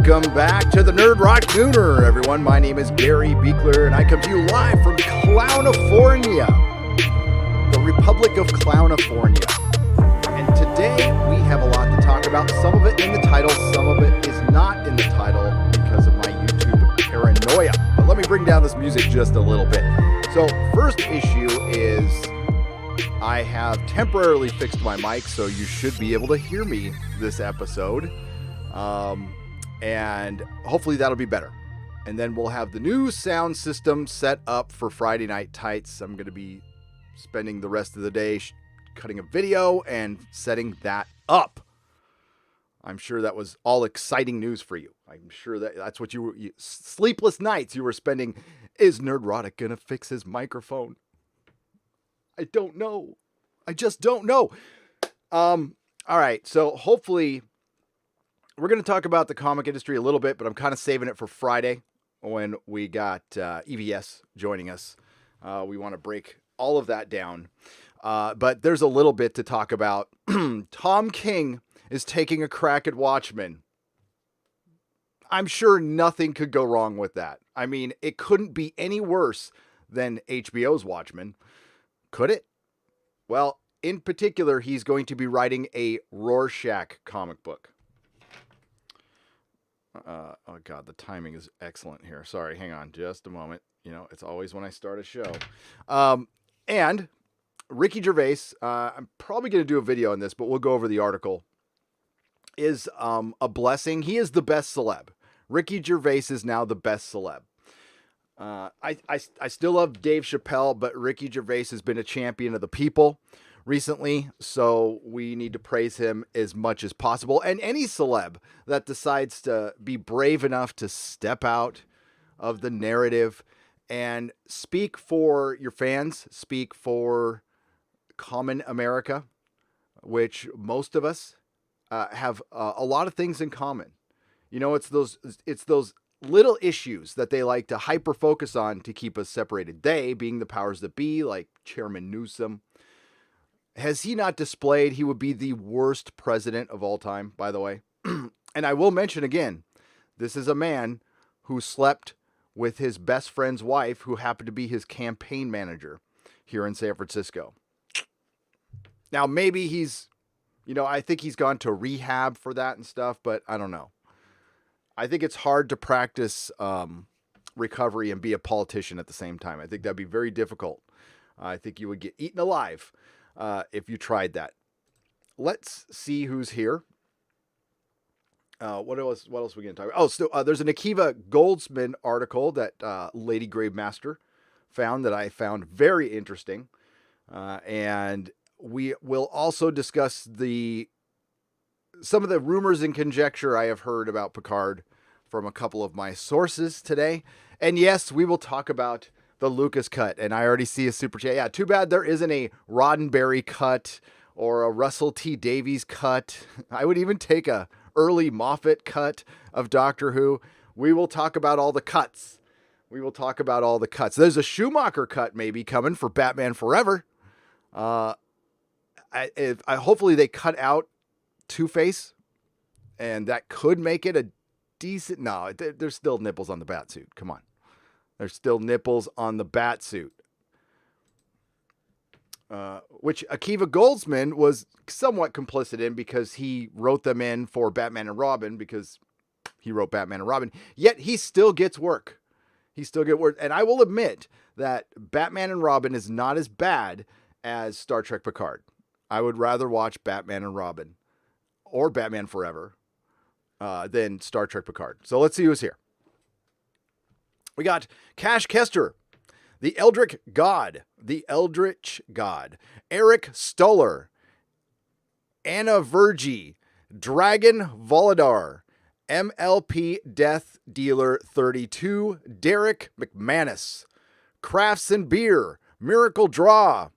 Welcome back to the Nerdrotic Nooner, everyone. My name is Gary Beekler, and I come to you live from Clownifornia, the Republic of Clownifornia. And today we have a lot to talk about. Some of it in the title, some of it is not in the title because of my YouTube paranoia. But let me bring down this music just a little bit. So, first issue is I have temporarily fixed my mic, so you should be able to hear me this episode. And hopefully that'll be better. And then we'll have the new sound system set up for Friday Night Tights. I'm going to be spending the rest of the day cutting a video and setting that up. I'm sure that was all exciting news for you. I'm sure that's what sleepless nights you were spending. Is Nerdrotic going to fix his microphone? I don't know. I just don't know. All right. So hopefully we're going to talk about the comic industry a little bit, but I'm kind of saving it for Friday when we got EVS joining us. We want to break all of that down. But there's a little bit to talk about. Tom King is taking a crack at Watchmen. I'm sure nothing could go wrong with that. I mean, it couldn't be any worse than HBO's Watchmen. Could it? Well, in particular, he's going to be writing a Rorschach comic book. Oh God, the timing is excellent here. Sorry, hang on just a moment. You know, it's always when I start a show. And Ricky Gervais, I'm probably going to do a video on this, but we'll go over the article, is a blessing. He is the best celeb. Ricky Gervais is now the best celeb. I still love Dave Chappelle, but Ricky Gervais has been a champion of the people recently, so we need to praise him as much as possible. And any celeb that decides to be brave enough to step out of the narrative and speak for your fans, speak for common America, which most of us have a lot of things in common. You know, it's those little issues that they like to hyper focus on to keep us separated. They being the powers that be, like Chairman Newsom. Has he not displayed he would be the worst president of all time, by the way? And I will mention again, this is a man who slept with his best friend's wife, who happened to be his campaign manager here in San Francisco. Now, maybe I think he's gone to rehab for that and stuff, but I don't know. I think it's hard to practice recovery and be a politician at the same time. I think that'd be very difficult. I think you would get eaten alive if you tried that. Let's see who's here. What else are we going to talk about? Oh, so there's an Akiva Goldsman article that Lady Gravemaster found that I found very interesting. And we will also discuss some of the rumors and conjecture I have heard about Picard from a couple of my sources today. And yes, we will talk about the Lucas cut. And I already see a super chat. Yeah, too bad there isn't a Roddenberry cut or a Russell T. Davies cut. I would even take a early Moffat cut of Doctor Who. We will talk about all the cuts. There's a Schumacher cut maybe coming for Batman Forever. Hopefully they cut out Two-Face, and that could make it a decent... No, there's still nipples on the Batsuit. Come on. There's still nipples on the Batsuit. Which Akiva Goldsman was somewhat complicit in because he wrote them in for Batman and Robin because he wrote Batman and Robin. Yet he still gets work. And I will admit that Batman and Robin is not as bad as Star Trek Picard. I would rather watch Batman and Robin or Batman Forever than Star Trek Picard. So let's see who's here. We got Cash Kester, the Eldritch God, Eric Stoller, Anna Vergi, Dragon Volodar, MLP Death Dealer 32, Derek McManus, Crafts and Beer, Miracle Draw,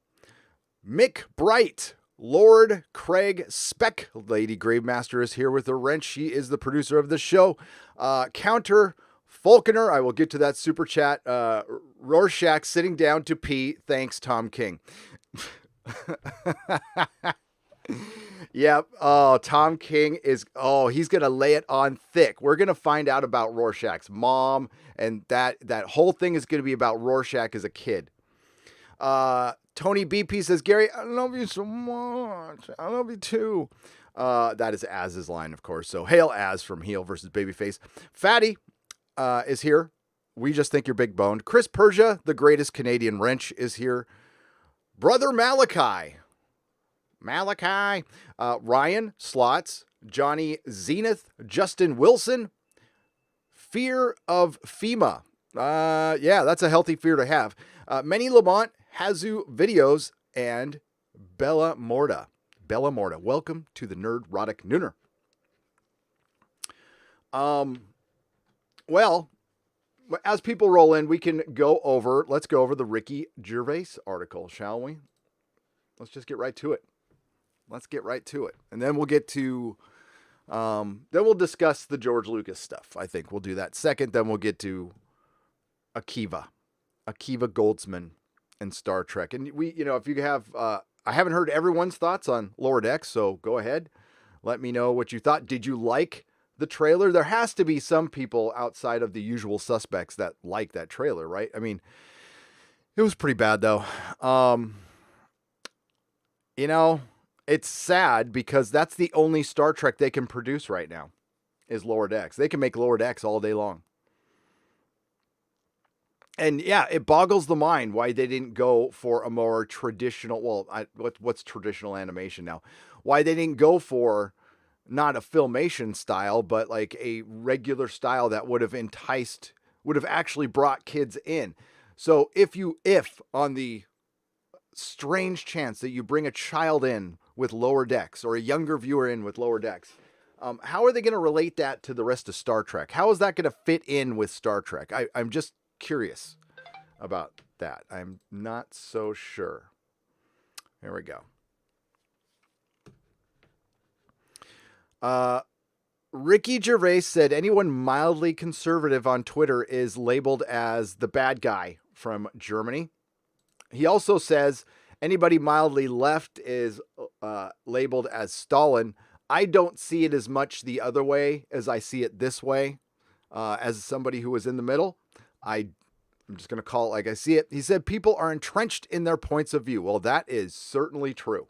Mick Bright, Lord Craig Speck. Lady Gravemaster is here with a wrench. She is the producer of the show. Counter Falconer, I will get to that super chat. Rorschach sitting down to pee. Thanks, Tom King. Yep. Oh, Tom King he's going to lay it on thick. We're going to find out about Rorschach's mom, and that whole thing is going to be about Rorschach as a kid. Tony BP says, Gary, I love you so much. I love you too. That is Az's line, of course. So hail Az from Heel versus Babyface. Fatty is here. We just think you're big boned. Chris Persia, the greatest Canadian wrench, is here. Brother Malachi. Ryan Slots, Johnny Zenith, Justin Wilson. Fear of FEMA. Yeah, that's a healthy fear to have. Manny Lamont, Hazu Videos, and Bella Morta. Welcome to the Nerdrotic Nooner. Well, as people roll in, let's go over the Ricky Gervais article, shall we? Let's just get right to it. And then we'll get to, then we'll discuss the George Lucas stuff. I think we'll do that second. Then we'll get to Akiva Goldsman and Star Trek. And if you have, I haven't heard everyone's thoughts on Lower Decks, so go ahead. Let me know what you thought. Did you like the trailer? There has to be some people outside of the usual suspects that like that trailer, right? I mean, it was pretty bad though. It's sad because that's the only Star Trek they can produce right now is Lower Decks. They can make Lower Decks all day long. And yeah, it boggles the mind why they didn't go for a more traditional, what's traditional animation now? Why they didn't go for not a Filmation style, but like a regular style that would have actually brought kids in. So if on the strange chance that you bring a child in with Lower Decks or a younger viewer in with Lower Decks, how are they going to relate that to the rest of Star Trek? How is that going to fit in with Star Trek? I'm just curious about that. I'm not so sure. Here we go. Ricky Gervais said anyone mildly conservative on Twitter is labeled as the bad guy from Germany. He also says anybody mildly left is labeled as Stalin. I don't see it as much the other way as I see it this way. As somebody who was in the middle, I'm just going to call it like I see it. He said people are entrenched in their points of view. Well, that is certainly true.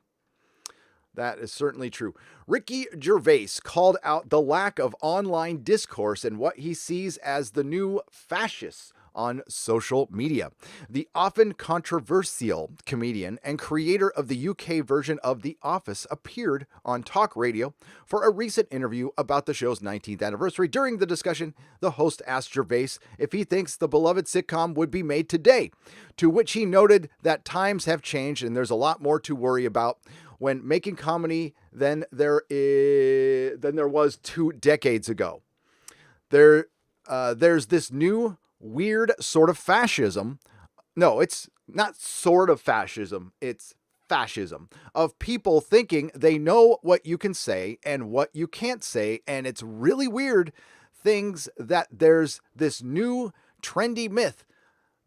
Ricky Gervais called out the lack of online discourse and what he sees as the new fascists on social media. The often controversial comedian and creator of the UK version of The Office appeared on talk radio for a recent interview about the show's 19th anniversary. During the discussion, the host asked Gervais if he thinks the beloved sitcom would be made today, to which he noted that times have changed and there's a lot more to worry about when making comedy than there was 2 decades ago. There's this new weird sort of fascism. No, it's not sort of fascism. It's fascism of people thinking they know what you can say and what you can't say. And it's really weird things that there's this new trendy myth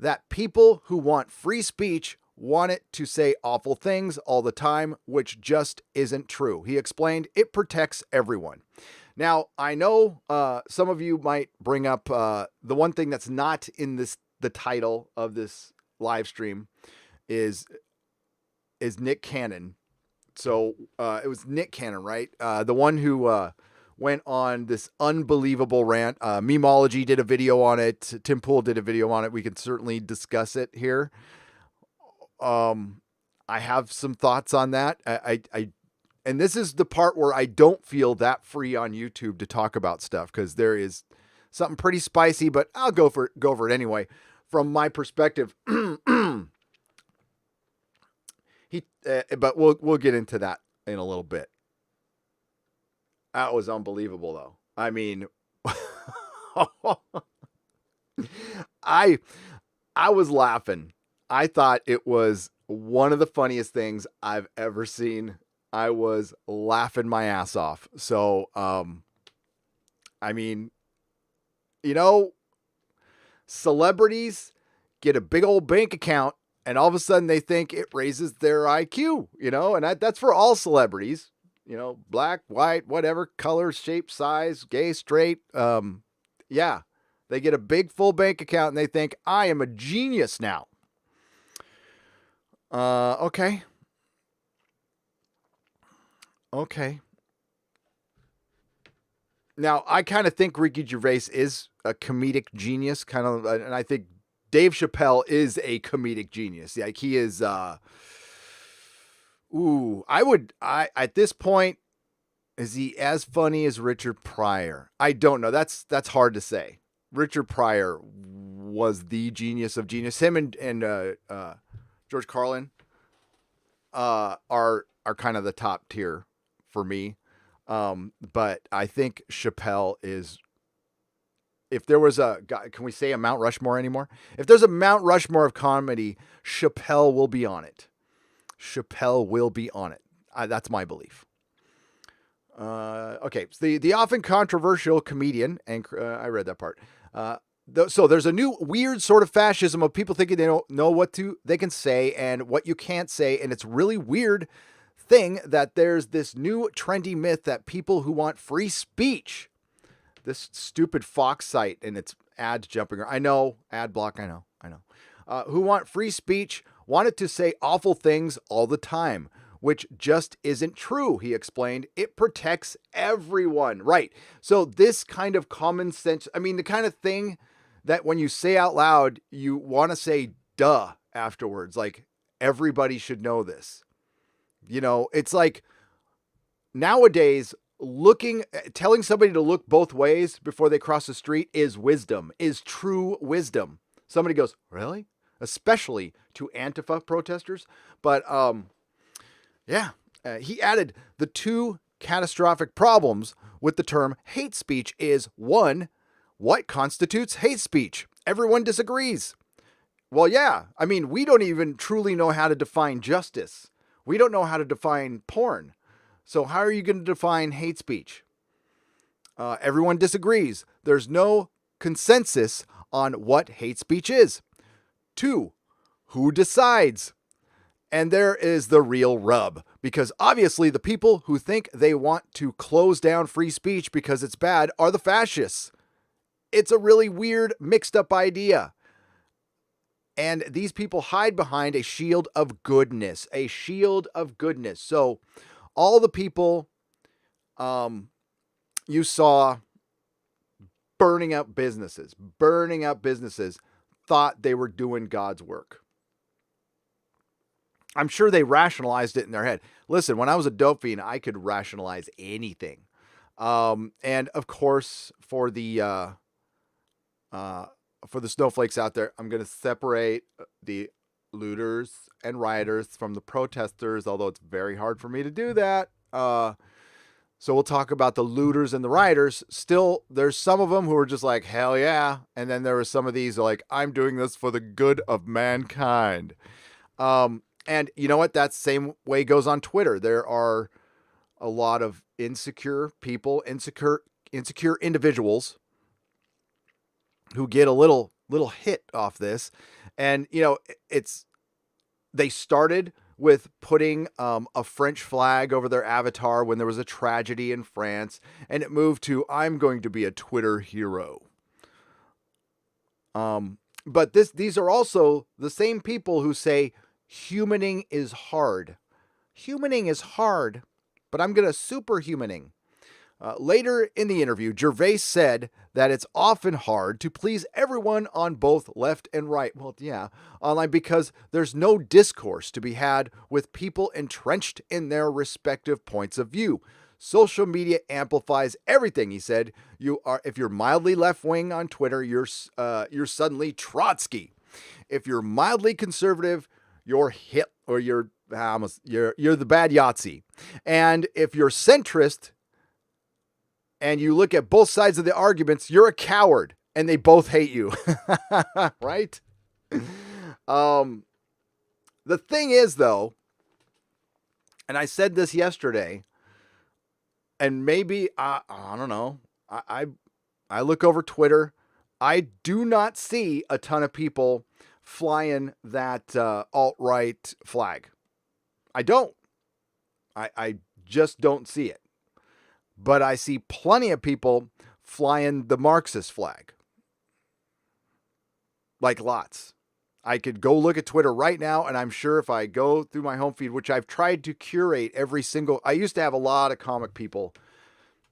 that people who want free speech want it to say awful things all the time, which just isn't true. He explained it protects everyone. Now, I know some of you might bring up the one thing that's not in the title of this live stream is Nick Cannon. So it was Nick Cannon, right? The one who went on this unbelievable rant. Memeology did a video on it. Tim Pool did a video on it. We can certainly discuss it here. I have some thoughts on that. And this is the part where I don't feel that free on YouTube to talk about stuff because there is something pretty spicy, but I'll go for it anyway. From my perspective, but we'll get into that in a little bit. That was unbelievable, though. I mean, I was laughing. I thought it was one of the funniest things I've ever seen. I was laughing my ass off. So, I mean, celebrities get a big old bank account and all of a sudden they think it raises their IQ, and that's for all celebrities. black, white, whatever, color, shape, size, gay, straight. Yeah, they get a big full bank account and they think, I am a genius now. Okay. Now, I kind of think Ricky Gervais is a comedic genius, and I think Dave Chappelle is a comedic genius. Like, he is, at this point, is he as funny as Richard Pryor? I don't know. That's hard to say. Richard Pryor was the genius of genius. Him and George Carlin are kind of the top tier for me. But I think Chappelle is, if there was can we say a Mount Rushmore anymore? If there's a Mount Rushmore of comedy, Chappelle will be on it. Chappelle will be on it. That's my belief. Okay. So the often controversial comedian, and I read that part. So there's a new weird sort of fascism of people thinking they don't know what they can say and what you can't say. And it's really weird thing that there's this new trendy myth that people who want free speech, this stupid Fox site and its ad jumping, I know, ad block, I know, who want free speech wanted to say awful things all the time, which just isn't true, he explained. It protects everyone. Right. So this kind of common sense, the kind of thing that when you say out loud, you want to say duh afterwards. Like, everybody should know this. It's like nowadays telling somebody to look both ways before they cross the street is wisdom, is true wisdom. Somebody goes, really? Especially to Antifa protesters. But, he added the two catastrophic problems with the term hate speech is, one, what constitutes hate speech? Everyone disagrees. Well, yeah. We don't even truly know how to define justice. We don't know how to define porn. So how are you going to define hate speech? Everyone disagrees. There's no consensus on what hate speech is. Two, who decides? And there is the real rub, because obviously the people who think they want to close down free speech because it's bad are the fascists. It's a really weird, mixed up idea. And these people hide behind a shield of goodness, So all the people you saw burning up businesses, thought they were doing God's work. I'm sure they rationalized it in their head. Listen, when I was a dope fiend, I could rationalize anything. And of course, for the snowflakes out there, I'm going to separate the looters and rioters from the protesters, although it's very hard for me to do that. So we'll talk about the looters and the rioters. Still, there's some of them who are just like, hell yeah. And then there are some of these like, I'm doing this for the good of mankind. And you know what? That same way goes on Twitter. There are a lot of insecure people, insecure individuals who get a little hit off this. And, they started with putting a French flag over their avatar when there was a tragedy in France, and it moved to, I'm going to be a Twitter hero. But these are also the same people who say humaning is hard. Humaning is hard, but I'm going to superhumaning. Later in the interview, Gervais said that it's often hard to please everyone on both left and right. Well, yeah, online, because there's no discourse to be had with people entrenched in their respective points of view. Social media amplifies everything, he said. If you're mildly left-wing on Twitter, you're suddenly Trotsky. If you're mildly conservative, you're Hitler, or you're the bad Yahtzee. And if you're centrist and you look at both sides of the arguments, you're a coward, and they both hate you. Right? The thing is, though, and I said this yesterday, and maybe, I don't know, I look over Twitter, I do not see a ton of people flying that alt-right flag. I don't. I just don't see it. But I see plenty of people flying the Marxist flag. Like lots. I could go look at Twitter right now, and I'm sure if I go through my home feed, which I've tried to curate every single... I used to have a lot of comic people.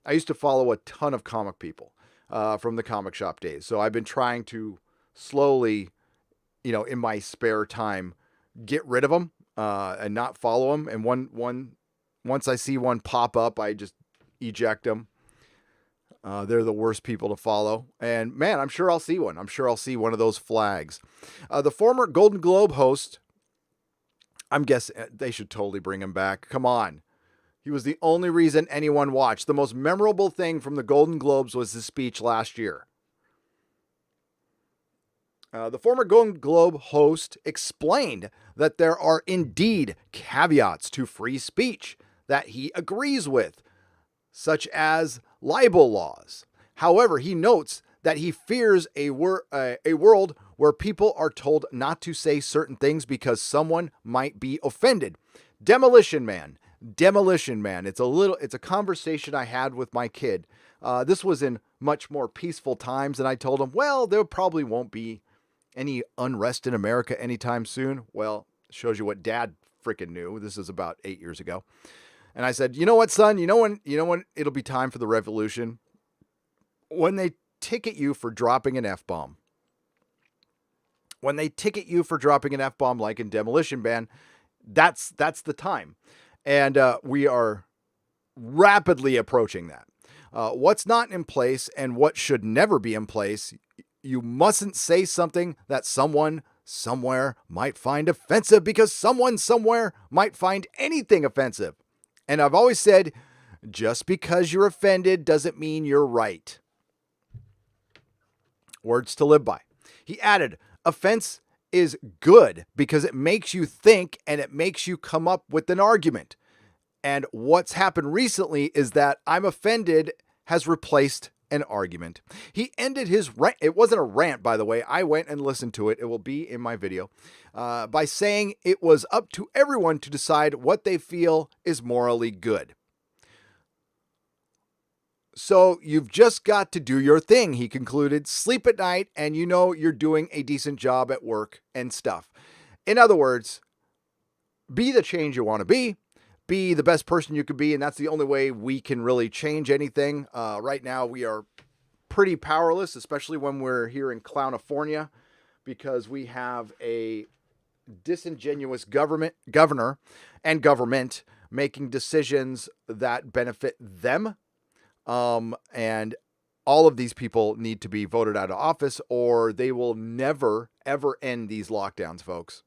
I used to follow a ton of comic people from the comic shop days. So I've been trying to slowly, in my spare time, get rid of them and not follow them. And once I see one pop up, I just eject them. They're the worst people to follow. And man, I'm sure I'll see one. I'm sure I'll see one of those flags. The former Golden Globe host, I'm guessing they should totally bring him back. Come on. He was the only reason anyone watched. The most memorable thing from the Golden Globes was his speech last year. The former Golden Globe host explained that there are indeed caveats to free speech that he agrees with, such as libel laws. However, he notes that he fears a world where people are told not to say certain things because someone might be offended. Demolition Man. It's a conversation I had with my kid. This was in much more peaceful times, and I told him, well, there probably won't be any unrest in America anytime soon. Well, it shows you what Dad freaking knew. This is about 8 years ago. And I said, you know what, son? You know when it'll be time for the revolution? When they ticket you for dropping an F-bomb. When they ticket you for dropping an F-bomb like in Demolition Man, that's the time. And we are rapidly approaching that. What's not in place and what should never be in place, you mustn't say something that someone somewhere might find offensive because someone somewhere might find anything offensive. And I've always said, just because you're offended doesn't mean you're right. Words to live by. He added, offense is good because it makes you think and it makes you come up with an argument. And what's happened recently is that I'm offended has replaced an argument. He ended his rant. It wasn't a rant, by the way. I went and listened to it. It will be in my video. By saying it was up to everyone to decide what they feel is morally good. So you've just got to do your thing, he concluded. Sleep at night and you know you're doing a decent job at work and stuff. In other words, be the change you want to be the best person you could be, and that's the only way we can really change anything. Right now we are pretty powerless, especially when we're here in Clownifornia, because we have a disingenuous governor and government making decisions that benefit them. And all of these people need to be voted out of office or they will never, ever end these lockdowns, folks.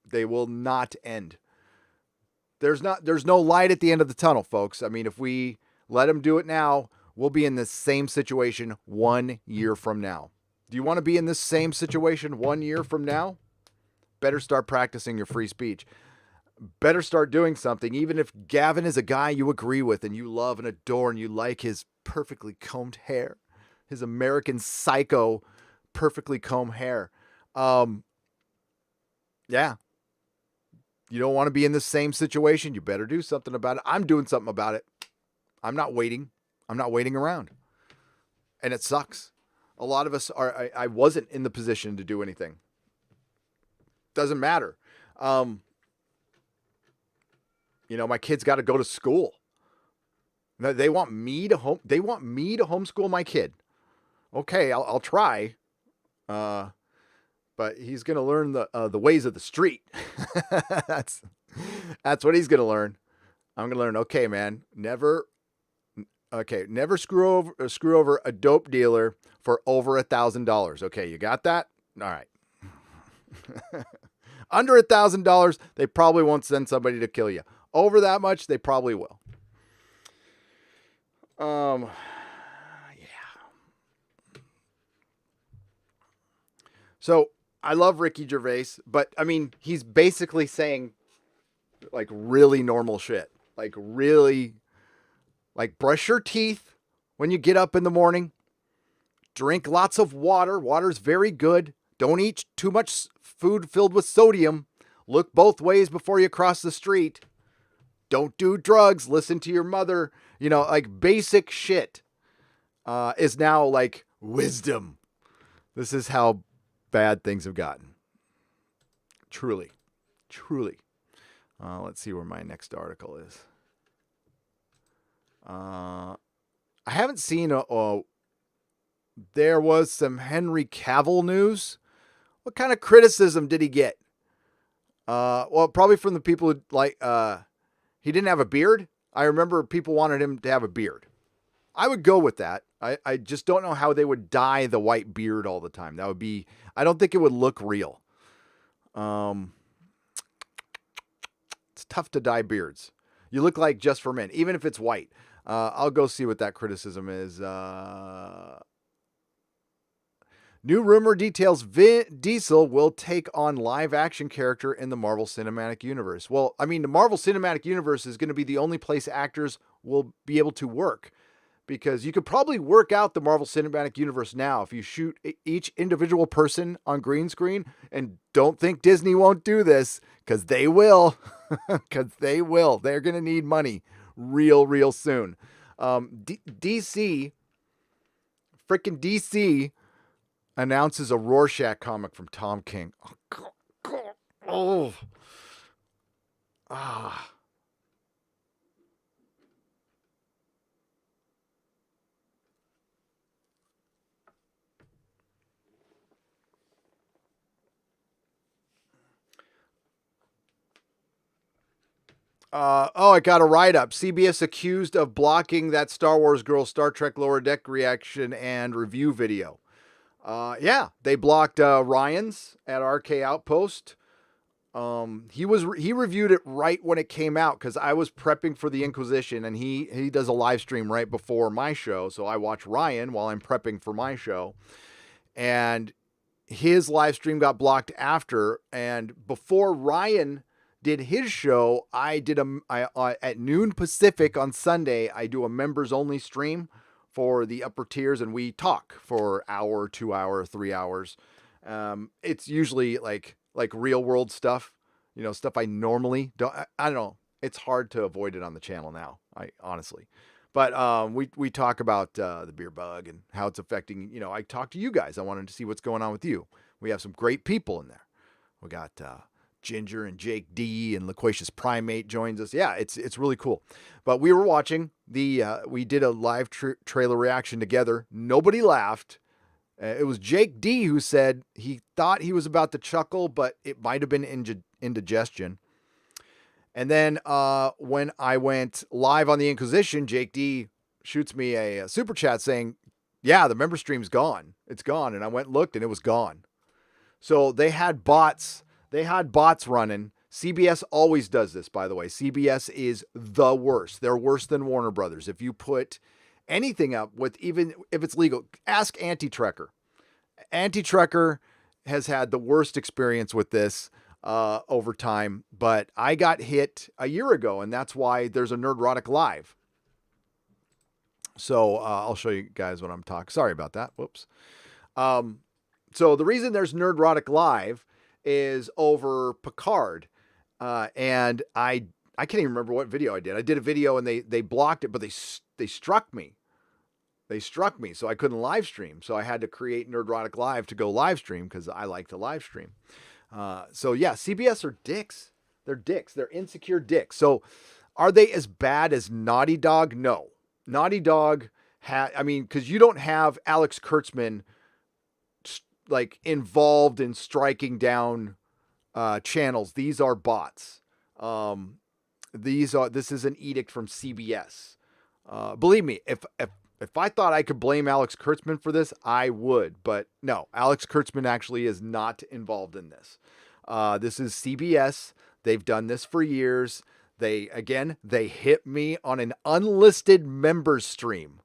They will not end. There's no light at the end of the tunnel, folks. I mean, if we let them do it now, we'll be in the same situation 1 year from now. Do you want to be in this same situation 1 year from now? Better start practicing your free speech. Better start doing something, even if Gavin is a guy you agree with and you love and adore and you like his perfectly combed hair, his American Psycho perfectly combed hair. Yeah. You don't want to be in the same situation. You better do something about it. I'm doing something about it. I'm not waiting. I'm not waiting around. And it sucks. A lot of us are, I wasn't in the position to do anything. Doesn't matter. My kids got to go to school. They want me to homeschool my kid. Okay, I'll try. But he's going to learn the ways of the street. That's what he's going to learn. I'm going to learn, okay, man, never screw over a dope dealer for over $1,000. Okay, you got that? All right. Under $1,000, they probably won't send somebody to kill you. Over that much, they probably will. Yeah. So I love Ricky Gervais, but I mean, he's basically saying like really normal shit. Like really, like brush your teeth when you get up in the morning. Drink lots of water. Water's very good. Don't eat too much food filled with sodium. Look both ways before you cross the street. don't do drugs, listen to your mother, like basic shit is now like wisdom. This is how bad things have gotten. Truly. Let's see where my next article is. I haven't seen there was some Henry Cavill news. What kind of criticism did he get? Well, probably from the people who he didn't have a beard. I remember people wanted him to have a beard. I would go with that. I just don't know how they would dye the white beard all the time. That would be, I don't think it would look real. It's tough to dye beards. You look like Just for Men, even if it's white. I'll go see what that criticism is. New rumor details Vin Diesel will take on live action character in the Marvel Cinematic Universe. Well, I mean, the Marvel Cinematic Universe is going to be the only place actors will be able to work, because you could probably work out the Marvel Cinematic Universe now if you shoot each individual person on green screen. And don't think Disney won't do this, because they will. Because they will. They're going to need money real soon. DC announces a Rorschach comic from Tom King. I got a write-up. CBS accused of blocking that Star Wars Girl Star Trek Lower Deck reaction and review video. Yeah, they blocked Ryan's at RK Outpost. He reviewed it right when it came out, because I was prepping for the Inquisition, and he does a live stream right before my show, so I watch Ryan while I'm prepping for my show, and his live stream got blocked after. And before Ryan did his show, I did at noon Pacific on Sunday. I do a members only stream for the upper tiers, and we talk for hour, 2 hour, 3 hours. It's usually like real world stuff, stuff I normally don't. I don't know. It's hard to avoid it on the channel now, honestly. But we talk about the beer bug and how it's affecting. I talk to you guys. I wanted to see what's going on with you. We have some great people in there. We got Ginger and Jake D and Loquacious Primate joins us. Yeah, it's really cool. But we were watching we did a live trailer reaction together. Nobody laughed. It was Jake D who said he thought he was about to chuckle, but it might have been indigestion. And then when I went live on the Inquisition, Jake D shoots me a super chat saying, yeah, the member stream's gone. It's gone. And I went and looked, and it was gone. So they had bots. They had bots running. CBS always does this, by the way. CBS is the worst. They're worse than Warner Brothers. If you put anything up with, even if it's legal, ask Anti-Trekker. Anti-Trekker has had the worst experience with this over time, but I got hit a year ago, and that's why there's a Nerdrotic Live. So I'll show you guys what I'm talking. Sorry about that. Whoops. So the reason there's Nerdrotic Live is over Picard. And I can't even remember what video I did. I did a video and they blocked it, but they struck me. They struck me, so I couldn't live stream. So I had to create Nerdrotic Live to go live stream, because I like to live stream. So yeah, CBS are dicks. They're dicks. They're insecure dicks. So are they as bad as Naughty Dog? No. Naughty Dog because you don't have Alex Kurtzman involved in striking down channels. These are bots. This is an edict from CBS. Believe me, if I thought I could blame Alex Kurtzman for this, I would. But no, Alex Kurtzman actually is not involved in this. This is CBS. They've done this for years. They hit me on an unlisted members stream,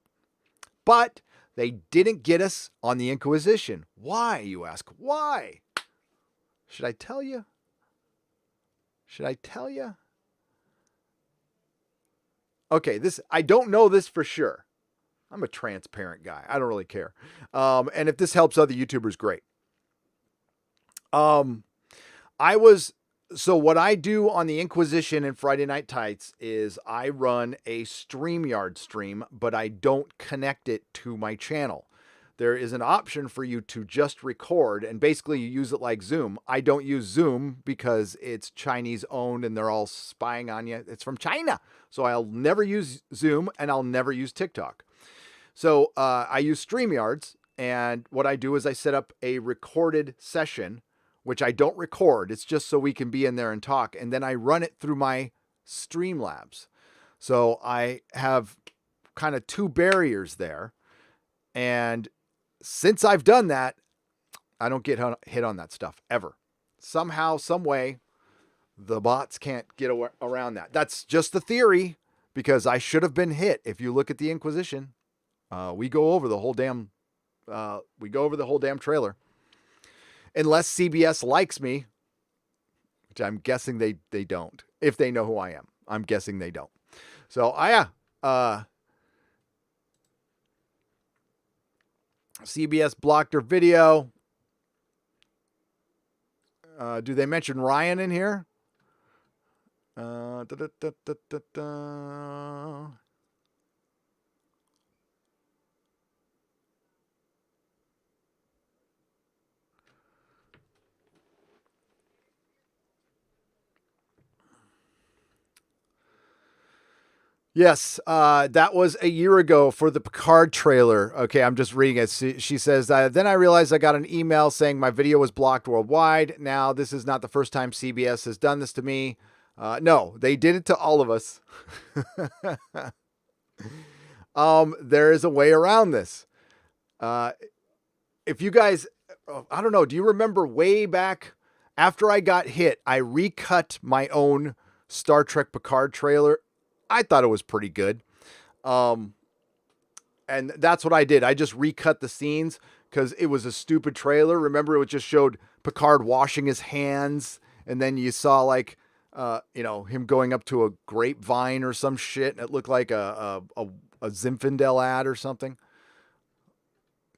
but they didn't get us on the Inquisition. Why, you ask? Why? Should I tell you? Okay, I don't know this for sure. I'm a transparent guy. I don't really care. And if this helps other YouTubers, great. So what I do on the Inquisition and Friday Night Tights is I run a StreamYard stream, but I don't connect it to my channel. There is an option for you to just record, and basically you use it like Zoom. I don't use Zoom because it's Chinese owned and they're all spying on you. It's from China. So I'll never use Zoom and I'll never use TikTok. So I use StreamYards, and what I do is I set up a recorded session, which I don't record. It's just so we can be in there and talk. And then I run it through my Streamlabs. So I have kind of two barriers there. And since I've done that, I don't get hit on that stuff ever. Somehow, some way, the bots can't get around that. That's just the theory, because I should have been hit. If you look at the Inquisition, we go over the whole damn trailer. Unless CBS likes me, which I'm guessing they don't. If they know who I am, I'm guessing they don't. So CBS blocked her video. Do they mention Ryan in here? Yes, that was a year ago for the Picard trailer. Okay, I'm just reading it. She says, then I realized I got an email saying my video was blocked worldwide. Now, this is not the first time CBS has done this to me. No, they did it to all of us. There is a way around this. If you guys, I don't know, do you remember way back after I got hit, I recut my own Star Trek Picard trailer. I thought it was pretty good. And that's what I did. I just recut the scenes because it was a stupid trailer. Remember, it just showed Picard washing his hands. And then you saw like, him going up to a grapevine or some shit. And it looked like a Zinfandel ad or something.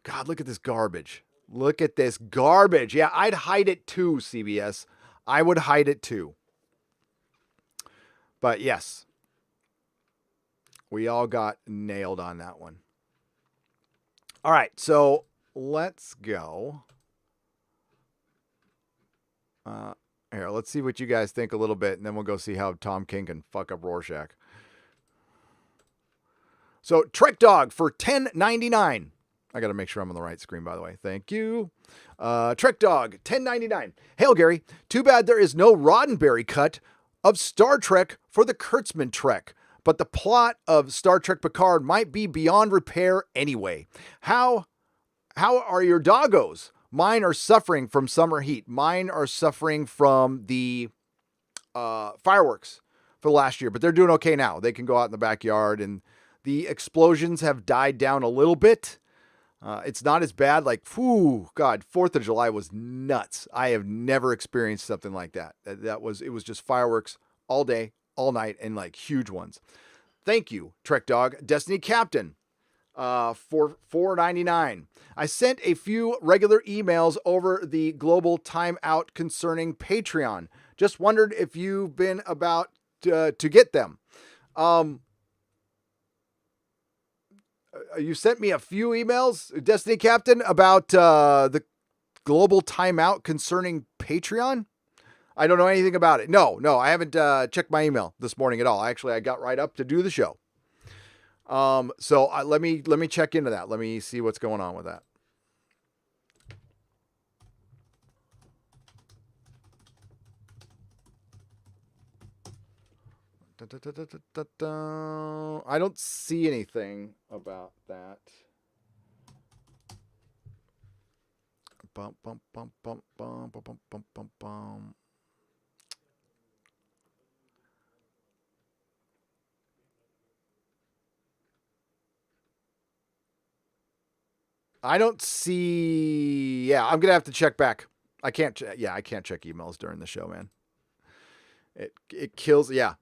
God, look at this garbage. Look at this garbage. Yeah, I'd hide it too, CBS. I would hide it too. But yes. We all got nailed on that one. All right, so let's go. Here, let's see what you guys think a little bit, and then we'll go see how Tom King can fuck up Rorschach. So, Trek Dog for $10.99. I got to make sure I'm on the right screen, by the way. Thank you. Trek Dog, $10.99. Hail, Gary. Too bad there is no Roddenberry cut of Star Trek for the Kurtzman Trek. But the plot of Star Trek Picard might be beyond repair anyway. How are your doggos? Mine are suffering from summer heat. Mine are suffering from the fireworks for last year, but they're doing okay now. They can go out in the backyard, and the explosions have died down a little bit. It's not as bad. Like, God, 4th of July was nuts. I have never experienced something like that. It was just fireworks all day, all night, and like huge ones. Thank you, Trek Dog. Destiny Captain for $4.99. I sent a few regular emails over the global timeout concerning Patreon. Just wondered if you've been about to get them. You sent me a few emails, Destiny Captain, about the global timeout concerning Patreon. I don't know anything about it. No, I haven't checked my email this morning at all. Actually, I got right up to do the show. So let me check into that. Let me see what's going on with that. I don't see anything about that. Bum, bum, bum, bum, bum, bum, bum, bum, bum, bum. I don't see. Yeah, I'm gonna have to check back. I can't check emails during the show, man. It kills. Yeah,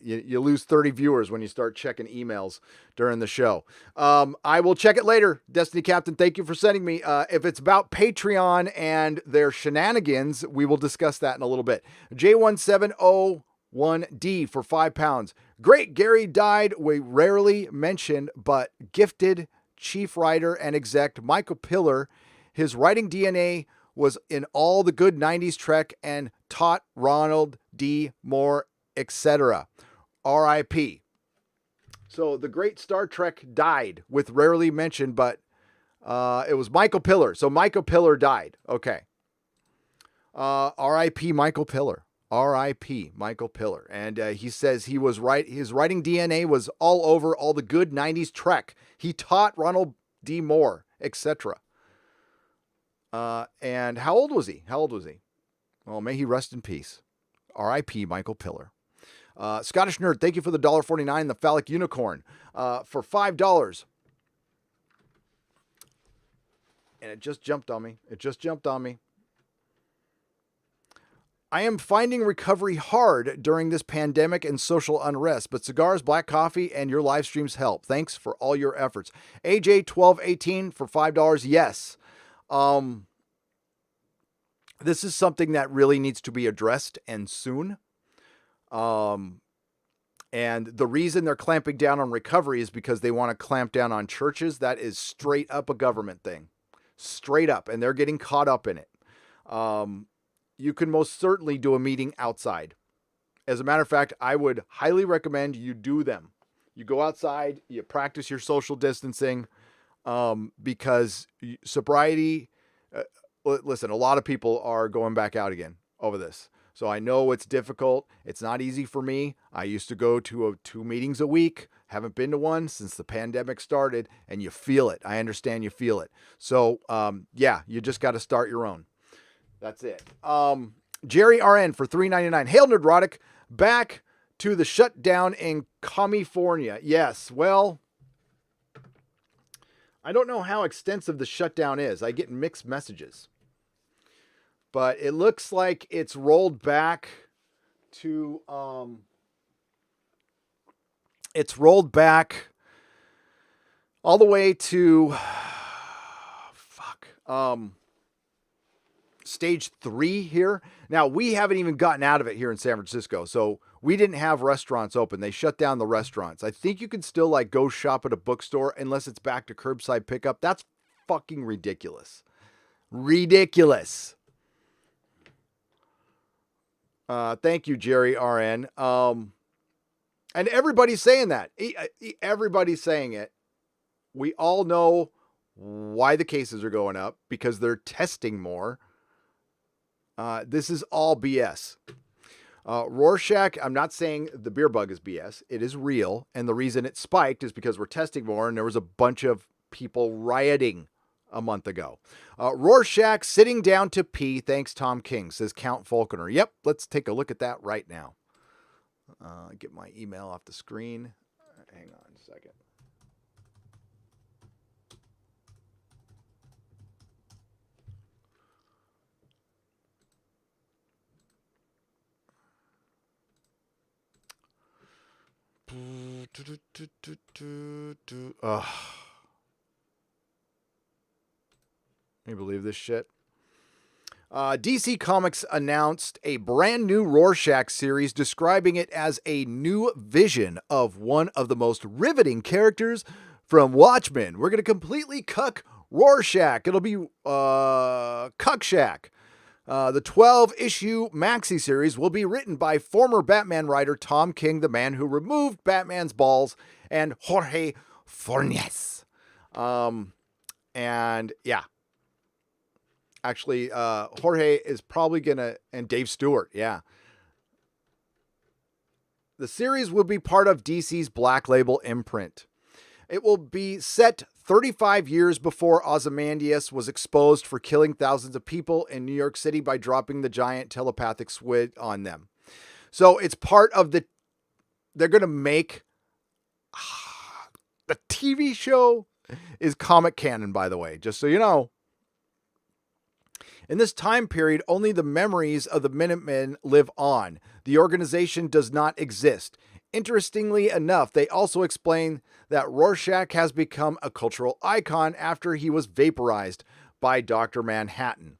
You lose 30 viewers when you start checking emails during the show. I will check it later. Destiny Captain, thank you for sending me. If it's about Patreon and their shenanigans, we will discuss that in a little bit. J1701D for £5. Great Gary died. We rarely mentioned, but gifted chief writer and exec Michael Piller. His writing DNA was in all the good 90s Trek and taught Ronald D. Moore, etc. R.I.P. So the great Star Trek died with rarely mentioned, but it was Michael Piller. So Michael Piller died. Okay. R.I.P. Michael Piller. R.I.P. Michael Piller. And he says he was right. His writing DNA was all over all the good 90s Trek. He taught Ronald D. Moore, etc. And how old was he? Well, may he rest in peace. R.I.P. Michael Piller. Scottish Nerd, thank you for the $1.49, the phallic unicorn, for $5. And it just jumped on me. I am finding recovery hard during this pandemic and social unrest, but cigars, black coffee, and your live streams help. Thanks for all your efforts. AJ1218 for $5. Yes. This is something that really needs to be addressed, and soon. And the reason they're clamping down on recovery is because they want to clamp down on churches. That is straight up a government thing. Straight up. And they're getting caught up in it. You can most certainly do a meeting outside. As a matter of fact, I would highly recommend you do them. You go outside, you practice your social distancing, because sobriety, listen, a lot of people are going back out again over this. So I know it's difficult. It's not easy for me. I used to go to 2 meetings a week. Haven't been to one since the pandemic started, and you feel it. I understand you feel it. So, yeah, you just got to start your own. That's it. Jerry RN for $3.99. Hail Nerdrotic. Back to the shutdown in California. Yes, well, I don't know how extensive the shutdown is. I get mixed messages. But it looks like it's rolled back to, all the way to, stage 3 here. Now, we haven't even gotten out of it here in San Francisco. So we didn't have restaurants open. They shut down the restaurants. I think you can still go shop at a bookstore unless it's back to curbside pickup. That's fucking ridiculous. Ridiculous. Thank you, Jerry RN. And everybody's saying that. Everybody's saying it. We all know why the cases are going up, because they're testing more. This is all BS. Rorschach, I'm not saying the beer bug is BS. It is real. And the reason it spiked is because we're testing more, and there was a bunch of people rioting a month ago. Rorschach sitting down to pee. Thanks, Tom King, says Count Falconer. Yep, let's take a look at that right now. Get my email off the screen. Hang on a second. Ugh. Can you believe this shit? DC Comics announced a brand new Rorschach series, describing it as a new vision of one of the most riveting characters from Watchmen. We're going to completely cuck Rorschach. It'll be Cuckshack. The 12-issue maxi series will be written by former Batman writer Tom King, the man who removed Batman's balls, and Jorge Fornes. And yeah. Actually, Jorge is probably gonna, and Dave Stewart, yeah. The series will be part of DC's Black Label imprint. It will be set 35 years before Ozymandias was exposed for killing thousands of people in New York City by dropping the giant telepathic squid on them. So it's part of they're going to make, the TV show is comic canon, by the way, just so you know. In this time period, only the memories of the Minutemen live on. The organization does not exist. Interestingly enough, they also explain that Rorschach has become a cultural icon after he was vaporized by Dr. Manhattan.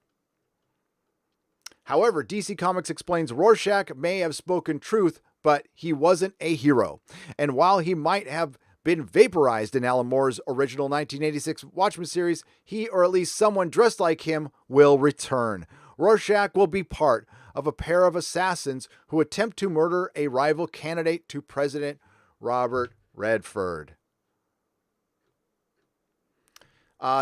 However, DC Comics explains Rorschach may have spoken truth, but he wasn't a hero. And while he might have been vaporized in Alan Moore's original 1986 Watchmen series, he, or at least someone dressed like him, will return. Rorschach will be part of a pair of assassins who attempt to murder a rival candidate to President Robert Redford.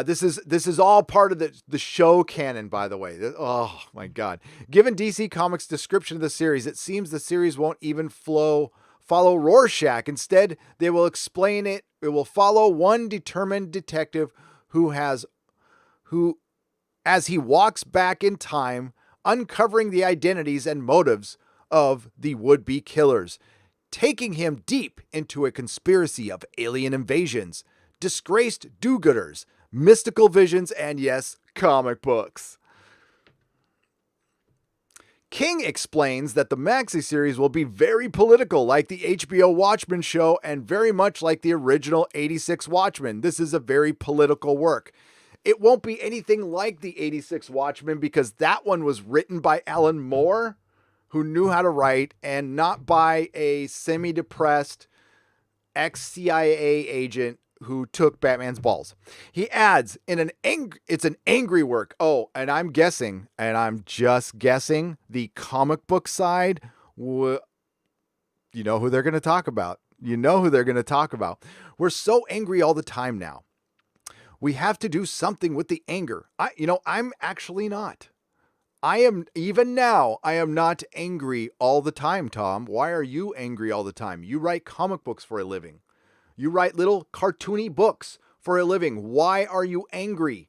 This is all part of the show canon, by the way. Oh my God! Given DC Comics' description of the series, it seems the series won't even follow Rorschach. Instead, they will explain it. It will follow one determined detective who, as he walks back in time, uncovering the identities and motives of the would-be killers, taking him deep into a conspiracy of alien invasions, disgraced do-gooders, mystical visions, and yes, comic books. King explains that the maxi series will be very political, like the HBO Watchmen show and very much like the original 86 Watchmen. This is a very political work. It won't be anything like the 86 Watchmen because that one was written by Alan Moore, who knew how to write, and not by a semi-depressed ex-CIA agent who took Batman's balls. He adds, it's an angry work. Oh, and I'm just guessing, the comic book side, you know who they're going to talk about. We're so angry all the time now. We have to do something with the anger. I'm actually not. I am not angry all the time, Tom. Why are you angry all the time? You write comic books for a living. You write little cartoony books for a living. Why are you angry?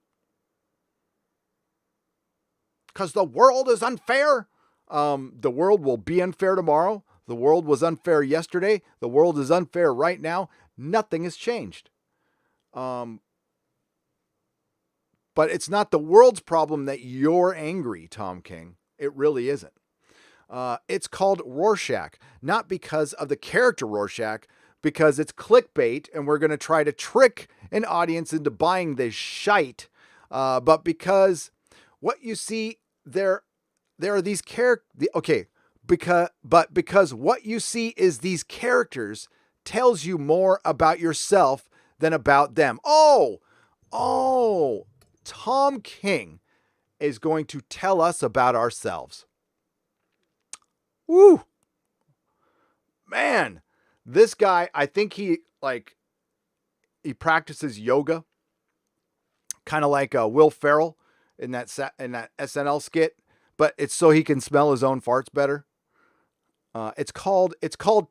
Because the world is unfair. The world will be unfair tomorrow. The world was unfair yesterday. The world is unfair right now. Nothing has changed. But it's not the world's problem that you're angry, Tom King. It really isn't. It's called Rorschach, not because of the character Rorschach, because it's clickbait and we're going to try to trick an audience into buying this shite. But because what you see there are these characters. Okay, because what you see is these characters tells you more about yourself than about them. Oh, Tom King is going to tell us about ourselves. Woo! Man, this guy, I think he practices yoga, kind of like Will Ferrell in that SNL skit, but it's so he can smell his own farts better. It's called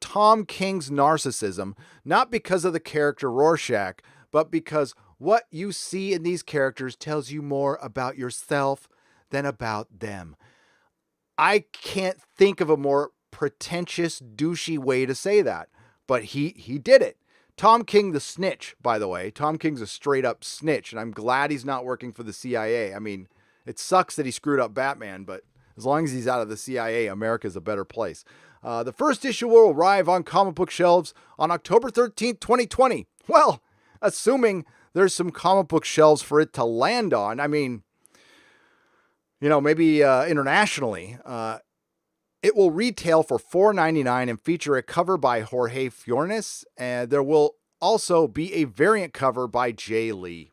Tom King's Narcissism, not because of the character Rorschach, but because what you see in these characters tells you more about yourself than about them. I can't think of a more pretentious, douchey way to say that, but he did it. Tom King, the snitch, by the way. Tom King's a straight up snitch, and I'm glad he's not working for the CIA. I mean, it sucks that he screwed up Batman, but as long as he's out of the CIA, America's a better place. The first issue will arrive on comic book shelves on October 13th, 2020. Well, assuming there's some comic book shelves for it to land on. I mean, maybe internationally. It will retail for $4.99 and feature a cover by Jorge Fiornes, and there will also be a variant cover by Jay Lee.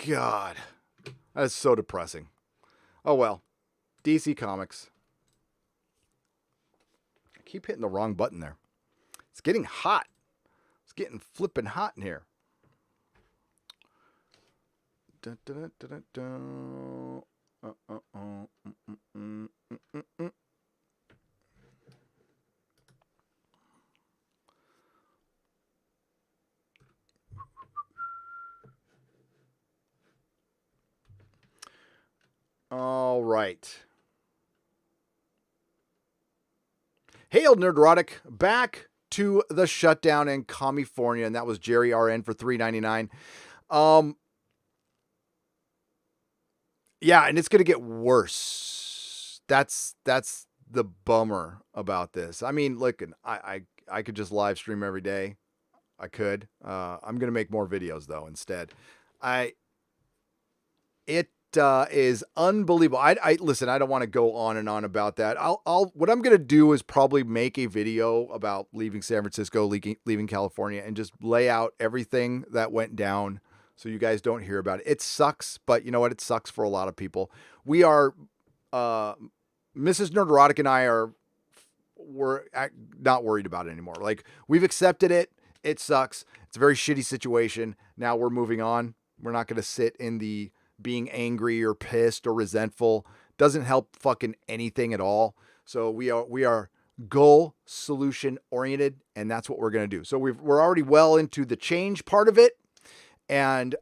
God, that is so depressing. Oh well, DC Comics. I keep hitting the wrong button there. It's getting hot. It's getting flipping hot in here. Dun, dun, dun, dun, dun. All right. Hail, Nerdrotic, back to the shutdown in California, and that was Jerry RN for $3.99. Yeah, and it's going to get worse. That's the bummer about this. I mean, look, I could just live stream every day. I could. I'm going to make more videos though instead. It is unbelievable. I listen, I don't want to go on and on about that. What I'm going to do is probably make a video about leaving San Francisco, leaving California, and just lay out everything that went down so you guys don't hear about it. It sucks, but you know what? It sucks for a lot of people. We are, Mrs. Nerdrotic and I we're not worried about it anymore. Like, we've accepted it. It sucks. It's a very shitty situation. Now we're moving on. We're not going to sit in the being angry or pissed or resentful. Doesn't help fucking anything at all. So we are goal solution oriented, and that's what we're going to do. So we're already well into the change part of it. And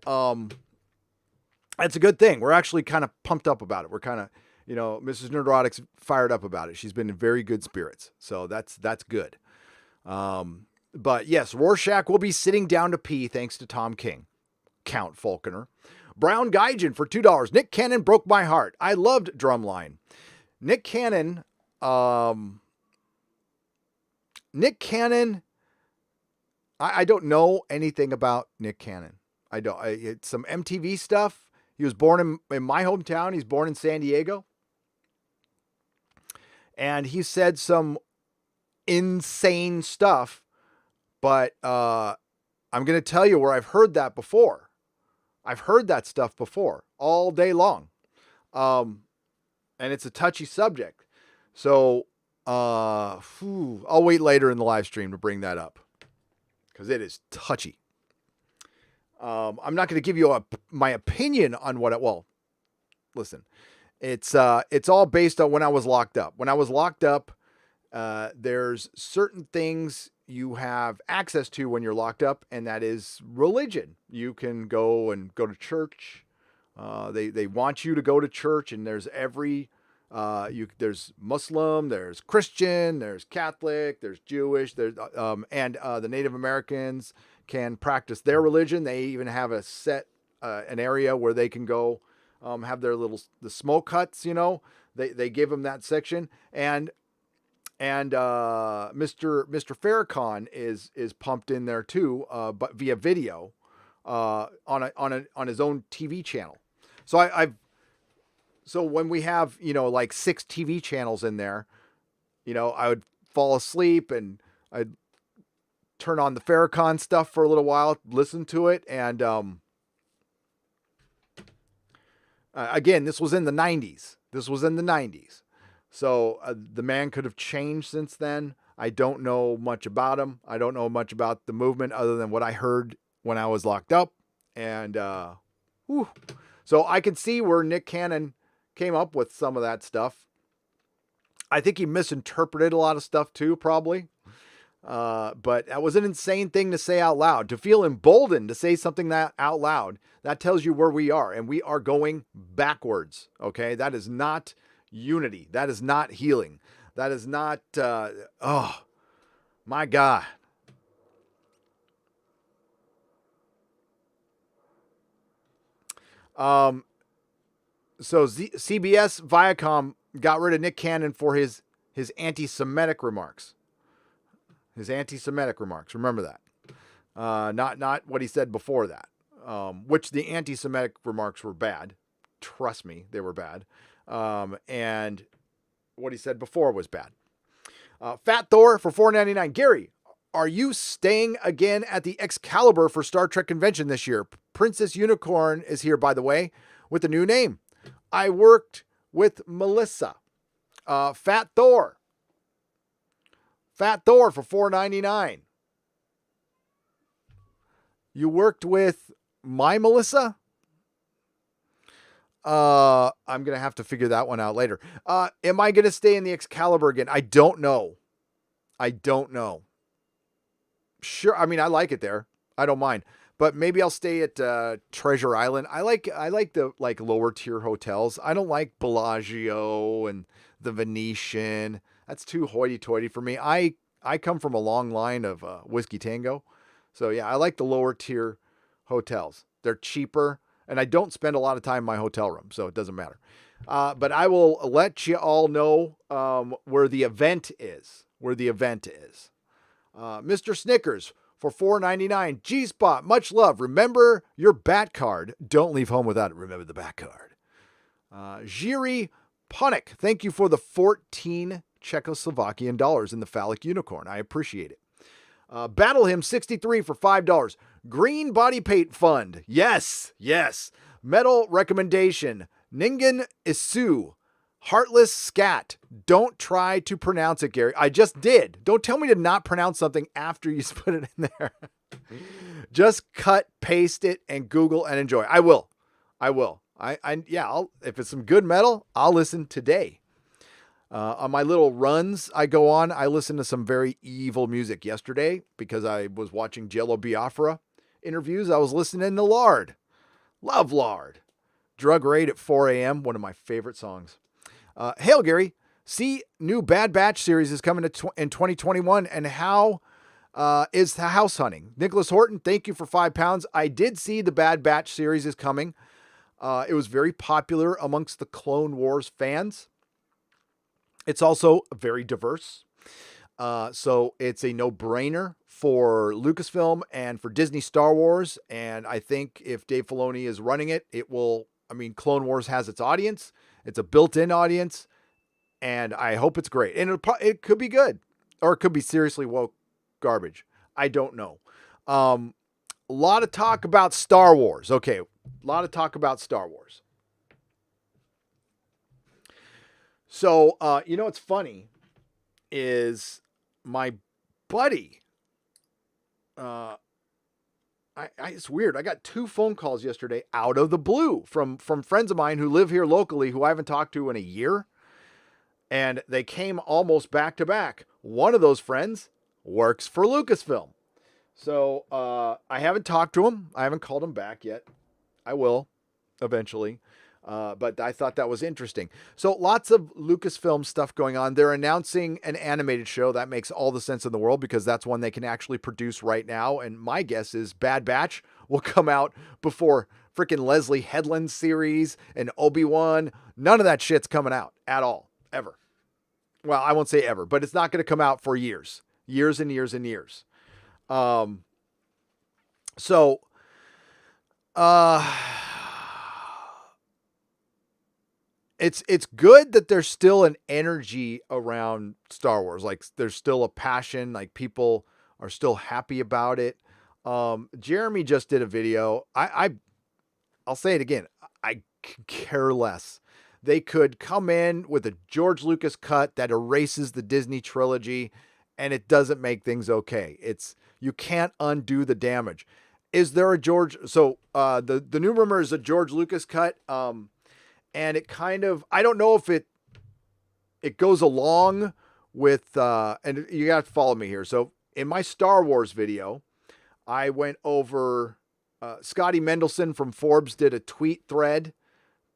that's a good thing. We're actually kind of pumped up about it. We're kind of, Mrs. Nerdrotic's fired up about it. She's been in very good spirits. So that's good. But yes, Rorschach will be sitting down to pee thanks to Tom King. Count Falconer. Brown Gaijin for $2. Nick Cannon broke my heart. I loved Drumline. Nick Cannon, I don't know anything about Nick Cannon. It's some MTV stuff. He was born in my hometown. He's born in San Diego. And he said some insane stuff. But I'm going to tell you where I've heard that before. I've heard that stuff before all day long. And it's a touchy subject. So I'll wait later in the live stream to bring that up because it is touchy. I'm not going to give you my opinion on listen, it's all based on when I was locked up. When I was locked up, there's certain things you have access to when you're locked up, and that is religion. You can go to church. They want you to go to church, and there's there's Muslim, there's Christian, there's Catholic, there's Jewish, and the Native Americans can practice their religion. They even have a set an area where they can go have their the smoke huts. They give them that section, and Mr. Farrakhan is pumped in there too, but via video, on his own TV channel. So so when we have, like 6 TV channels in there, I would fall asleep and I'd turn on the Farrakhan stuff for a little while, listen to it. And, again, this was in the 90s. So the man could have changed since then. I don't know much about him. I don't know much about the movement other than what I heard when I was locked up. And so I could see where Nick Cannon came up with some of that stuff. I think he misinterpreted a lot of stuff too, probably. But that was an insane thing to say out loud. To feel emboldened to say something that out loud, that tells you where we are. And we are going backwards. Okay, that is not unity. That is not healing. That is not, oh my God. So CBS Viacom got rid of Nick Cannon for his anti-Semitic remarks. Remember that. Not what he said before that. Which the anti-Semitic remarks were bad. Trust me, they were bad. And what he said before was bad. Fat Thor for $4.99. Gary, are you staying again at the Excalibur for Star Trek convention this year? Princess Unicorn is here, by the way, with a new name. I worked with Melissa. Fat Thor for $4.99. You worked with my Melissa? I'm going to have to figure that one out later. Am I going to stay in the Excalibur again? I don't know. Sure. I mean, I like it there. I don't mind, but maybe I'll stay at, Treasure Island. I like the lower tier hotels. I don't like Bellagio and the Venetian. That's too hoity toity for me. I I come from a long line of Whiskey Tango. So yeah, I like the lower tier hotels. They're cheaper, and I don't spend a lot of time in my hotel room, so it doesn't matter. But I will let you all know where the event is. Mr. Snickers for $4.99. G-Spot, much love. Remember your bat card. Don't leave home without it. Remember the bat card. Jiri Punik, thank you for the 14 Czechoslovakian dollars in the phallic unicorn. I appreciate it. Battle Him 63 for $5. Green Body Paint Fund. Yes. Metal recommendation. Ningen Isu. Heartless Scat. Don't try to pronounce it, Gary. I just did. Don't tell me to not pronounce something after you put it in there. Just cut, paste it, and Google and enjoy. I will. If it's some good metal, I'll listen today. On my little runs I go on, I listen to some very evil music. Yesterday, because I was watching Jello Biafra interviews, I was listening to Lard. Love Lard. Drug Raid at 4 a.m., one of my favorite songs. Hail, Gary. See, new Bad Batch series is coming in 2021, and how is the house hunting? Nicholas Horton, thank you for £5. I did see the Bad Batch series is coming. It was very popular amongst the Clone Wars fans. It's also very diverse. So it's a no-brainer for Lucasfilm and for Disney Star Wars. And I think if Dave Filoni is running it, Clone Wars has its audience. It's a built-in audience. And I hope it's great. And it could be good. Or it could be seriously woke garbage. I don't know. A lot of talk about Star Wars. Okay, a lot of talk about Star Wars. So, what's funny is my buddy, it's weird. I got 2 phone calls yesterday out of the blue from friends of mine who live here locally who I haven't talked to in a year. And they came almost back to back. One of those friends works for Lucasfilm. So, I haven't talked to him. I haven't called him back yet. I will eventually. But I thought that was interesting. So lots of Lucasfilm stuff going on. They're announcing an animated show. That makes all the sense in the world because that's one they can actually produce right now. And my guess is Bad Batch will come out before freaking Leslie Headland's series and Obi-Wan. None of that shit's coming out at all, ever. Well, I won't say ever, but it's not going to come out for years and years and years. It's good that there's still an energy around Star Wars. Like there's still a passion, like people are still happy about it. Jeremy just did a video. I'll say it again. I care less. They could come in with a George Lucas cut that erases the Disney trilogy and it doesn't make things okay. You can't undo the damage. Is there a George? So, the new rumor is a George Lucas cut. And it kind of, I don't know if it goes along with, and you got to follow me here. So in my Star Wars video, I went over, Scotty Mendelson from Forbes did a tweet thread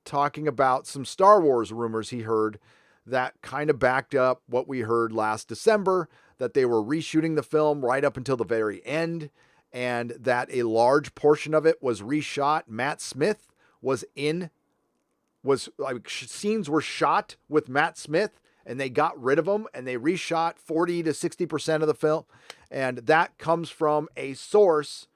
talking about some Star Wars rumors he heard that kind of backed up what we heard last December, that they were reshooting the film right up until the very end, and that a large portion of it was reshot. Matt Smith scenes were shot with Matt Smith and they got rid of them and they reshot 40 to 60% of the film. And that comes from a source,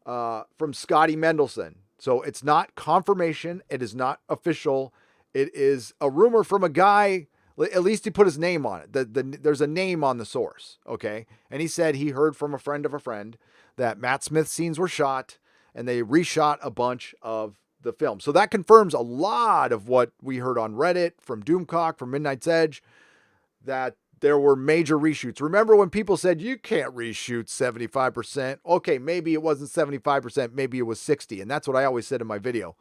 from Scotty Mendelson. So it's not confirmation. It is not official. It is a rumor from a guy. At least he put his name on it. There's a name on the source. Okay. And he said he heard from a friend of a friend that Matt Smith scenes were shot and they reshot a bunch of the film. So that confirms a lot of what we heard on Reddit from Doomcock, from Midnight's Edge, that there were major reshoots. Remember when people said you can't reshoot 75%? Okay, maybe it wasn't 75%, maybe it was 60. And that's what I always said in my video.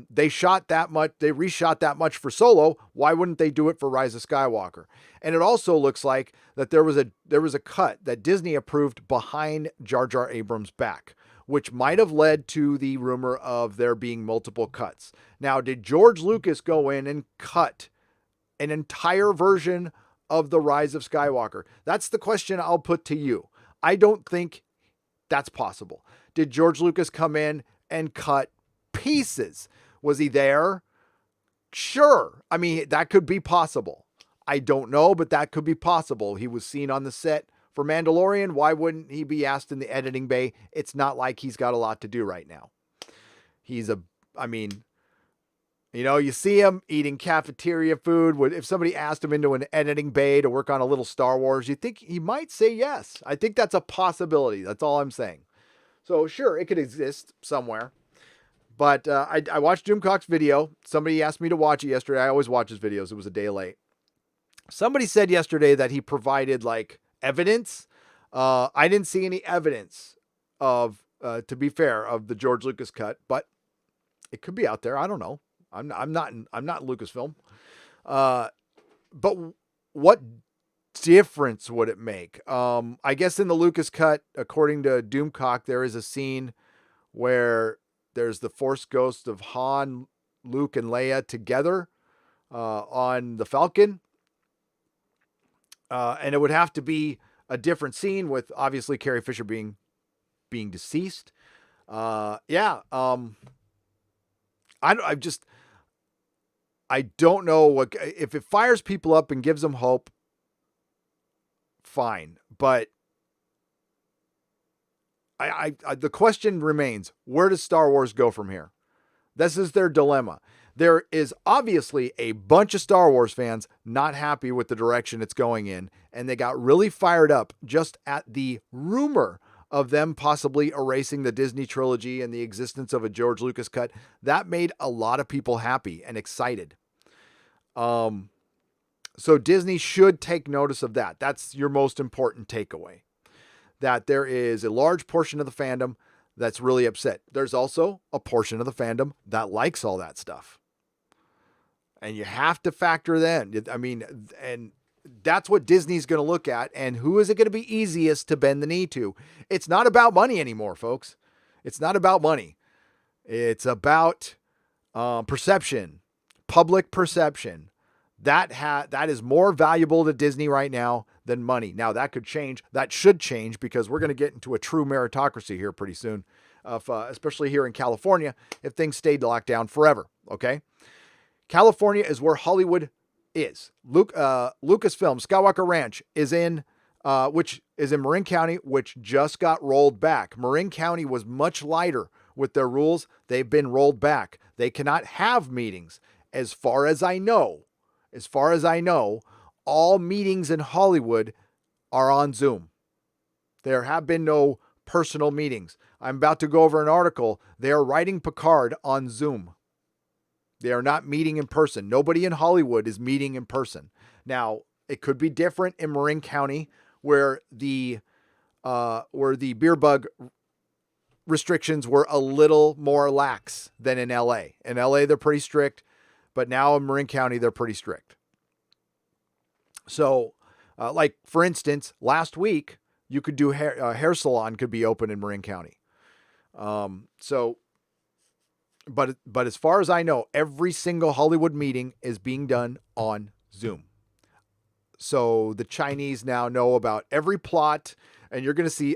They shot that much, they reshot that much for Solo. Why wouldn't they do it for Rise of Skywalker? And it also looks like that there was a cut that Disney approved behind Jar Jar Abrams' back, which might have led to the rumor of there being multiple cuts. Now, did George Lucas go in and cut an entire version of the Rise of Skywalker? That's the question I'll put to you. I don't think that's possible. Did George Lucas come in and cut pieces? Was he there? Sure. I mean, that could be possible. I don't know, but that could be possible. He was seen on the set for Mandalorian. Why wouldn't he be asked in the editing bay? It's not like he's got a lot to do right now. You see him eating cafeteria food. If somebody asked him into an editing bay to work on a little Star Wars, you think he might say yes. I think that's a possibility. That's all I'm saying. So sure, it could exist somewhere. But I watched Doomcock's video. Somebody asked me to watch it yesterday. I always watch his videos. It was a day late. Somebody said yesterday that he provided like evidence. I didn't see any evidence of, to be fair, of the George Lucas cut, but it could be out there. I don't know. I'm not Lucasfilm. But what difference would it make? I guess in the Lucas cut, according to Doomcock, there is a scene where there's the Force ghost of Han, Luke, and Leia together on the Falcon. And it would have to be a different scene with obviously Carrie Fisher being deceased. I don't know what, if it fires people up and gives them hope, fine. But the question remains, where does Star Wars go from here? This is their dilemma. There is obviously a bunch of Star Wars fans not happy with the direction it's going in, and they got really fired up just at the rumor of them possibly erasing the Disney trilogy and the existence of a George Lucas cut. That made a lot of people happy and excited. So Disney should take notice of that. That's your most important takeaway. That there is a large portion of the fandom that's really upset. There's also a portion of the fandom that likes all that stuff. And you have to factor that. I mean, and that's what Disney's going to look at. And who is it going to be easiest to bend the knee to? It's not about money anymore, folks. It's not about money. It's about perception, public perception. That is more valuable to Disney right now than money. Now that could change. That should change because we're going to get into a true meritocracy here pretty soon, especially here in California, if things stayed locked down forever. Okay. California is where Hollywood is. Lucasfilm, Skywalker Ranch is which is in Marin County, which just got rolled back. Marin County was much lighter with their rules. They've been rolled back. They cannot have meetings. As far as I know, all meetings in Hollywood are on Zoom. There have been no personal meetings. I'm about to go over an article. They are writing Picard on Zoom. They are not meeting in person. Nobody in Hollywood is meeting in person. Now, it could be different in Marin County where the beer bug restrictions were a little more lax than in LA. In LA, they're pretty strict, but now in Marin County, they're pretty strict. So, like, for instance, last week, you could do hair salon could be open in Marin County. But as far as I know, every single Hollywood meeting is being done on Zoom. So the Chinese now know about every plot, and you're going to see,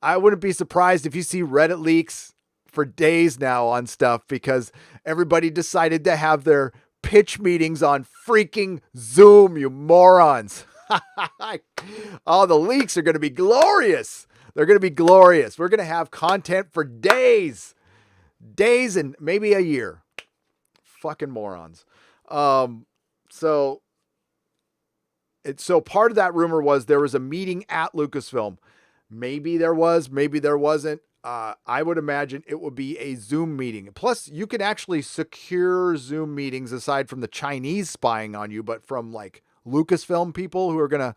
I wouldn't be surprised if you see Reddit leaks for days now on stuff because everybody decided to have their pitch meetings on freaking Zoom, you morons. Oh, the leaks are going to be glorious. They're going to be glorious. We're going to have content for days and maybe a year. Fucking morons. So part of that rumor was there was a meeting at Lucasfilm. Maybe there was, maybe there wasn't. I would imagine it would be a Zoom meeting. Plus, you can actually secure Zoom meetings aside from the Chinese spying on you, but from like Lucasfilm people who are going to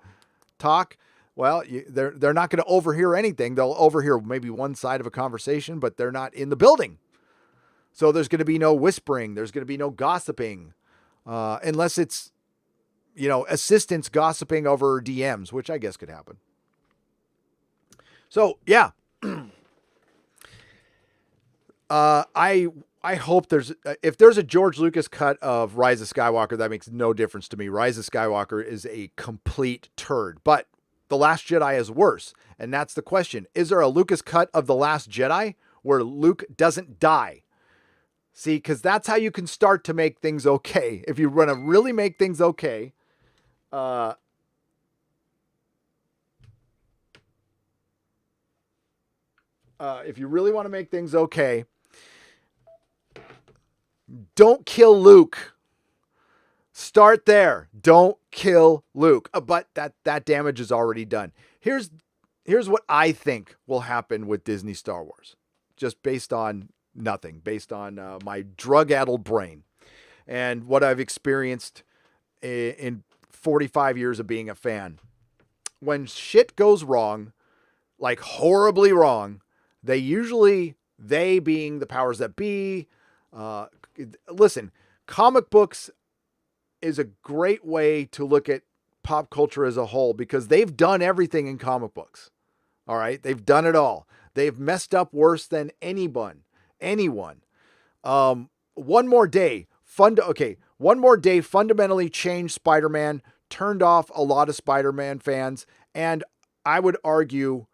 talk. Well, they're not going to overhear anything. They'll overhear maybe one side of a conversation, but they're not in the building. So there's going to be no whispering. There's going to be no gossiping, unless it's, assistants gossiping over DMs, which I guess could happen. So yeah, I I hope if there's a George Lucas cut of Rise of Skywalker, that makes no difference to me. Rise of Skywalker is a complete turd, but The Last Jedi is worse. And that's the question. Is there a Lucas cut of The Last Jedi where Luke doesn't die? See, because that's how you can start to make things okay. If you want to really make things okay, if you really want to make things okay, don't kill Luke. Start there. Don't kill Luke. But that damage is already done. Here's what I think will happen with Disney Star Wars. Just based on nothing. Based on my drug-addled brain. And what I've experienced in 45 years of being a fan. When shit goes wrong, like horribly wrong, they being the powers that be, listen, comic books is a great way to look at pop culture as a whole because they've done everything in comic books. All right. They've done it all. They've messed up worse than anyone. One More Day fundamentally changed Spider-Man, turned off a lot of Spider-Man fans. And I would argue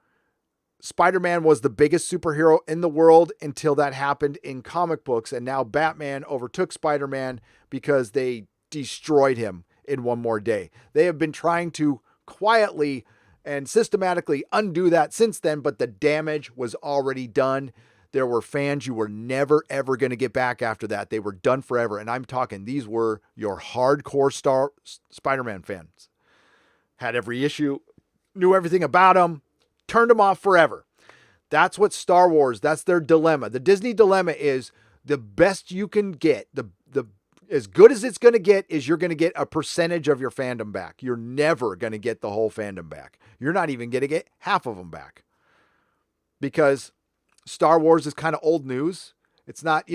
Spider-Man was the biggest superhero in the world until that happened in comic books. And now Batman overtook Spider-Man because they destroyed him in One More Day. They have been trying to quietly and systematically undo that since then, but the damage was already done. There were fans you were never, ever going to get back after that. They were done forever. And I'm talking, these were your hardcore Spider-Man fans. Had every issue, knew everything about them, turned them off forever. That's what Star Wars, that's their dilemma. The Disney dilemma is the best you can get, the as good as it's going to get is you're going to get a percentage of your fandom back. You're never going to get the whole fandom back. You're not even going to get half of them back. Because Star Wars is kind of old news. It's not,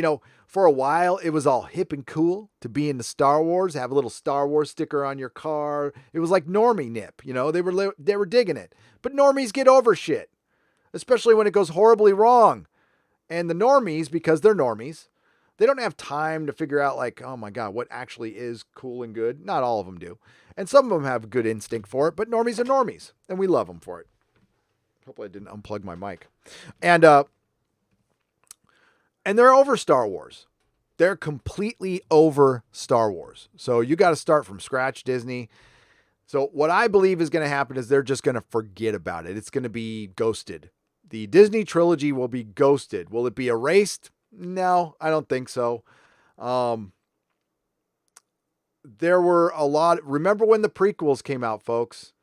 for a while it was all hip and cool to be into Star Wars, have a little Star Wars sticker on your car. It was like normie nip, they were digging it. But normies get over shit, especially when it goes horribly wrong. And the normies, because they're normies, they don't have time to figure out like, oh my God, what actually is cool and good. Not all of them do. And some of them have good instinct for it, but normies are normies and we love them for it. Hopefully I didn't unplug my mic. And they're over Star Wars. They're completely over Star Wars. So you got to start from scratch, Disney. So what I believe is going to happen is they're just going to forget about it. It's going to be ghosted. The Disney trilogy will be ghosted. Will it be erased? No, I don't think so. There were a lot. Remember when the prequels came out, folks?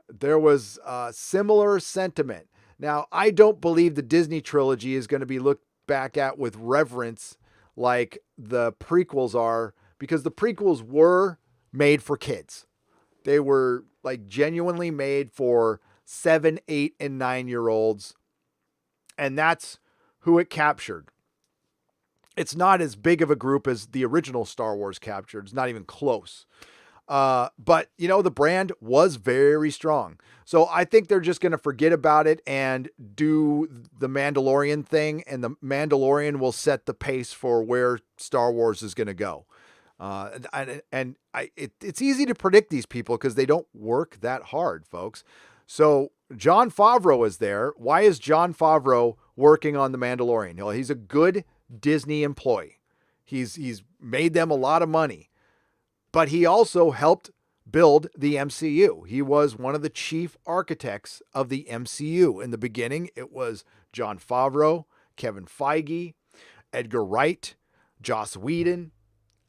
There was a similar sentiment. Now, I don't believe the Disney trilogy is going to be looked back at with reverence like the prequels are, because the prequels were made for kids. They were like genuinely made for 7, 8, and 9-year-olds. And that's who it captured. It's not as big of a group as the original Star Wars captured. It's not even close. But, the brand was very strong. So I think they're just going to forget about it and do the Mandalorian thing. And the Mandalorian will set the pace for where Star Wars is going to go. It's easy to predict these people because they don't work that hard, folks. So Jon Favreau is there. Why is Jon Favreau working on the Mandalorian? Well, he's a good Disney employee. He's made them a lot of money, but he also helped build the MCU. He was one of the chief architects of the MCU. In the beginning, it was Jon Favreau, Kevin Feige, Edgar Wright, Joss Whedon,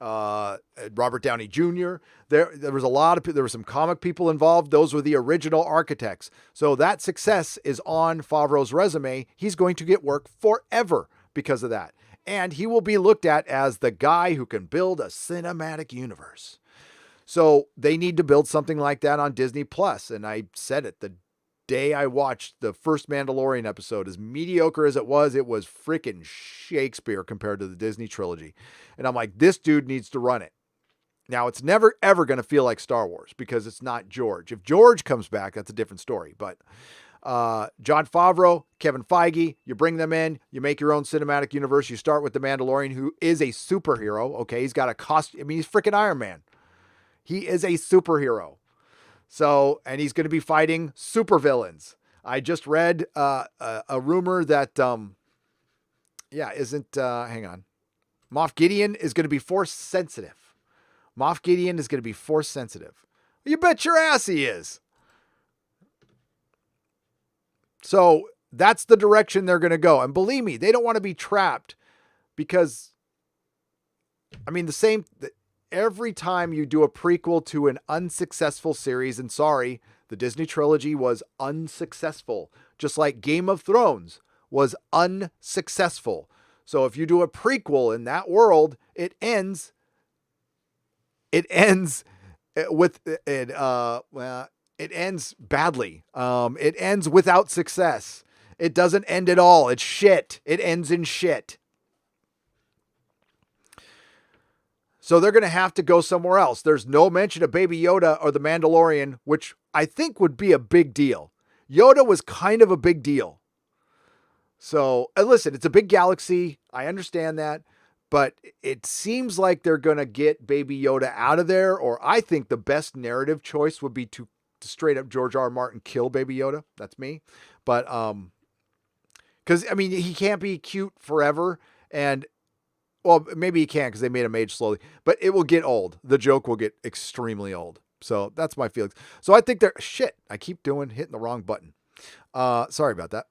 Robert Downey Jr. There was a lot of there were some comic people involved. Those were the original architects. So that success is on Favreau's resume. He's going to get work forever because of that. And he will be looked at as the guy who can build a cinematic universe. So they need to build something like that on Disney Plus. And I said it the day I watched the first Mandalorian episode. As mediocre as it was freaking Shakespeare compared to the Disney trilogy. And I'm like, this dude needs to run it. Now, it's never, ever going to feel like Star Wars because it's not George. If George comes back, that's a different story. But Jon Favreau, Kevin Feige, you bring them in, you make your own cinematic universe. You start with the Mandalorian, who is a superhero. Okay, he's got a costume. I mean, he's freaking Iron Man. He is a superhero. So, and he's going to be fighting supervillains. I just read a rumor that, hang on. Moff Gideon is going to be force sensitive. Moff Gideon is going to be force sensitive. You bet your ass he is. So that's the direction they're going to go. And believe me, they don't want to be trapped because, I mean, every time you do a prequel to an unsuccessful series, and sorry, the Disney trilogy was unsuccessful, just like Game of Thrones was unsuccessful. So if you do a prequel in that world, it ends with it ends badly. It ends without success. It doesn't end at all. It's shit. It ends in shit. So they're going to have to go somewhere else. There's no mention of Baby Yoda or the Mandalorian, which I think would be a big deal. Yoda was kind of a big deal. So, listen, it's a big galaxy. I understand that. But it seems like they're going to get Baby Yoda out of there. Or I think the best narrative choice would be to straight up George R. Martin kill Baby Yoda. That's me. But, because, I mean, he can't be cute forever. And, well, maybe he can because they made him age slowly. But it will get old. The joke will get extremely old. So that's my feelings. So I think I keep hitting the wrong button. Sorry about that.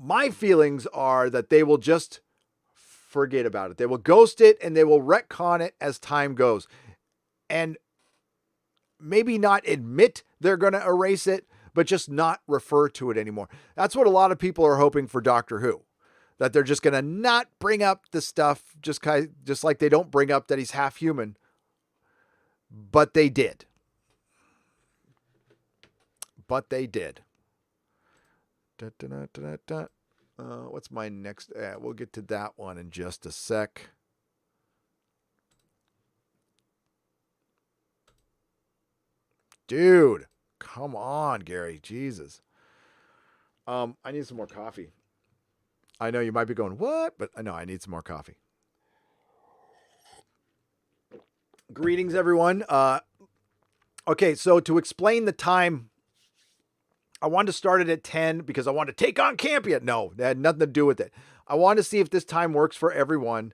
My feelings are that they will just forget about it. They will ghost it and they will retcon it as time goes. And maybe not admit they're going to erase it, but just not refer to it anymore. That's what a lot of people are hoping for Doctor Who. That they're just going to not bring up the stuff just like they don't bring up that he's half human. But they did. What's my next? We'll get to that one in just a sec. Dude, come on, Gary. Jesus. I need some more coffee. I know you might be going, what? But I know I need some more coffee. Greetings, everyone. Okay, so to explain the time, I wanted to start it at 10 because I wanted to take on Campia. No, that had nothing to do with it. I wanted to see if this time works for everyone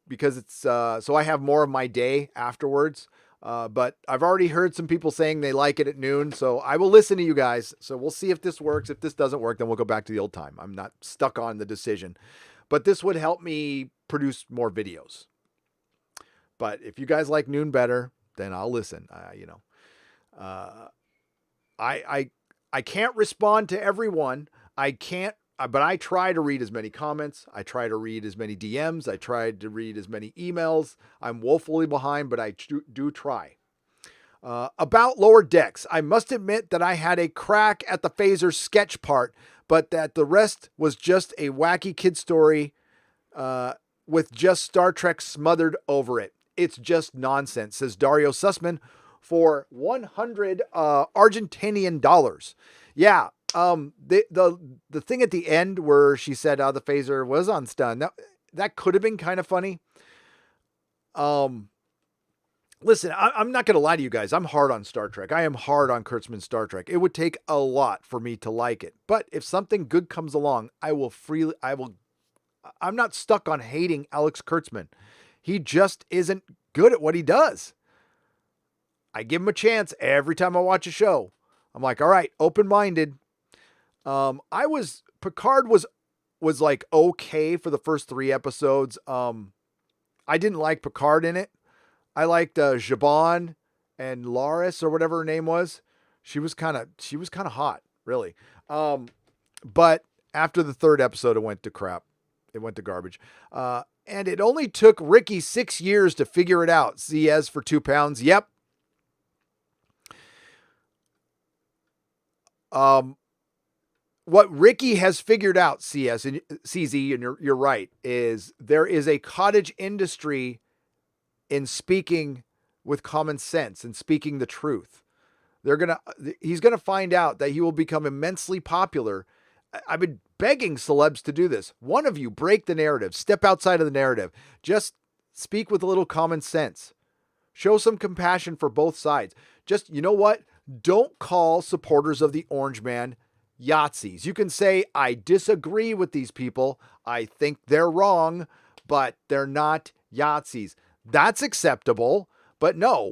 because it's so I have more of my day afterwards. But I've already heard some people saying they like it at noon, so I will listen to you guys. So we'll see if this works. If this doesn't work, then we'll go back to the old time. I'm not stuck on the decision. But this would help me produce more videos. But if you guys like noon better, then I'll listen. I can't respond to everyone. But I try to read as many comments. I try to read as many DMs. I try to read as many emails. I'm woefully behind, but I do try. About Lower Decks, I must admit that I had a crack at the Phaser sketch part, but that the rest was just a wacky kid story with just Star Trek smothered over it. It's just nonsense, says Dario Sussman for 100 Argentinian dollars. Yeah. The thing at the end where she said the phaser was on stun, that could have been kind of funny. Listen, I'm not going to lie to you guys. I'm hard on Star Trek. I am hard on Kurtzman's Star Trek. It would take a lot for me to like it, but if something good comes along, I'm not stuck on hating Alex Kurtzman. He just isn't good at what he does. I give him a chance every time I watch a show. I'm like, all right, open-minded. Picard was like okay for the first 3 episodes. I didn't like Picard in it. I liked Jabon and Laris or whatever her name was. She was kind of hot, really. But after the 3rd episode, it went to crap. It went to garbage. And it only took Ricky 6 years to figure it out. CS for £2. Yep. What Ricky has figured out, CS and CZ, and you're right, is there is a cottage industry in speaking with common sense and speaking the truth. He's gonna find out that he will become immensely popular. I've been begging celebs to do this. One of you break the narrative, step outside of the narrative, just speak with a little common sense. Show some compassion for both sides. Just, you know what? Don't call supporters of the Orange Man Yahtzees. You can say, I disagree with these people. I think they're wrong, but they're not Yahtzees. That's acceptable. But no,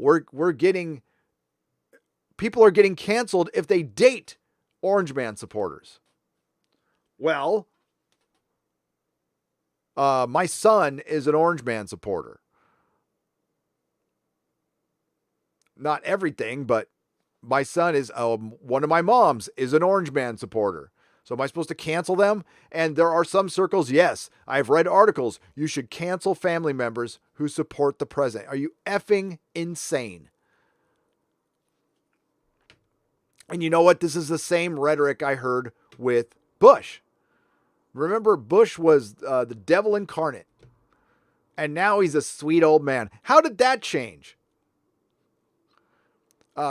people are getting canceled if they date Orange Man supporters. Well, my son is an Orange Man supporter. Not everything, but my son is, one of my moms is an Orange Man supporter. So am I supposed to cancel them? And there are some circles, yes, I've read articles, you should cancel family members who support the president. Are you effing insane? And you know what? This is the same rhetoric I heard with Bush. Remember, Bush was the devil incarnate. And now he's a sweet old man. How did that change?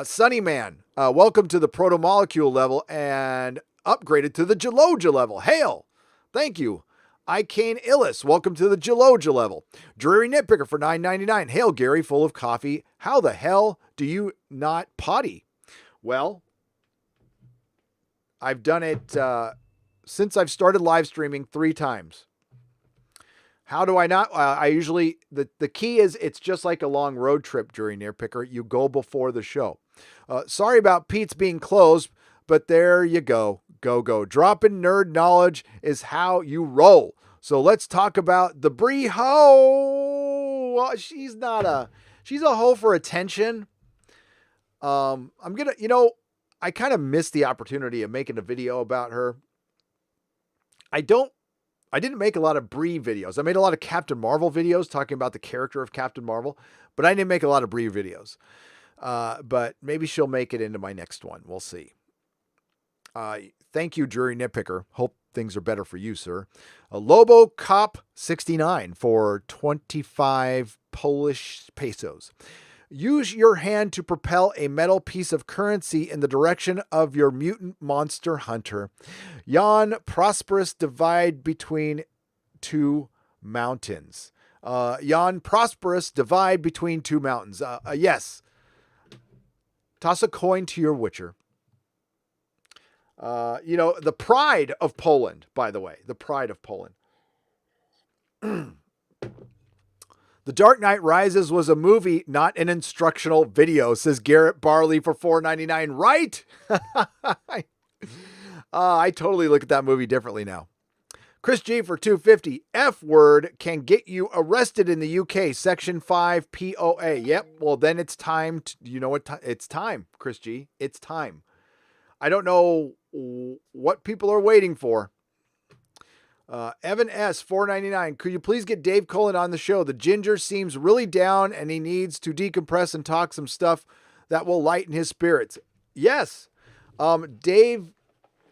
Sunny Man, welcome to the proto-molecule level and upgraded to the Geloja level. Hail! Thank you. Icane Illis, welcome to the Geloja level. Dreary Nitpicker for $9.99. Hail, Gary, full of coffee. How the hell do you not potty? Well, I've done it since I've started live streaming 3 times. How do I not? I usually, the key is it's just like a long road trip, Jury Nitpicker. You go before the show. Sorry about Pete's being closed, but there you go. Go. Dropping nerd knowledge is how you roll. So let's talk about the Brie Ho. Well, she's a hoe for attention. I kind of missed the opportunity of making a video about her. I didn't make a lot of Brie videos. I made a lot of Captain Marvel videos talking about the character of Captain Marvel, but I didn't make a lot of Brie videos. But maybe she'll make it into my next one. We'll see. Thank you, Jury Nitpicker. Hope things are better for you, sir. Lobo Cop 69 for 25 Polish pesos. Use your hand to propel a metal piece of currency in the direction of your mutant monster hunter. Yon prosperous divide between 2 mountains. Yon prosperous divide between 2 mountains. Yes. Toss a coin to your witcher. The pride of Poland, by the way. The pride of Poland. The Dark Knight Rises was a movie, not an instructional video, says Garrett Barley for $4.99. Right? I totally look at that movie differently now. Chris G for $2.50. F word can get you arrested in the UK. Section 5 POA. Yep. Well, then it's time. It's time, Chris G. It's time. I don't know what people are waiting for. Evan S, $4.99. Could you please get Dave Cullen on the show? The ginger seems really down and he needs to decompress and talk some stuff that will lighten his spirits. Yes. Dave,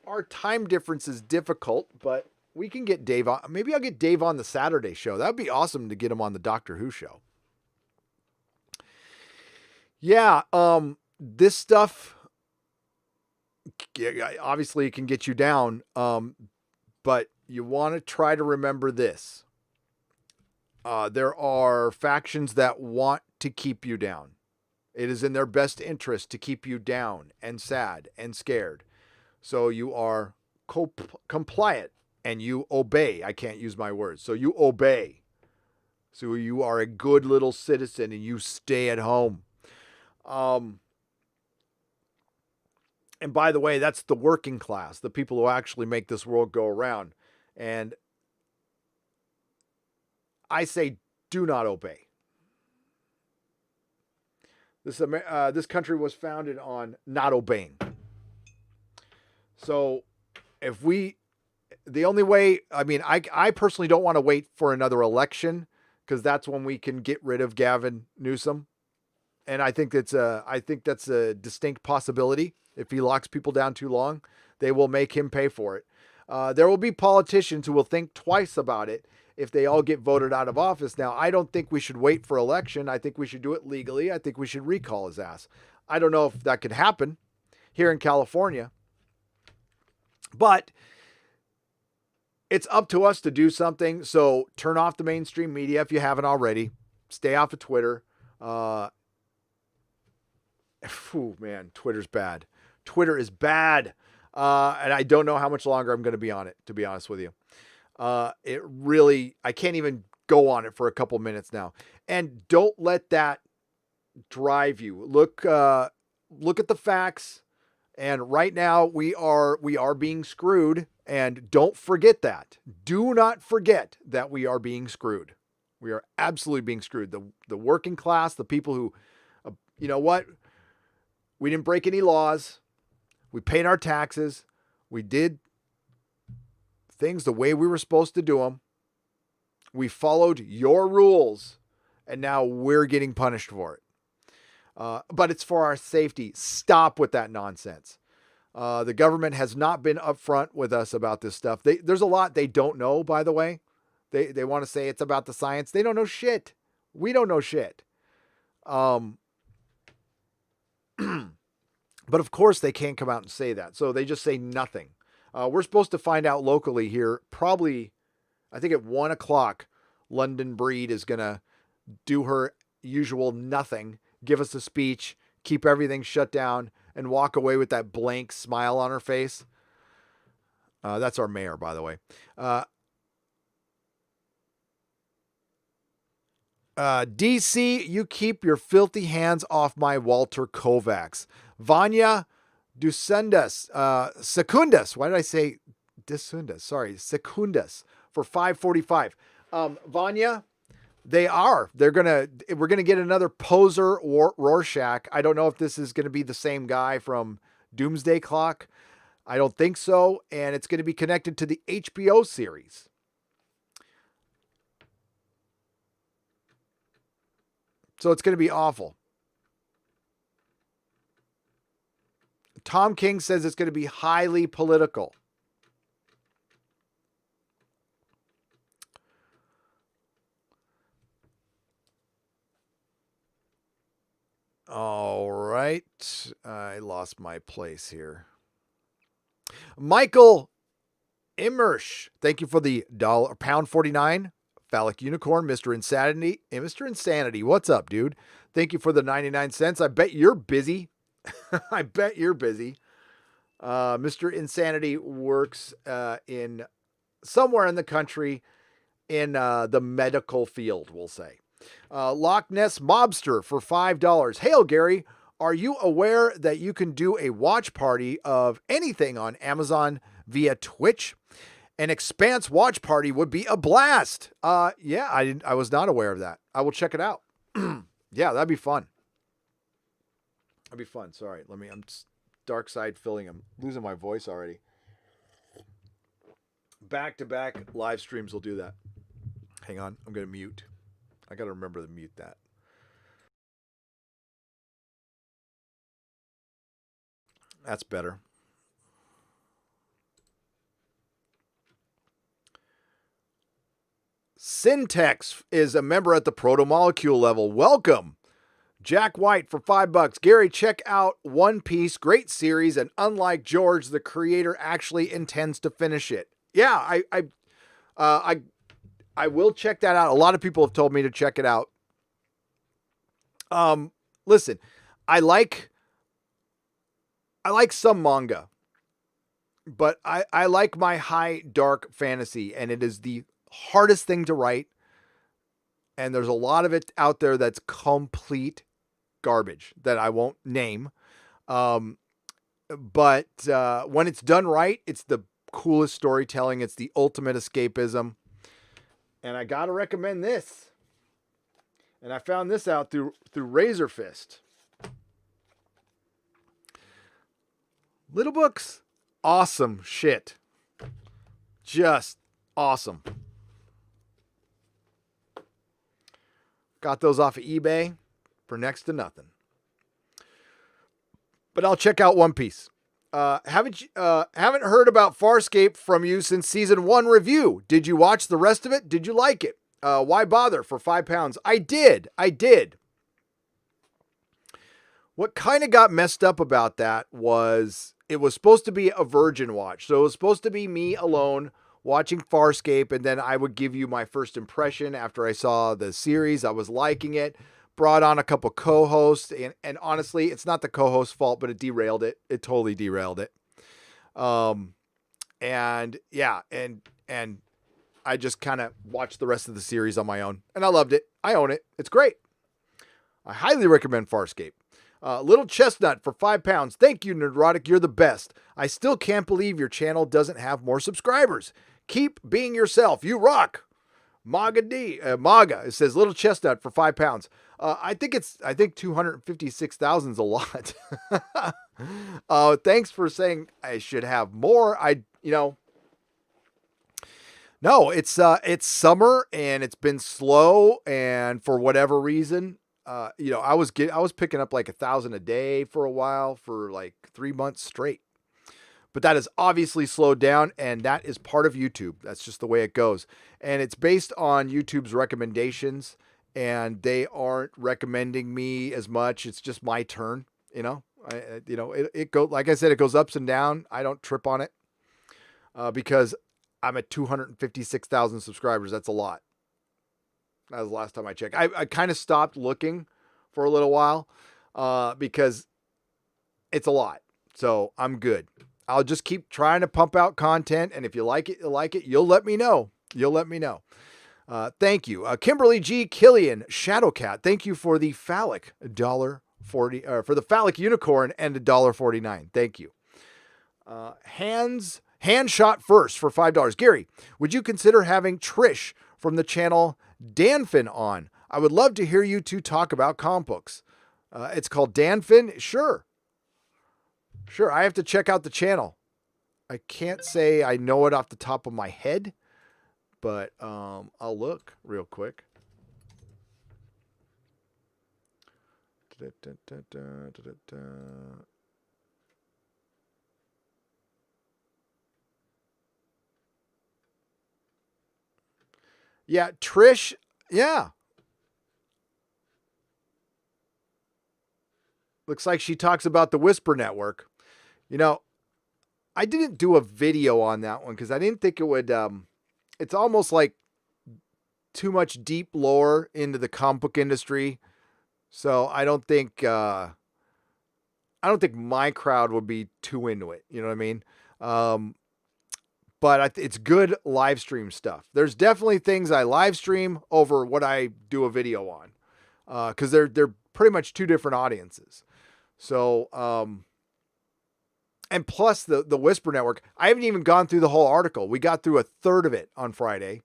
our time difference is difficult, but we can get Dave on. Maybe I'll get Dave on the Saturday show. That would be awesome to get him on the Doctor Who show. Yeah. This stuff obviously can get you down. But you want to try to remember this. There are factions that want to keep you down. It is in their best interest to keep you down and sad and scared. So you are compliant and you obey. I can't use my words. So you obey. So you are a good little citizen and you stay at home. And by the way, that's the working class, the people who actually make this world go around. And I say, do not obey. This country was founded on not obeying. So the only way, I personally don't want to wait for another election because that's when we can get rid of Gavin Newsom. And I think that's a distinct possibility. If he locks people down too long, they will make him pay for it. There will be politicians who will think twice about it if they all get voted out of office. Now, I don't think we should wait for election. I think we should do it legally. I think we should recall his ass. I don't know if that could happen here in California, but it's up to us to do something. So turn off the mainstream media if you haven't already. Stay off of Twitter. Man, Twitter's bad. Twitter is bad. And I don't know how much longer I'm going to be on it, to be honest with you. I can't even go on it for a couple minutes now. And don't let that drive you. Look at the facts. And right now we are being screwed. And don't forget that. Do not forget that we are being screwed. We are absolutely being screwed. The working class, the people who, you know what? We didn't break any laws. We paid our taxes. We did things the way we were supposed to do them. We followed your rules, and now we're getting punished for it. But it's for our safety. Stop with that nonsense. The government has not been upfront with us about this stuff. There's a lot they don't know, by the way. They want to say it's about the science. They don't know shit. We don't know shit. But of course they can't come out and say that. So they just say nothing. We're supposed to find out locally here, probably, I think at 1 o'clock, London Breed is going to do her usual nothing, give us a speech, keep everything shut down, and walk away with that blank smile on her face. That's our mayor, by the way. DC, you keep your filthy hands off my Walter Kovacs. Vanya Dusendas, Secundas. Why did I say Dusendas? Sorry, Secundas for $5.45. Vanya, we're gonna get another poser Rorschach. I don't know if this is gonna be the same guy from Doomsday Clock. I don't think so, and it's gonna be connected to the HBO series. So it's going to be awful. Tom King says it's going to be highly political. All right. I lost my place here. Michael Immersh, thank you for the £1.49. Phallic Unicorn, Mr. Insanity. Mr. Insanity, what's up, dude? Thank you for the 99 cents. I bet you're busy. I bet you're busy. Mr. Insanity works in somewhere in the country in the medical field, we'll say. Loch Ness Mobster for $5. Hail, Gary. Are you aware that you can do a watch party of anything on Amazon via Twitch? An Expanse watch party would be a blast. Yeah, I was not aware of that. I will check it out. Yeah, that'd be fun. That'd be fun. Sorry, I'm dark side filling. I'm losing my voice already. Back-to-back live streams will do that. Hang on, I'm going to mute. I got to remember to mute that. That's better. Syntex is a member at the proto-molecule level. Welcome. Jack White for $5. Gary, check out One Piece. Great series, and unlike George, the creator actually intends to finish it. Yeah, I will check that out. A lot of people have told me to check it out. Listen, I like some manga, but I like my high dark fantasy, and it is the hardest thing to write, and there's a lot of it out there that's complete garbage that I won't name, but when it's done right, it's the coolest storytelling. It's the ultimate escapism, and I gotta recommend this, and I found this out through Razor Fist. Little books, awesome shit, just awesome. Got those off of eBay for next to nothing. But I'll check out One Piece. Haven't heard about Farscape from you since season 1 review. Did you watch the rest of it? Did you like it? Why bother for £5? I did. What kind of got messed up about that was it was supposed to be a virgin watch. So it was supposed to be me alone watching Farscape, and then I would give you my first impression after I saw the series. I was liking it, brought on a couple co-hosts, and honestly, it's not the co-host's fault, but it derailed it. It totally derailed it. And yeah, and I just kind of watched the rest of the series on my own, and I loved it. I own it. It's great. I highly recommend Farscape. Little Chestnut for £5. Thank you, Nerdrotic. You're the best. I still can't believe your channel doesn't have more subscribers. Keep being yourself. You rock. Manga. It says Little Chestnut for £5. I think 256,000 is a lot. Thanks for saying I should have more. No, it's summer and it's been slow, and for whatever reason, I was picking up like 1,000 a day for a while for like 3 months straight. But that is obviously slowed down, and that is part of YouTube. That's just the way it goes. And it's based on YouTube's recommendations, and they aren't recommending me as much. It's just my turn, it goes, like I said, it goes ups and down. I don't trip on it because I'm at 256,000 subscribers. That's a lot. That was the last time I checked. I kind of stopped looking for a little while because it's a lot. So I'm good. I'll just keep trying to pump out content. And if you like it, you'll let me know. Thank you. Kimberly G. Killian, Shadowcat. Thank you for the phallic $1.40 for the phallic unicorn and $1.49. Thank you. Hand shot first for $5. Gary, would you consider having Trish from the channel Danfin on? I would love to hear you two talk about comic books. It's called Danfin. Sure. I have to check out the channel. I can't say I know it off the top of my head, but I'll look real quick. Yeah, Trish. Yeah. Looks like she talks about the Whisper Network. I didn't do a video on that one because I didn't think it would. It's almost like too much deep lore into the comic book industry. So I don't think my crowd would be too into it. You know what I mean? But it's good live stream stuff. There's definitely things I live stream over what I do a video on, because they're pretty much two different audiences. So, and plus the Whisper Network, I haven't even gone through the whole article. We got through a third of it on Friday,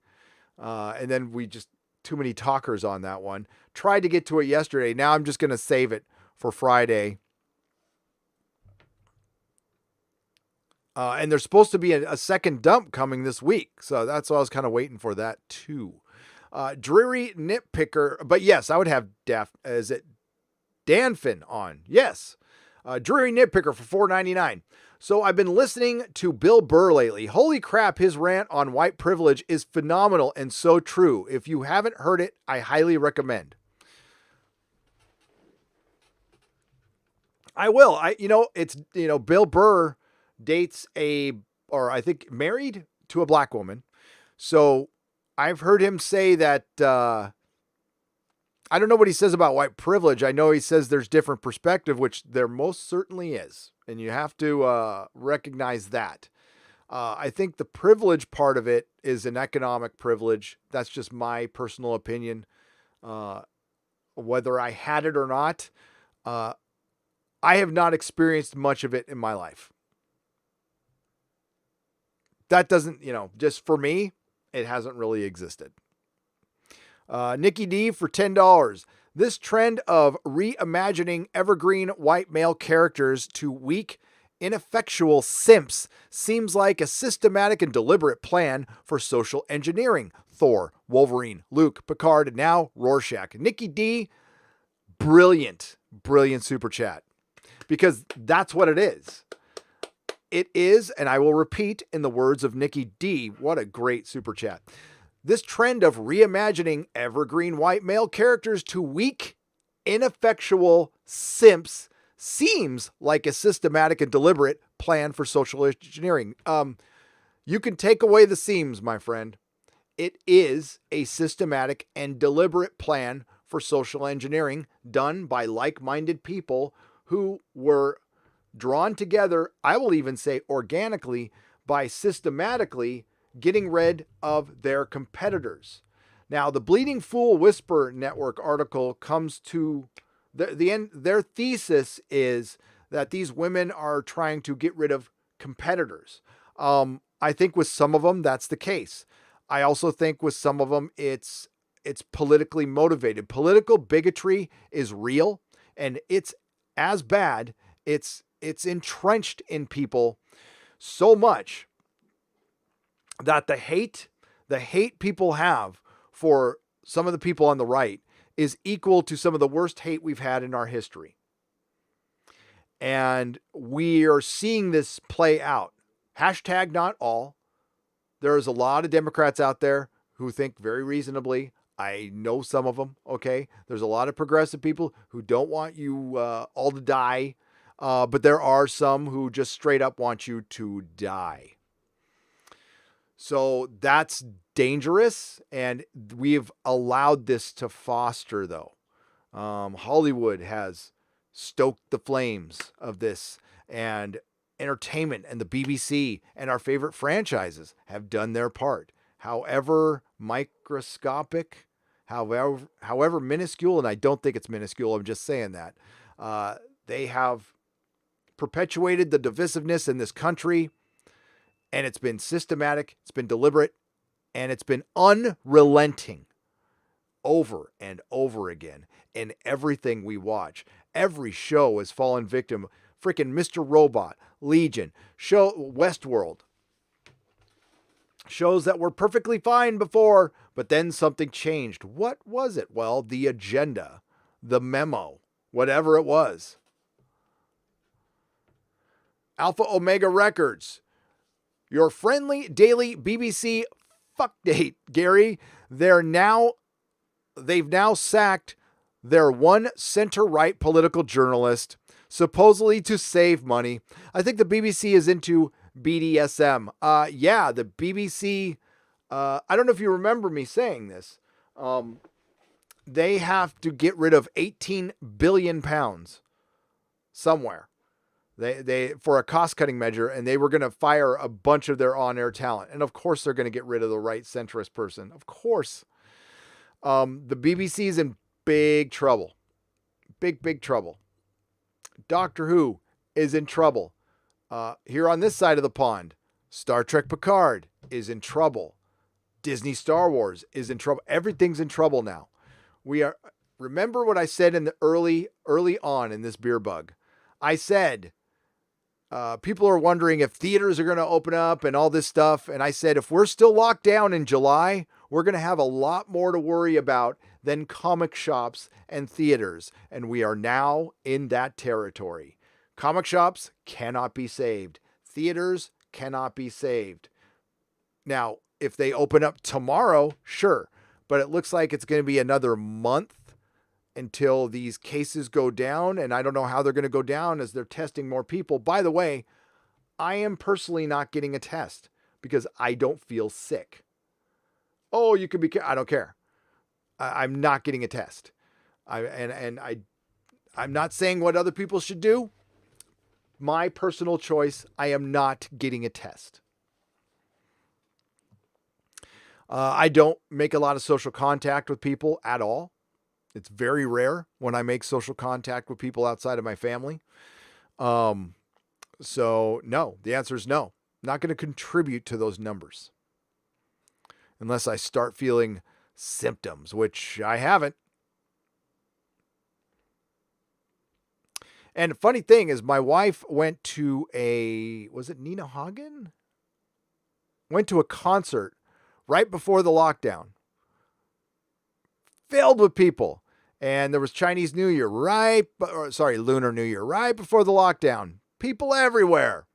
and then we just too many talkers on that one. Tried to get to it yesterday. Now I'm just going to save it for Friday. And there's supposed to be a second dump coming this week. So that's why I was kind of waiting for that too. Dreary Nitpicker. But yes, I would have Danfin on. Yes. Dreary Nitpicker for $4.99. So I've been listening to Bill Burr lately. Holy crap, his rant on white privilege is phenomenal and so true. If you haven't heard it, I highly recommend. I will. Bill Burr dates I think married to a black woman. So I've heard him say that, I don't know what he says about white privilege. I know he says there's different perspective, which there most certainly is. And you have to recognize that. I think the privilege part of it is an economic privilege. That's just my personal opinion. Whether I had it or not, I have not experienced much of it in my life. That doesn't, just for me, it hasn't really existed. Nikki D for $10. This trend of reimagining evergreen white male characters to weak, ineffectual simps seems like a systematic and deliberate plan for social engineering. Thor, Wolverine, Luke, Picard, and now Rorschach. Nikki D, brilliant super chat. Because that's what it is. It is, and I will repeat in the words of Nikki D, what a great super chat. This trend of reimagining evergreen white male characters to weak, ineffectual simps seems like a systematic and deliberate plan for social engineering. You can take away the seams, my friend. It is a systematic and deliberate plan for social engineering done by like-minded people who were drawn together, I will even say organically, by systematically getting rid of their competitors. Now, the Bleeding Fool Whisper Network article comes to the end. Their thesis is that these women are trying to get rid of competitors. I think with some of them, that's the case. I also think with some of them, it's politically motivated. Political bigotry is real, and it's as bad. It's entrenched in people so much that the hate people have for some of the people on the right is equal to some of the worst hate we've had in our history. And we are seeing this play out. Hashtag not all. There's a lot of Democrats out there who think very reasonably. I know some of them, okay? There's a lot of progressive people who don't want you all to die. But there are some who just straight up want you to die. So that's dangerous, and we've allowed this to foster, though. Hollywood has stoked the flames of this, and entertainment and the BBC and our favorite franchises have done their part. However microscopic, however minuscule, and I don't think it's minuscule, I'm just saying that, they have perpetuated the divisiveness in this country, and it's been systematic, it's been deliberate, and it's been unrelenting over and over again in everything we watch. Every show has fallen victim. Freaking Mr. Robot, Legion, Westworld. Shows that were perfectly fine before, but then something changed. What was it? Well, the agenda, the memo, whatever it was. Alpha Omega Records, your friendly daily BBC fuck date, Gary. They've now sacked their one center-right political journalist, supposedly to save money. I think the BBC is into BDSM. Yeah, the BBC, I don't know if you remember me saying this. They have to get rid of 18 billion pounds somewhere. They for a cost-cutting measure, and they were going to fire a bunch of their on-air talent. And of course, they're going to get rid of the right centrist person. Of course. The BBC is in big trouble. Big trouble. Doctor Who is in trouble. Here on this side of the pond, Star Trek Picard is in trouble. Disney Star Wars is in trouble. Everything's in trouble now. Remember what I said in the early on in this beer bug. I said, people are wondering if theaters are going to open up and all this stuff. And I said, if we're still locked down in July, we're going to have a lot more to worry about than comic shops and theaters. And we are now in that territory. Comic shops cannot be saved. Theaters cannot be saved. Now, if they open up tomorrow, sure. But it looks like it's going to be another month until these cases go down, and I don't know how they're going to go down as they're testing more people. By the way, I am personally not getting a test because I don't feel sick. Oh, you could be, I don't care. I'm not getting a test. I'm not saying what other people should do. My personal choice, I am not getting a test. I don't make a lot of social contact with people at all. It's very rare when I make social contact with people outside of my family. So no, the answer is no. Not going to contribute to those numbers. Unless I start feeling symptoms, which I haven't. And the funny thing is my wife went to was it Nina Hagen? Went to a concert right before the lockdown. Filled with people. And there was Chinese New Year Lunar New Year right before the lockdown. People everywhere.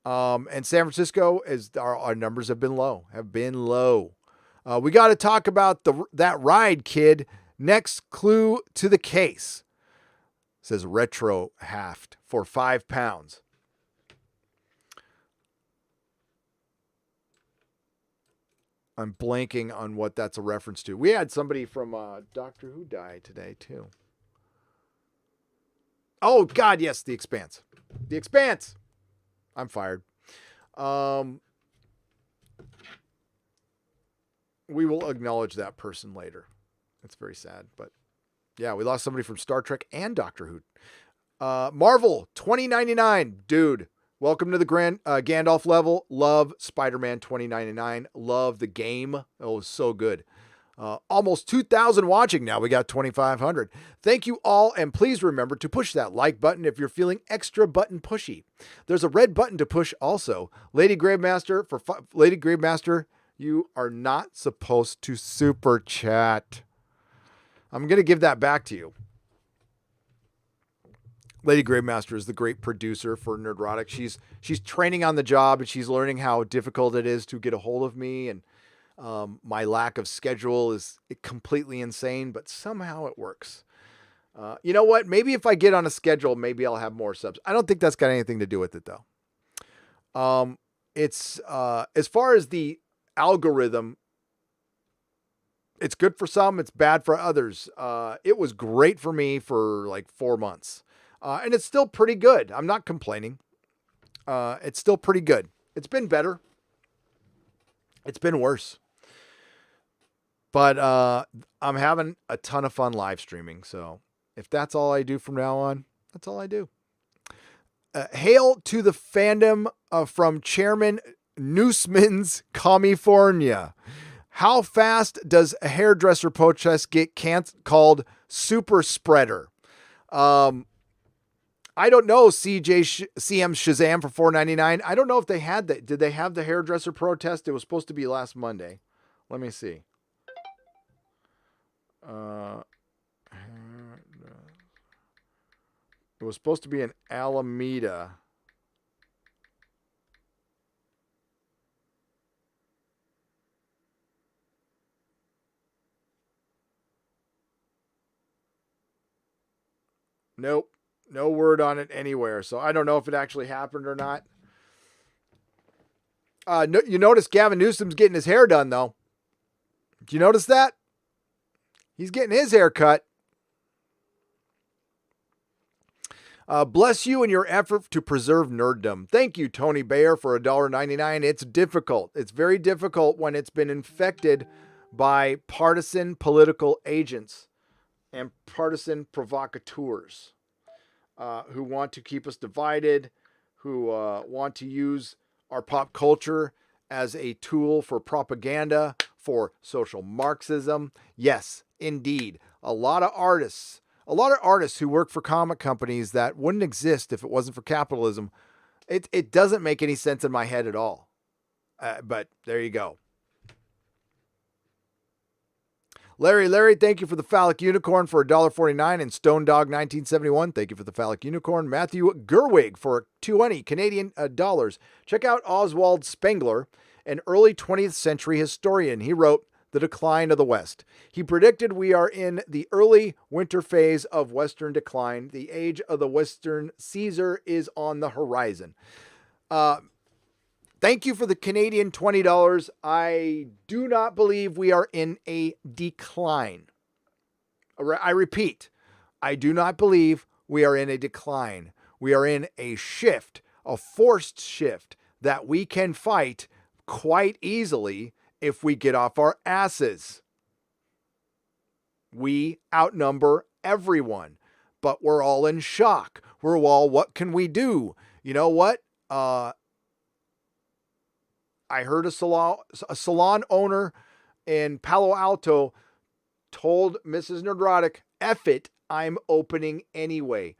And San Francisco our numbers have been low. We got to talk about that ride, kid. Next clue to the case. says retro haft for £5. I'm blanking on what that's a reference to. We had somebody from Doctor Who die today, too. Oh, God, yes, The Expanse. The Expanse. I'm fired. We will acknowledge that person later. It's very sad, but yeah, we lost somebody from Star Trek and Doctor Who. Marvel, $20.99. Dude, welcome to the Grand Gandalf level. Love Spider-Man $20.99. Love the game. Oh, it was so good. Almost 2,000 watching now. We got 2,500. Thank you all, and please remember to push that like button if you're feeling extra button pushy. There's a red button to push also. Lady Gravemaster, Lady Gravemaster, you are not supposed to super chat. I'm going to give that back to you. Lady Gravemaster is the great producer for Nerdrotic. She's training on the job, and she's learning how difficult it is to get a hold of me, and my lack of schedule is completely insane, but somehow it works. You know what? Maybe if I get on a schedule, maybe I'll have more subs. I don't think that's got anything to do with it, though. It's as far as the algorithm, it's good for some, it's bad for others. It was great for me for like 4 months. And it's still pretty good. I'm not complaining. It's still pretty good. It's been better. It's been worse. But I'm having a ton of fun live streaming. So if that's all I do from now on, that's all I do. Hail to the fandom from Chairman Noosman's California. How fast does a hairdresser protest get called super spreader? I don't know. CM Shazam for $4.99. I don't know if they had that. Did they have the hairdresser protest? It was supposed to be last Monday. Let me see. It was supposed to be in Alameda. Nope. No word on it anywhere. So I don't know if it actually happened or not. You notice Gavin Newsom's getting his hair done, though. Do you notice that? He's getting his hair cut. Bless you in your effort to preserve nerddom. Thank you, Tony Bayer, for $1.99. It's difficult. It's very difficult when it's been infected by partisan political agents and partisan provocateurs who want to keep us divided, who want to use our pop culture as a tool for propaganda, for social Marxism. Yes, indeed. A lot of artists who work for comic companies that wouldn't exist if it wasn't for capitalism. It doesn't make any sense in my head at all. But there you go. Larry, thank you for the phallic unicorn for $1.49, and Stone Dog 1971, thank you for the phallic unicorn. Matthew Gerwig for 220 Canadian dollars. Check out Oswald Spengler, an early 20th century historian. He wrote The Decline of the West. He predicted we are in the early winter phase of Western decline. The age of the Western Caesar is on the horizon. Thank you for the Canadian $20. I do not believe we are in a decline. I repeat, I do not believe we are in a decline. We are in a shift, a forced shift that we can fight quite easily if we get off our asses. We outnumber everyone, but we're all in shock. We're all, what can we do? You know what? I heard a salon owner in Palo Alto told Mrs. Nerdrotic, F it, I'm opening anyway.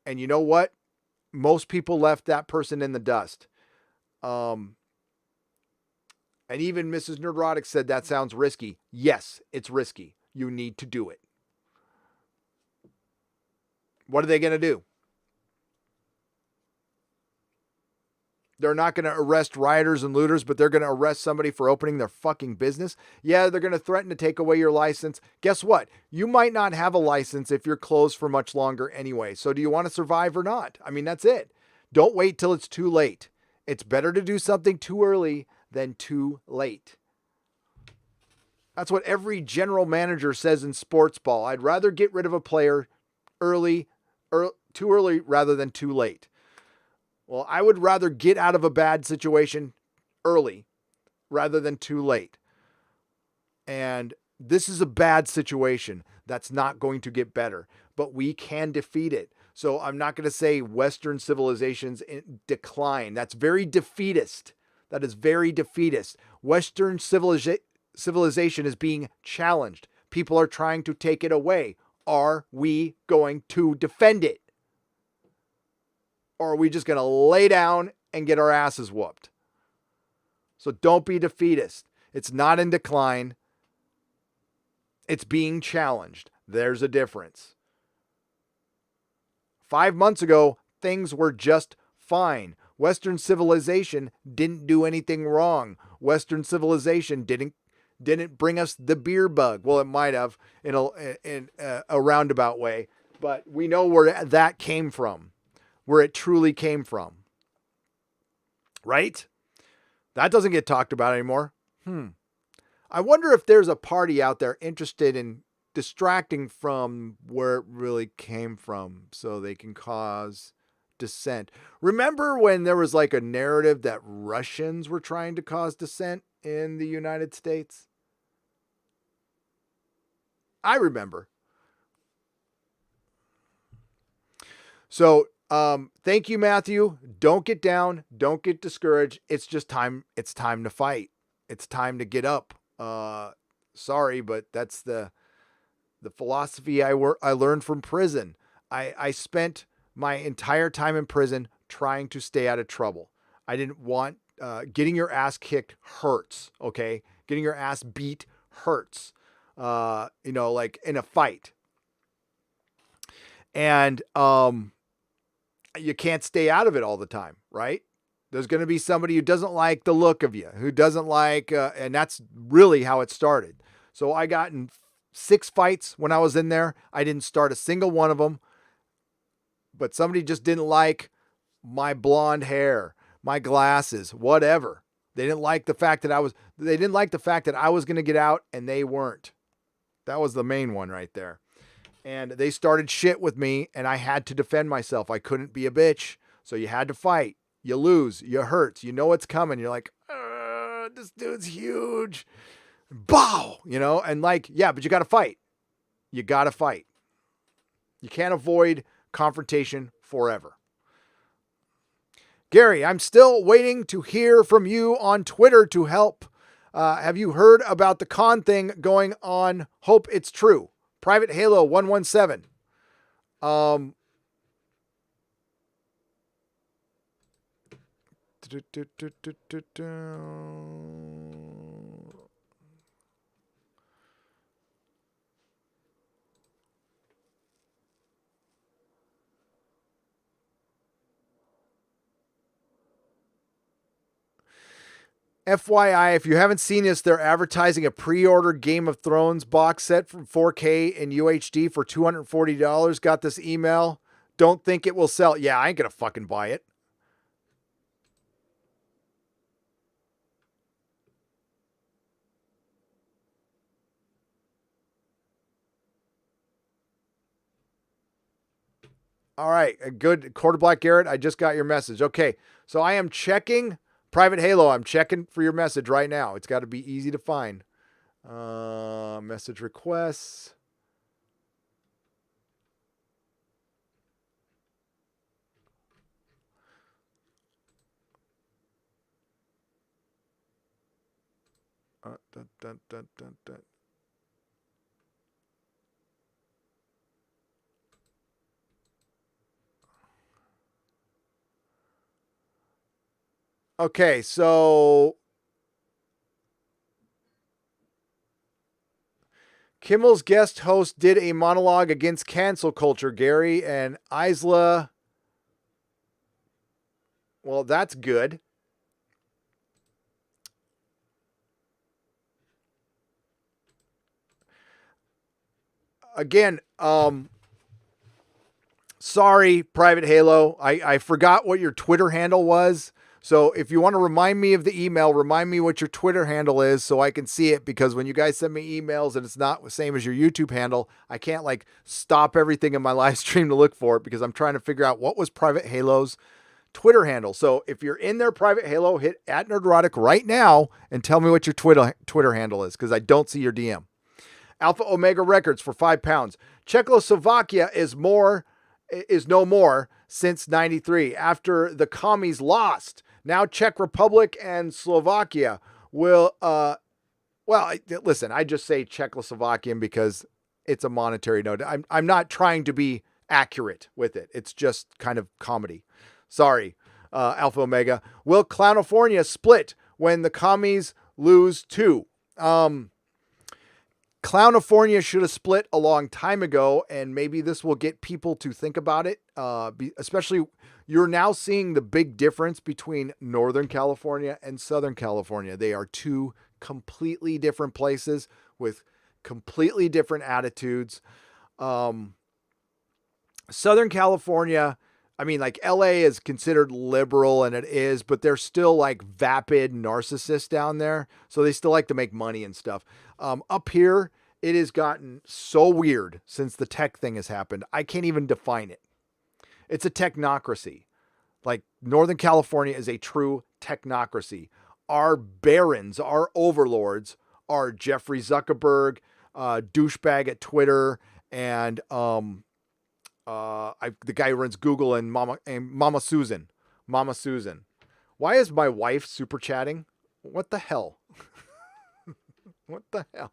And you know what? Most people left that person in the dust. And even Mrs. Nerdrotic said that sounds risky. Yes, it's risky. You need to do it. What are they going to do? They're not going to arrest rioters and looters, but they're going to arrest somebody for opening their fucking business. Yeah, they're going to threaten to take away your license. Guess what? You might not have a license if you're closed for much longer anyway. So do you want to survive or not? I mean, that's it. Don't wait till it's too late. It's better to do something too early than too late. That's what every general manager says in sports ball. I'd rather get rid of a player too early rather than too late. Well, I would rather get out of a bad situation early rather than too late. And this is a bad situation that's not going to get better, but we can defeat it. So I'm not going to say Western civilization's in decline. That's very defeatist. That is very defeatist. Western civilization is being challenged. People are trying to take it away. Are we going to defend it? Or are we just going to lay down and get our asses whooped? So don't be defeatist. It's not in decline. It's being challenged. There's a difference. 5 months ago, things were just fine. Western civilization didn't do anything wrong. Western civilization didn't bring us the beer bug. Well, it might have in a roundabout way, but we know where that came from. Where it truly came from. Right? That doesn't get talked about anymore. I wonder if there's a party out there interested in distracting from where it really came from so they can cause dissent. Remember when there was like a narrative that Russians were trying to cause dissent in the United States? I remember. So, thank you, Matthew. Don't get down. Don't get discouraged. It's just time. It's time to fight. It's time to get up. Sorry, but that's the philosophy I learned from prison. I spent my entire time in prison trying to stay out of trouble. I didn't want, getting your ass kicked hurts. Okay. Getting your ass beat hurts. Like in a fight. And, you can't stay out of it all the time, right? There's going to be somebody who doesn't like the look of you, who doesn't like, and that's really how it started. So I got in 6 fights when I was in there. I didn't start a single one of them, but somebody just didn't like my blonde hair, my glasses, whatever. They didn't like the fact that I was going to get out and they weren't. That was the main one right there. And they started shit with me and I had to defend myself. I couldn't be a bitch. So you had to fight. You lose. You hurt. You know it's coming. You're like, this dude's huge. Bow! And like, yeah, but you got to fight. You got to fight. You can't avoid confrontation forever. Gary, I'm still waiting to hear from you on Twitter to help. Have you heard about the con thing going on? Hope it's true. Private Halo 117. FYI, if you haven't seen this, they're advertising a pre-order Game of Thrones box set from 4K and UHD for $240. Got this email. Don't think it will sell. Yeah, I ain't gonna fucking buy it. All right, good. Quarter Black Garrett, I just got your message. Okay, so I am checking Private Halo. I'm checking for your message right now. It's got to be easy to find. Message requests. Okay, so Kimmel's guest host did a monologue against cancel culture, Gary, and Isla. Well, that's good. again, sorry, Private Halo. I forgot what your Twitter handle was. So if you want to remind me of the email, remind me what your Twitter handle is so I can see it, because when you guys send me emails and it's not the same as your YouTube handle, I can't like stop everything in my live stream to look for it because I'm trying to figure out what was Private Halo's Twitter handle. So if you're in there, Private Halo, hit @Nerdrotic right now and tell me what your Twitter handle is, because I don't see your DM. Alpha Omega Records for £5. Czechoslovakia is no more since 93 after the commies lost. Now Czech Republic and Slovakia will, listen, I just say Czechoslovakian because it's a monetary note. I'm not trying to be accurate with it. It's just kind of comedy. Sorry, Alpha Omega. Will Clownifornia split when the commies lose too? Clownifornia should have split a long time ago, and maybe this will get people to think about it. Especially, you're now seeing the big difference between Northern California and Southern California. They are two completely different places with completely different attitudes. Southern California, I mean, like LA is considered liberal, and it is, but they're still like vapid narcissists down there. So they still like to make money and stuff. Up here, it has gotten so weird since the tech thing has happened. I can't even define it. It's a technocracy. Like Northern California is a true technocracy. Our barons, our overlords are Jeffrey Zuckerberg, douchebag at Twitter, and the guy who runs Google, and Mama Susan. Mama Susan. Why is my wife super chatting? What the hell? What the hell?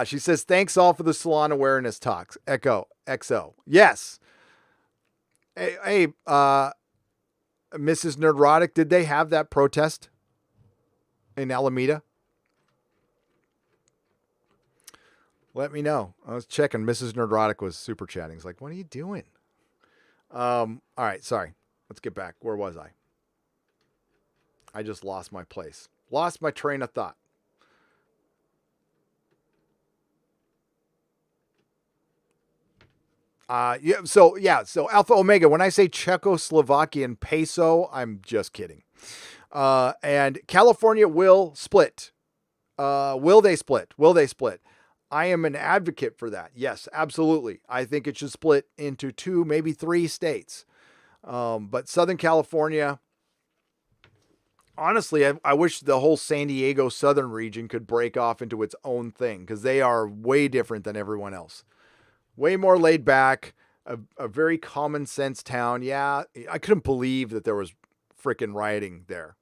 She says, thanks all for the salon awareness talks. Echo, XO. Yes. Hey, Mrs. Nerdrotic, did they have that protest in Alameda? Let me know. I was checking. Mrs. Nerdrotic was super chatting. It's like, what are you doing? All right, sorry. Let's get back. Where was I? I just lost my place. Lost my train of thought. So Alpha Omega, when I say Czechoslovakian peso, I'm just kidding. And California will split. Will they split? Will they split? I am an advocate for that. Yes, absolutely. I think it should split into 2, maybe 3 states. But Southern California, honestly, I wish the whole San Diego Southern region could break off into its own thing, because they are way different than everyone else. Way more laid back, a very common sense town. Yeah, I couldn't believe that there was freaking rioting there.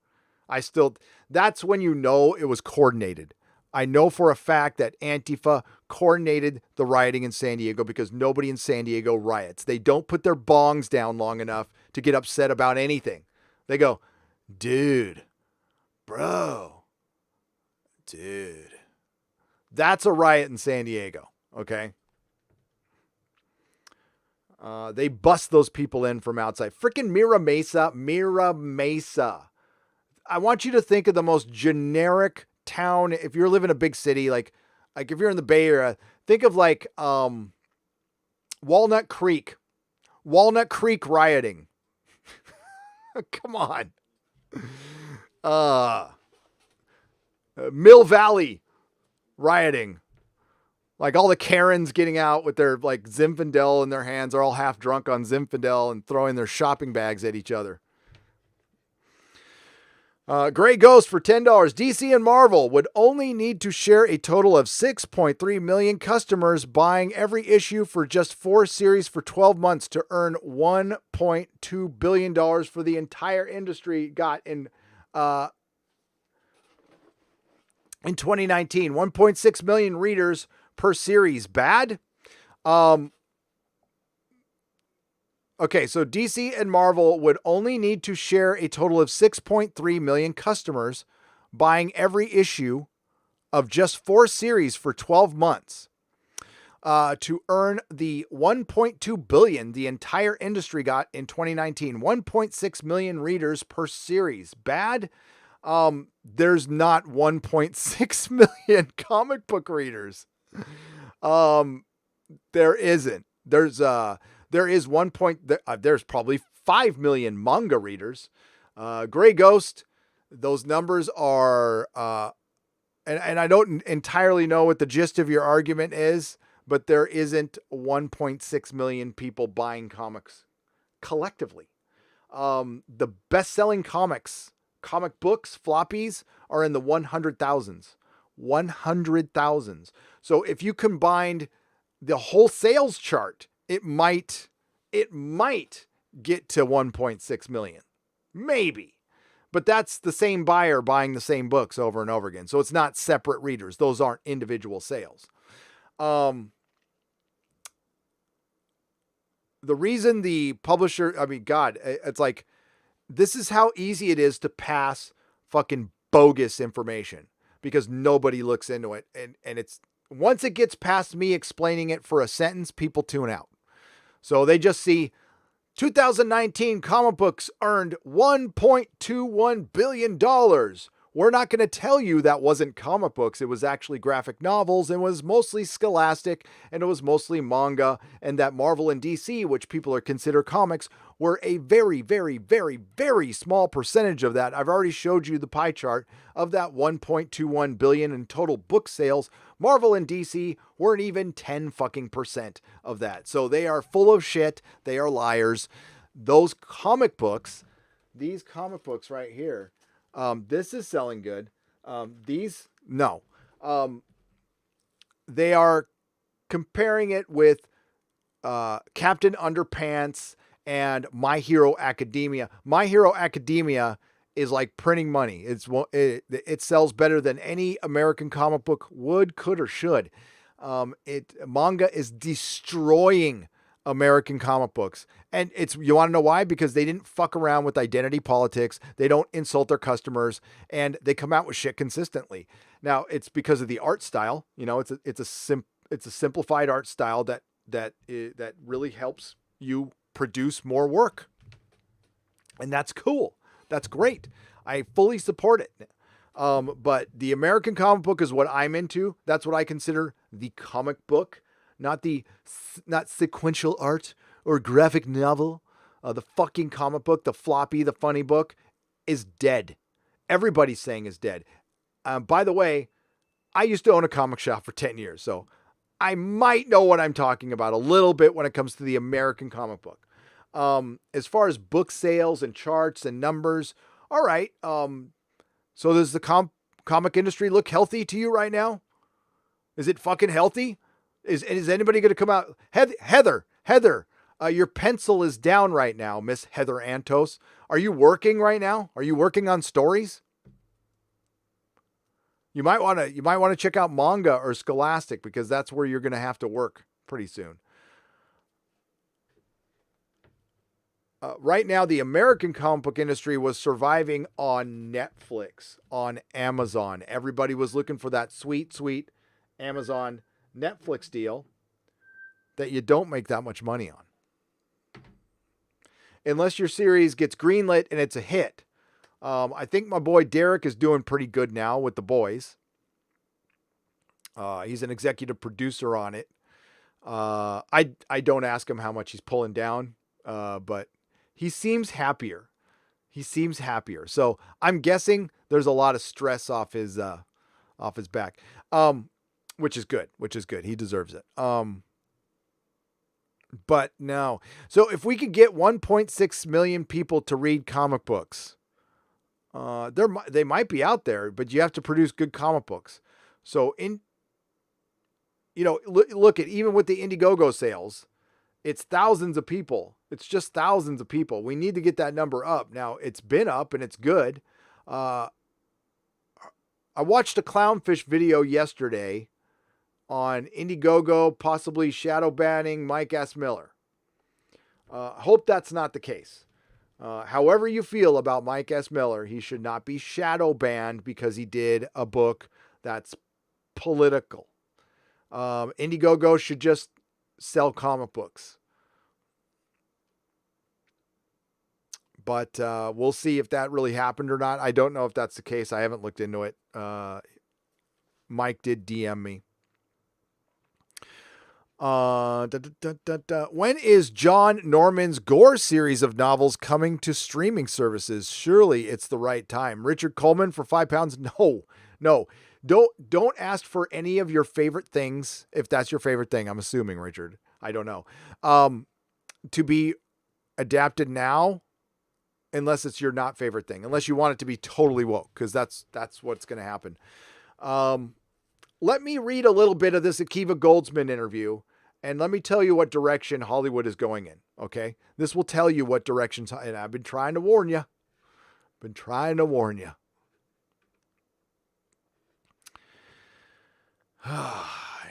That's when you know it was coordinated. I know for a fact that Antifa coordinated the rioting in San Diego, because nobody in San Diego riots. They don't put their bongs down long enough to get upset about anything. They go, dude, bro, dude. That's a riot in San Diego, okay? They bust those people in from outside. Freaking Mira Mesa. I want you to think of the most generic town. If you're living in a big city, like if you're in the Bay Area, think of like Walnut Creek rioting. Come on. Mill Valley rioting. Like all the Karens getting out with their like Zinfandel in their hands. Are all half drunk on Zinfandel and throwing their shopping bags at each other. Gray Ghost for $10. DC and Marvel would only need to share a total of 6.3 million customers buying every issue for just 4 series for 12 months to earn $1.2 billion for the entire industry got in 2019. 1.6 million readers per series. Bad? Okay, so DC and Marvel would only need to share a total of 6.3 million customers buying every issue of just 4 series for 12 months to earn the $1.2 billion the entire industry got in 2019. 1.6 million readers per series. Bad? There's not 1.6 million comic book readers. There isn't. There's there's probably 5 million manga readers. Gray Ghost, those numbers are, and I don't entirely know what the gist of your argument is, but there isn't 1.6 million people buying comics collectively. The best-selling comic books, floppies, are in the 100,000s. 100,000s. So if you combined the whole sales chart, it might get to 1.6 million. Maybe. But that's the same buyer buying the same books over and over again. So it's not separate readers. Those aren't individual sales. The reason the publisher, it's like, this is how easy it is to pass fucking bogus information because nobody looks into it. And it's, once it gets past me explaining it for a sentence, people tune out. So they just see 2019 comic books earned $1.21 billion. We're not going to tell you that wasn't comic books. It was actually graphic novels, and was mostly scholastic, and it was mostly manga, and that Marvel and DC, which people are consider comics, were a very, very, very, very small percentage of that. I've already showed you the pie chart of that 1.21 billion in total book sales. Marvel and DC weren't even 10 fucking percent of that. So they are full of shit. They are liars. Those comic books, these comic books right here, this is selling good. These, no. They are comparing it with Captain Underpants and My Hero Academia. My Hero Academia is like printing money. It sells better than any American comic book would, could, or should. Manga is destroying American comic books. And you want to know why? Because they didn't fuck around with identity politics. They don't insult their customers, and they come out with shit consistently. Now, it's because of the art style. You know, it's a simplified art style that really helps you produce more work. And that's cool. That's great. I fully support it. But the American comic book is what I'm into. That's what I consider the comic book, not sequential art or graphic novel. The fucking comic book, the floppy, the funny book is dead. Everybody's saying is dead. By the way, I used to own a comic shop for 10 years, so I might know what I'm talking about a little bit when it comes to the American comic book. As far as book sales and charts and numbers, all right. So does the comic industry look healthy to you right now? Is it fucking healthy? Is anybody going to come out? Heather, your pencil is down right now, Miss Heather Antos. Are you working right now? Are you working on stories? You might want to check out Manga or Scholastic, because that's where you're going to have to work pretty soon. Right now, the American comic book industry was surviving on Netflix, on Amazon. Everybody was looking for that sweet, sweet Amazon Netflix deal that you don't make that much money on. Unless your series gets greenlit and it's a hit. I think my boy Derek is doing pretty good now with The Boys. He's an executive producer on it. I don't ask him how much he's pulling down, but he seems happier. So I'm guessing there's a lot of stress off his back, which is good. He deserves it. But no. So if we could get 1.6 million people to read comic books, they might be out there, but you have to produce good comic books. So look at, even with the Indiegogo sales, it's thousands of people. It's just thousands of people. We need to get that number up. Now, it's been up and it's good. I watched a clownfish video yesterday on Indiegogo, possibly shadow banning Mike S. Miller. Hope that's not the case. However you feel about Mike S. Miller, he should not be shadow banned because he did a book that's political. Indiegogo should just sell comic books. But we'll see if that really happened or not. I don't know if that's the case. I haven't looked into it. Mike did DM me. When is John Norman's Gore series of novels coming to streaming services? Surely it's the right time. Richard Coleman for £5. No. Don't ask for any of your favorite things. If that's your favorite thing, I'm assuming, Richard. I don't know. To be adapted now, unless it's your not favorite thing, unless you want it to be totally woke, because that's what's going to happen. Let me read a little bit of this Akiva Goldsman interview, and let me tell you what direction Hollywood is going in, okay? This will tell you what directions, and I've been trying to warn you.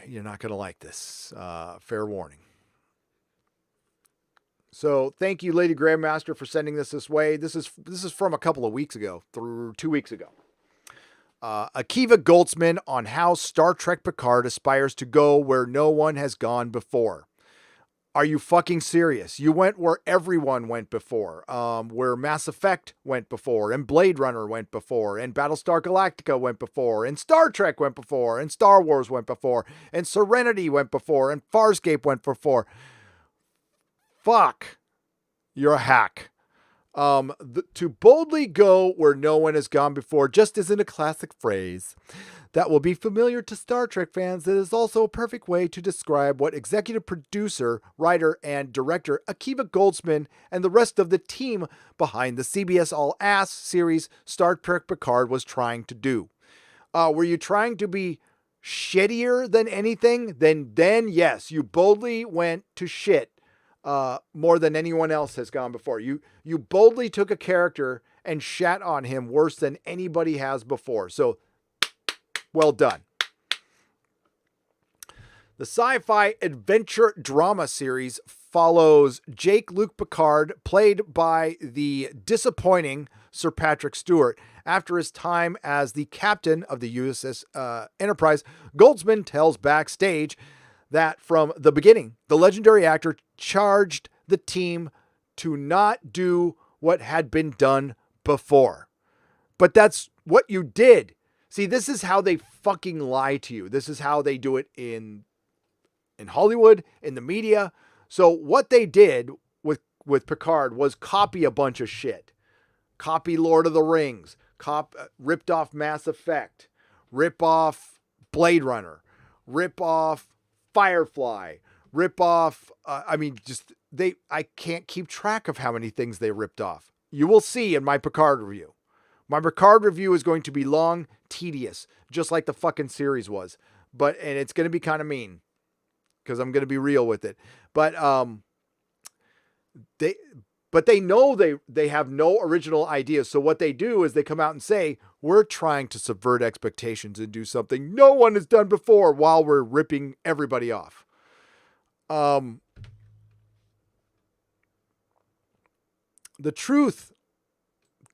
You're not going to like this. Fair warning. So thank you, Lady Grandmaster, for sending this way. This is from a couple of weeks ago, through 2 weeks ago. Akiva Goldsman on how Star Trek Picard aspires to go where no one has gone before. Are you fucking serious? You went where everyone went before, where Mass Effect went before, and Blade Runner went before, and Battlestar Galactica went before, and Star Trek went before, and Star Wars went before, and Serenity went before, and Farscape went before. Fuck. You're a hack. To boldly go where no one has gone before just isn't a classic phrase that will be familiar to Star Trek fans. It is also a perfect way to describe what executive producer, writer, and director Akiva Goldsman and the rest of the team behind the CBS All-Ass series Star Trek Picard was trying to do. Were you trying to be shittier than anything? Then yes, you boldly went to shit. More than anyone else has gone before. You boldly took a character and shat on him worse than anybody has before. So, well done. The sci-fi adventure drama series follows Jake Luke Picard, played by the disappointing Sir Patrick Stewart. After his time as the captain of the USS Enterprise, Goldsman tells Backstage that from the beginning, the legendary actor charged the team to not do what had been done before. But that's what you did. See, this is how they fucking lie to you. This is how they do it in Hollywood, in the media. So what they did with Picard was copy a bunch of shit. Copy Lord of the Rings. Ripped off Mass Effect. Rip off Blade Runner. Rip off Firefly, rip off. I can't keep track of how many things they ripped off. You will see in my Picard review. My Picard review is going to be long, tedious, just like the fucking series was. And it's going to be kind of mean because I'm going to be real with it. But they know they have no original ideas. So what they do is they come out and say, we're trying to subvert expectations and do something no one has done before while we're ripping everybody off. The truth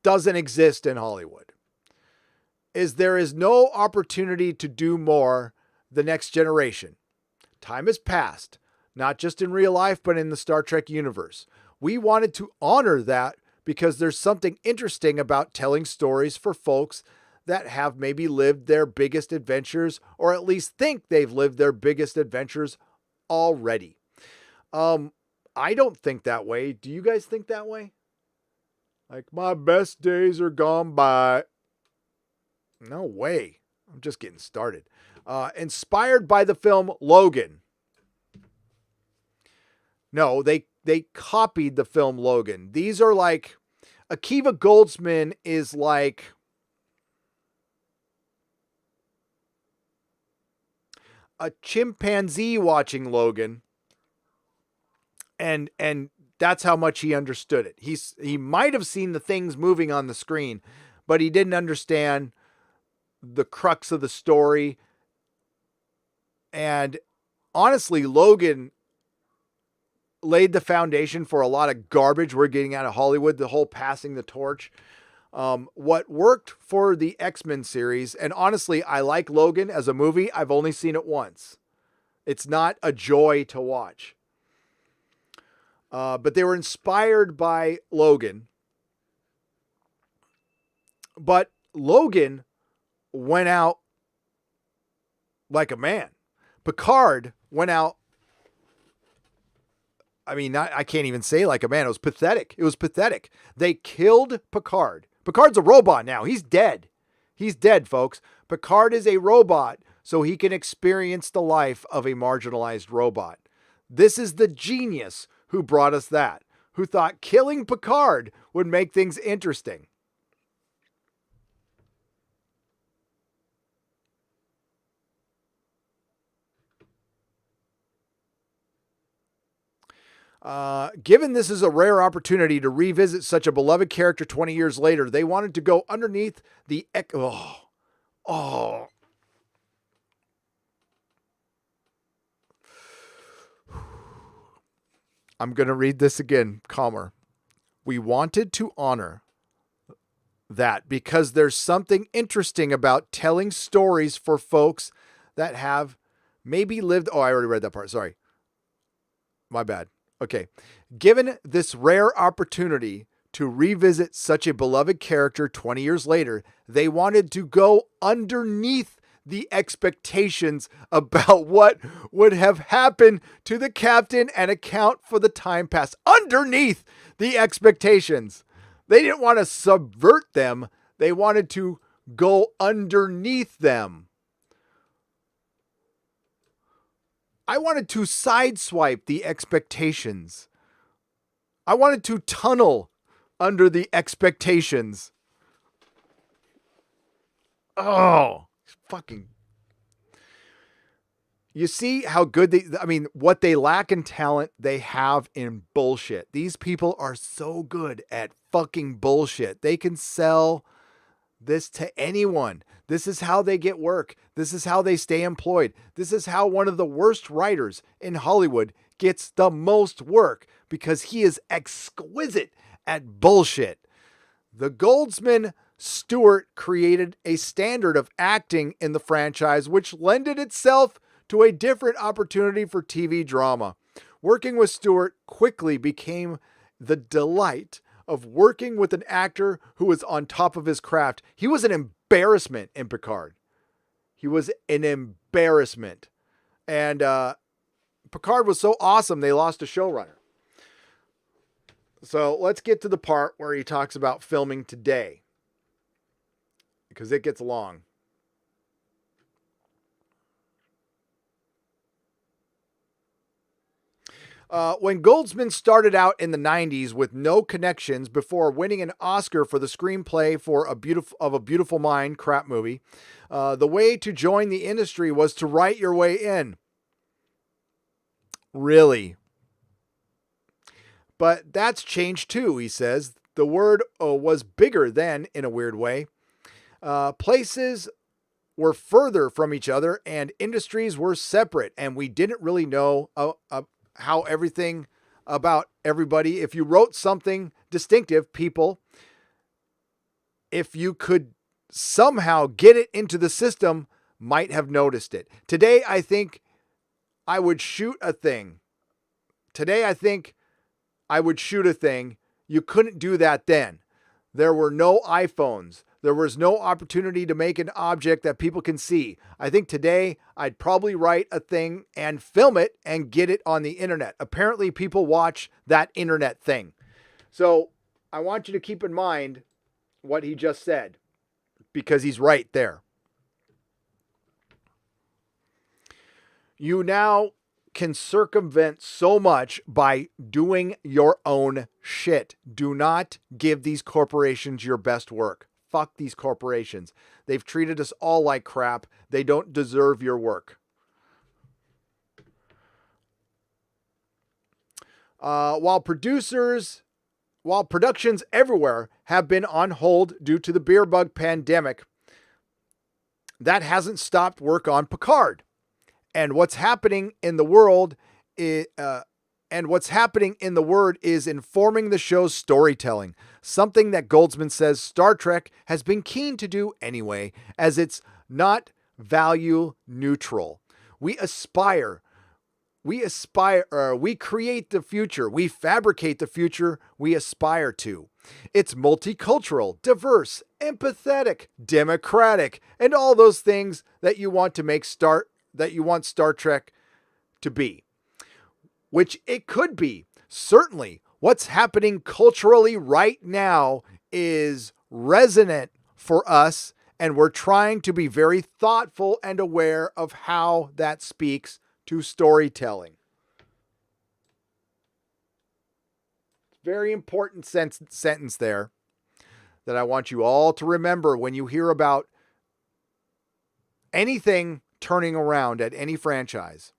doesn't exist in Hollywood. There is no opportunity to do more the next generation. Time has passed, not just in real life, but in the Star Trek universe. We wanted to honor that because there's something interesting about telling stories for folks that have maybe lived their biggest adventures, or at least think they've lived their biggest adventures already. I don't think that way. Do you guys think that way? Like, my best days are gone by. No way. I'm just getting started. Inspired by the film Logan. No, they copied the film Logan. These are like, Akiva Goldsman is like a chimpanzee watching Logan, and that's how much he understood it. He might have seen the things moving on the screen, but he didn't understand the crux of the story. And honestly, Logan laid the foundation for a lot of garbage we're getting out of Hollywood, the whole passing the torch. What worked for the X-Men series, and honestly, I like Logan as a movie. I've only seen it once. It's not a joy to watch. But they were inspired by Logan. But Logan went out like a man. Picard went out. I mean, I can't even say like a man. It was pathetic. It was pathetic. They killed Picard. Picard's a robot now. He's dead. He's dead, folks. Picard is a robot, so he can experience the life of a marginalized robot. This is the genius who brought us that, who thought killing Picard would make things interesting. Given this is a rare opportunity to revisit such a beloved character 20 years later, they wanted to go underneath the... I'm going to read this again, calmer. We wanted to honor that because there's something interesting about telling stories for folks that have maybe lived... Oh, I already read that part. Sorry. My bad. Okay. Given this rare opportunity to revisit such a beloved character 20 years later, they wanted to go underneath the expectations about what would have happened to the captain and account for the time passed. Underneath the expectations. They didn't want to subvert them. They wanted to go underneath them. I wanted to sideswipe the expectations. I wanted to tunnel under the expectations. Oh, fucking. You see how good what they lack in talent, they have in bullshit. These people are so good at fucking bullshit. They can sell this to anyone. This is how they get work. This is how they stay employed. This is how one of the worst writers in Hollywood gets the most work, because he is exquisite at bullshit. The Goldsman Stewart created a standard of acting in the franchise, which lended itself to a different opportunity for TV drama. Working with Stewart quickly became the delight of working with an actor who was on top of his craft. He was an embarrassment in Picard. He was an embarrassment. And Picard was so awesome, they lost a showrunner. So let's get to the part where he talks about filming today, because it gets long. When Goldsman started out in the 90s with no connections before winning an Oscar for the screenplay for A Beautiful Mind crap movie, the way to join the industry was to write your way in. Really? But that's changed too, he says. The word was bigger then, in a weird way. Places were further from each other and industries were separate, and we didn't really know how everything about everybody. If you wrote something distinctive, people, if you could somehow get it into the system, might have noticed it. Today, I think I would shoot a thing. You couldn't do that then. There were no iPhones. There was no opportunity to make an object that people can see. I think today I'd probably write a thing and film it and get it on the internet. Apparently people watch that internet thing. So I want you to keep in mind what he just said, because he's right there. You now can circumvent so much by doing your own shit. Do not give these corporations your best work. Fuck these corporations. They've treated us all like crap. They don't deserve your work. While productions everywhere have been on hold due to the beer bug pandemic, that hasn't stopped work on Picard. And what's happening in the world is, is informing the show's storytelling. Something that Goldsman says Star Trek has been keen to do anyway, as it's not value neutral. We aspire we aspire, we create the future, we fabricate the future we aspire to. It's multicultural, diverse, empathetic, democratic, and all those things that you want Star Trek to be. Which it could be. Certainly, what's happening culturally right now is resonant for us, and we're trying to be very thoughtful and aware of how that speaks to storytelling. Very important sentence there that I want you all to remember when you hear about anything turning around at any franchise.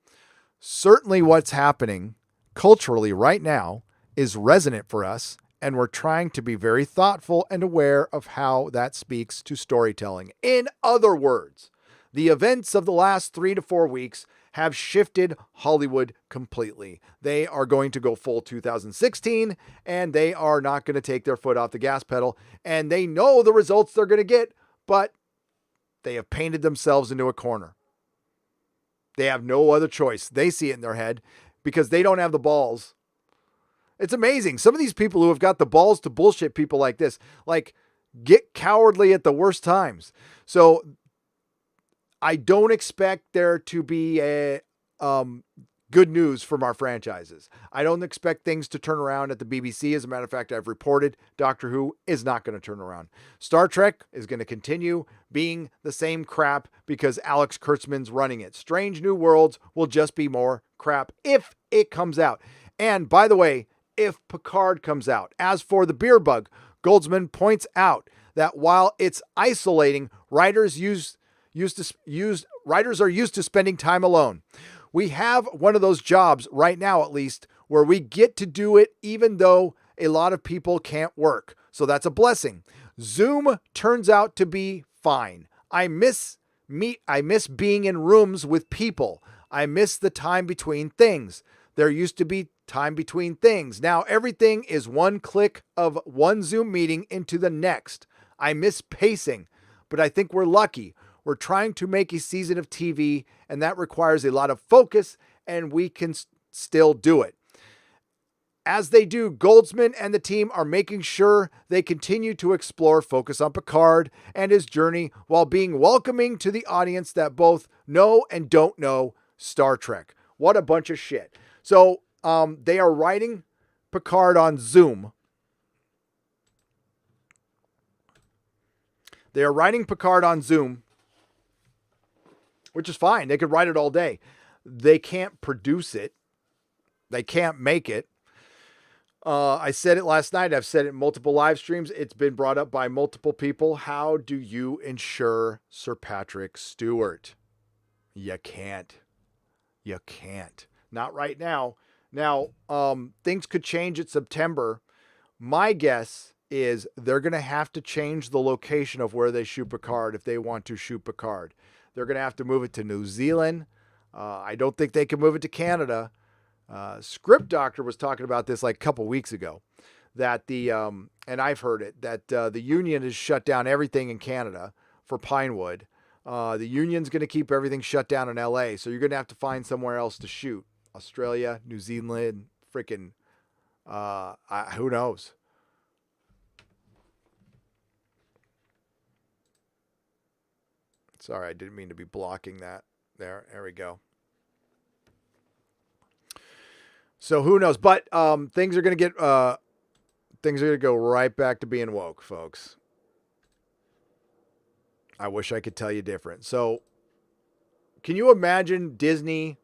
Certainly what's happening culturally right now is resonant for us, and we're trying to be very thoughtful and aware of how that speaks to storytelling. In other words, the events of the last 3 to 4 weeks have shifted Hollywood completely. They are going to go full 2016, and they are not going to take their foot off the gas pedal, and they know the results they're going to get, but they have painted themselves into a corner. They have no other choice. They see it in their head because they don't have the balls. It's amazing. Some of these people who have got the balls to bullshit people like this, like, get cowardly at the worst times. So I don't expect there to be a good news from our franchises. I don't expect things to turn around at the BBC. As a matter of fact, I've reported Doctor Who is not going to turn around. Star Trek is going to continue being the same crap because Alex Kurtzman's running it. Strange New Worlds will just be more crap if it comes out. And by the way, if Picard comes out. As for the beer bug, Goldsman points out that while it's isolating, writers are used to spending time alone. We have one of those jobs right now, at least, where we get to do it even though a lot of people can't work. So that's a blessing. Zoom turns out to be fine. I miss being in rooms with people. I miss the time between things. There used to be time between things. Now everything is one click of one Zoom meeting into the next. I miss pacing, but I think we're lucky. We're trying to make a season of TV, and that requires a lot of focus, and we can still do it. As they do, Goldsman and the team are making sure they continue to explore Focus on Picard and his journey while being welcoming to the audience that both know and don't know Star Trek. What a bunch of shit. So they are writing Picard on Zoom. They are writing Picard on Zoom, which is fine. They could write it all day. They can't produce it. They can't make it. I said it last night. I've said it in multiple live streams. It's been brought up by multiple people. How do you ensure Sir Patrick Stewart? You can't. You can't. Not right now. Now, things could change in September. My guess is they're going to have to change the location of where they shoot Picard if they want to shoot Picard. They're going to have to move it to New Zealand. I don't think they can move it to Canada. Script Doctor was talking about this like a couple weeks ago, that and I've heard it, that the union has shut down everything in Canada for Pinewood. The union's going to keep everything shut down in LA. So you're going to have to find somewhere else to shoot. Australia, New Zealand, freaking, who knows? Sorry, I didn't mean to be blocking that. There we go. So who knows? But things are going to go right back to being woke, folks. I wish I could tell you different. So can you imagine Disney,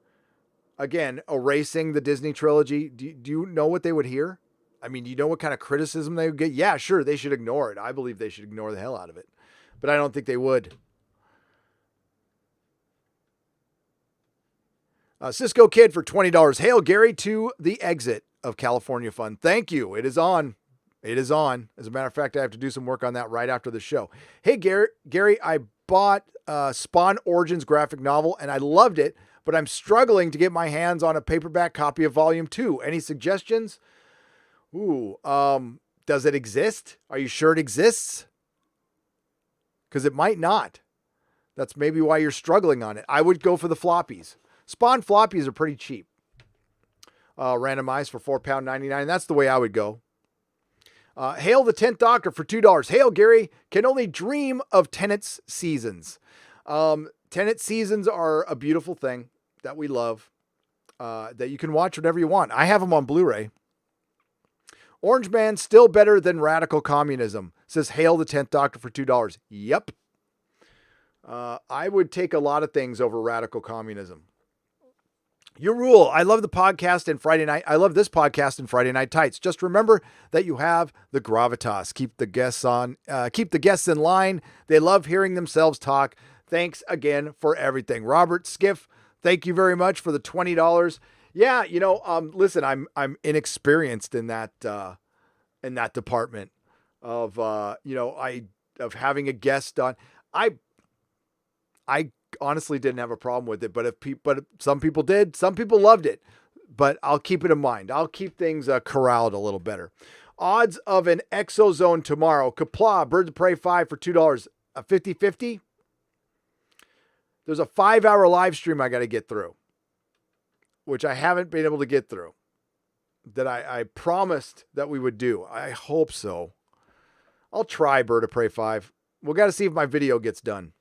again, erasing the Disney trilogy? Do you know what they would hear? I mean, do you know what kind of criticism they would get? Yeah, sure, they should ignore it. I believe they should ignore the hell out of it. But I don't think they would. Cisco Kid for $20. Hail Gary to the exit of California Fun. Thank you. It is on. It is on. As a matter of fact, I have to do some work on that right after the show. Hey, Gary, I bought Spawn Origins graphic novel and I loved it, but I'm struggling to get my hands on a paperback copy of Volume 2. Any suggestions? Does it exist? Are you sure it exists? Because it might not. That's maybe why you're struggling on it. I would go for the floppies. Spawn floppies are pretty cheap. randomized for £4.99. That's the way I would go. Hail the 10th Doctor for $2. Hail, Gary. Can only dream of Tenet's seasons. Tenet seasons are a beautiful thing that we love, that you can watch whenever you want. I have them on Blu-ray. Orange Man still better than radical communism, says Hail the 10th Doctor for $2. Yep. I would take a lot of things over radical communism. Your rule. I love the podcast and Friday night. I love this podcast and Friday Night Tights. Just remember that you have the gravitas. Keep the guests in line. They love hearing themselves talk. Thanks again for everything. Robert Skiff, thank you very much for the $20. Yeah, listen, I'm inexperienced in that department of of having a guest on. I honestly didn't have a problem with it, but some people did. Some people loved it, but I'll keep it in mind. I'll keep things corralled a little better. Odds of an exozone tomorrow. Kapla, Birds of Prey 5 for $2. A 50-50. There's a 5-hour live stream I got to get through, which I haven't been able to get through, that I promised that we would do. I hope so. I'll try Bird of Prey 5. We'll got to see if my video gets done.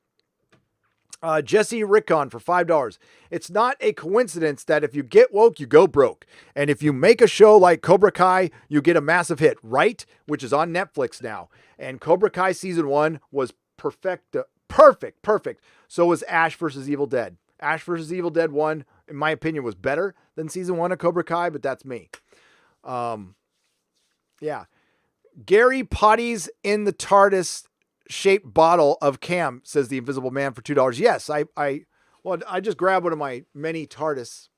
Jesse Rickon for $5. It's not a coincidence that if you get woke, you go broke. And if you make a show like Cobra Kai, you get a massive hit, right? Which is on Netflix now. And Cobra Kai season 1 was perfect. So was Ash vs. Evil Dead. Ash vs. Evil Dead 1, in my opinion, was better than season 1 of Cobra Kai, but that's me. Yeah. Gary potties in the TARDIS shaped bottle of Cam, says the Invisible Man for $2. Yes, I just grabbed one of my many TARDISes,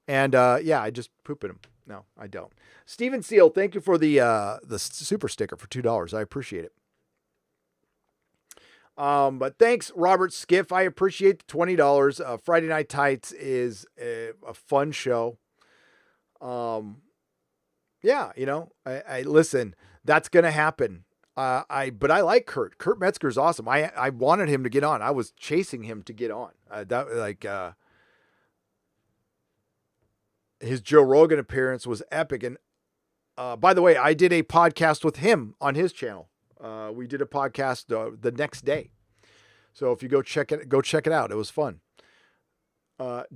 and I just poop in them. No, I don't. Steven Seal, thank you for the super sticker for $2. I appreciate it. But thanks, Robert Skiff. I appreciate the $20. Friday Night Tights is a fun show. I listen. That's going to happen. But I like Kurt. Kurt Metzger's awesome. I wanted him to get on. I was chasing him to get on. His Joe Rogan appearance was epic. And by the way, I did a podcast with him on his channel. We did a podcast the next day. So if you go check it out. It was fun.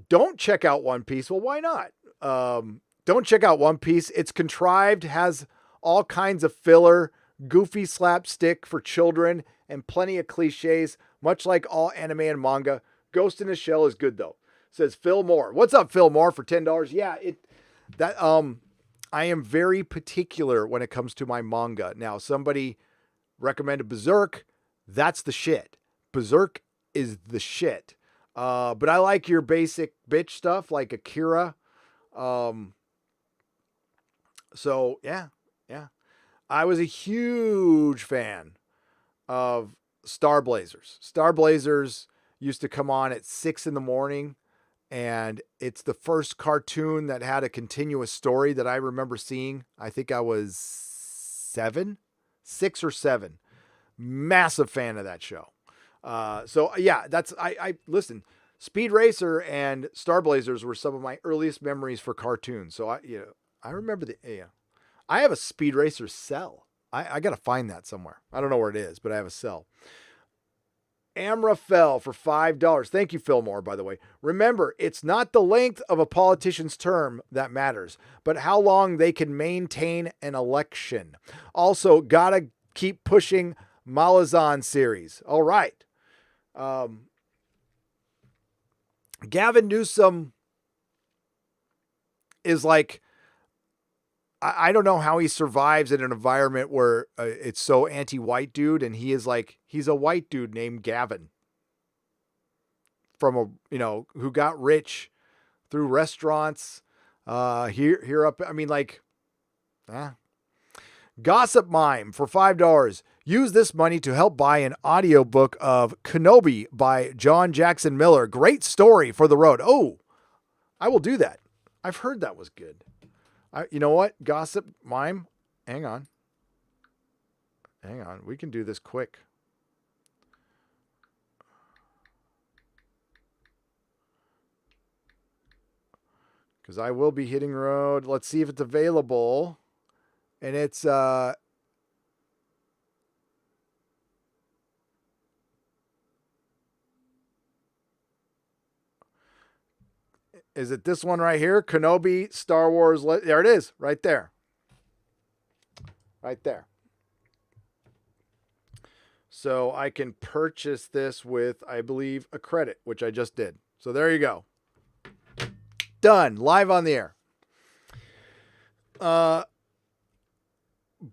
Don't check out One Piece. Well, why not? Don't check out One Piece. It's contrived, has all kinds of filler, goofy slapstick for children, and plenty of cliches, much like all anime and manga. Ghost in the Shell is good though, says Phil Moore. What's up, Phil Moore, for $10? Yeah, I am very particular when it comes to my manga. Now, somebody recommended Berserk. That's the shit. Berserk is the shit. But I like your basic bitch stuff like Akira. So yeah. I was a huge fan of Star Blazers. Star Blazers used to come on at 6 a.m. and it's the first cartoon that had a continuous story that I remember seeing. I think I was 6 or 7. Massive fan of that show. I listen, Speed Racer and Star Blazers were some of my earliest memories for cartoons. So I remember I have a Speed Racer cell. I got to find that somewhere. I don't know where it is, but I have a cell. Amra fell for $5. Thank you, Fillmore, by the way. Remember, it's not the length of a politician's term that matters, but how long they can maintain an election. Also, gotta keep pushing Malazan series. All right. Gavin Newsom is like, I don't know how he survives in an environment where it's so anti-white dude, and he's a white dude named Gavin from who got rich through restaurants here up. I mean, Gossip Mime for $5. Use this money to help buy an audiobook of Kenobi by John Jackson Miller. Great story for the road. Oh, I will do that. I've heard that was good. You know what? Gossip Mime. Hang on. We can do this quick. because I will be hitting road. Let's see if it's available. And it's is it this one right here? Kenobi, Star Wars. There it is, right there. Right there. So I can purchase this with, I believe, a credit, which I just did. So there you go. Done. Live on the air.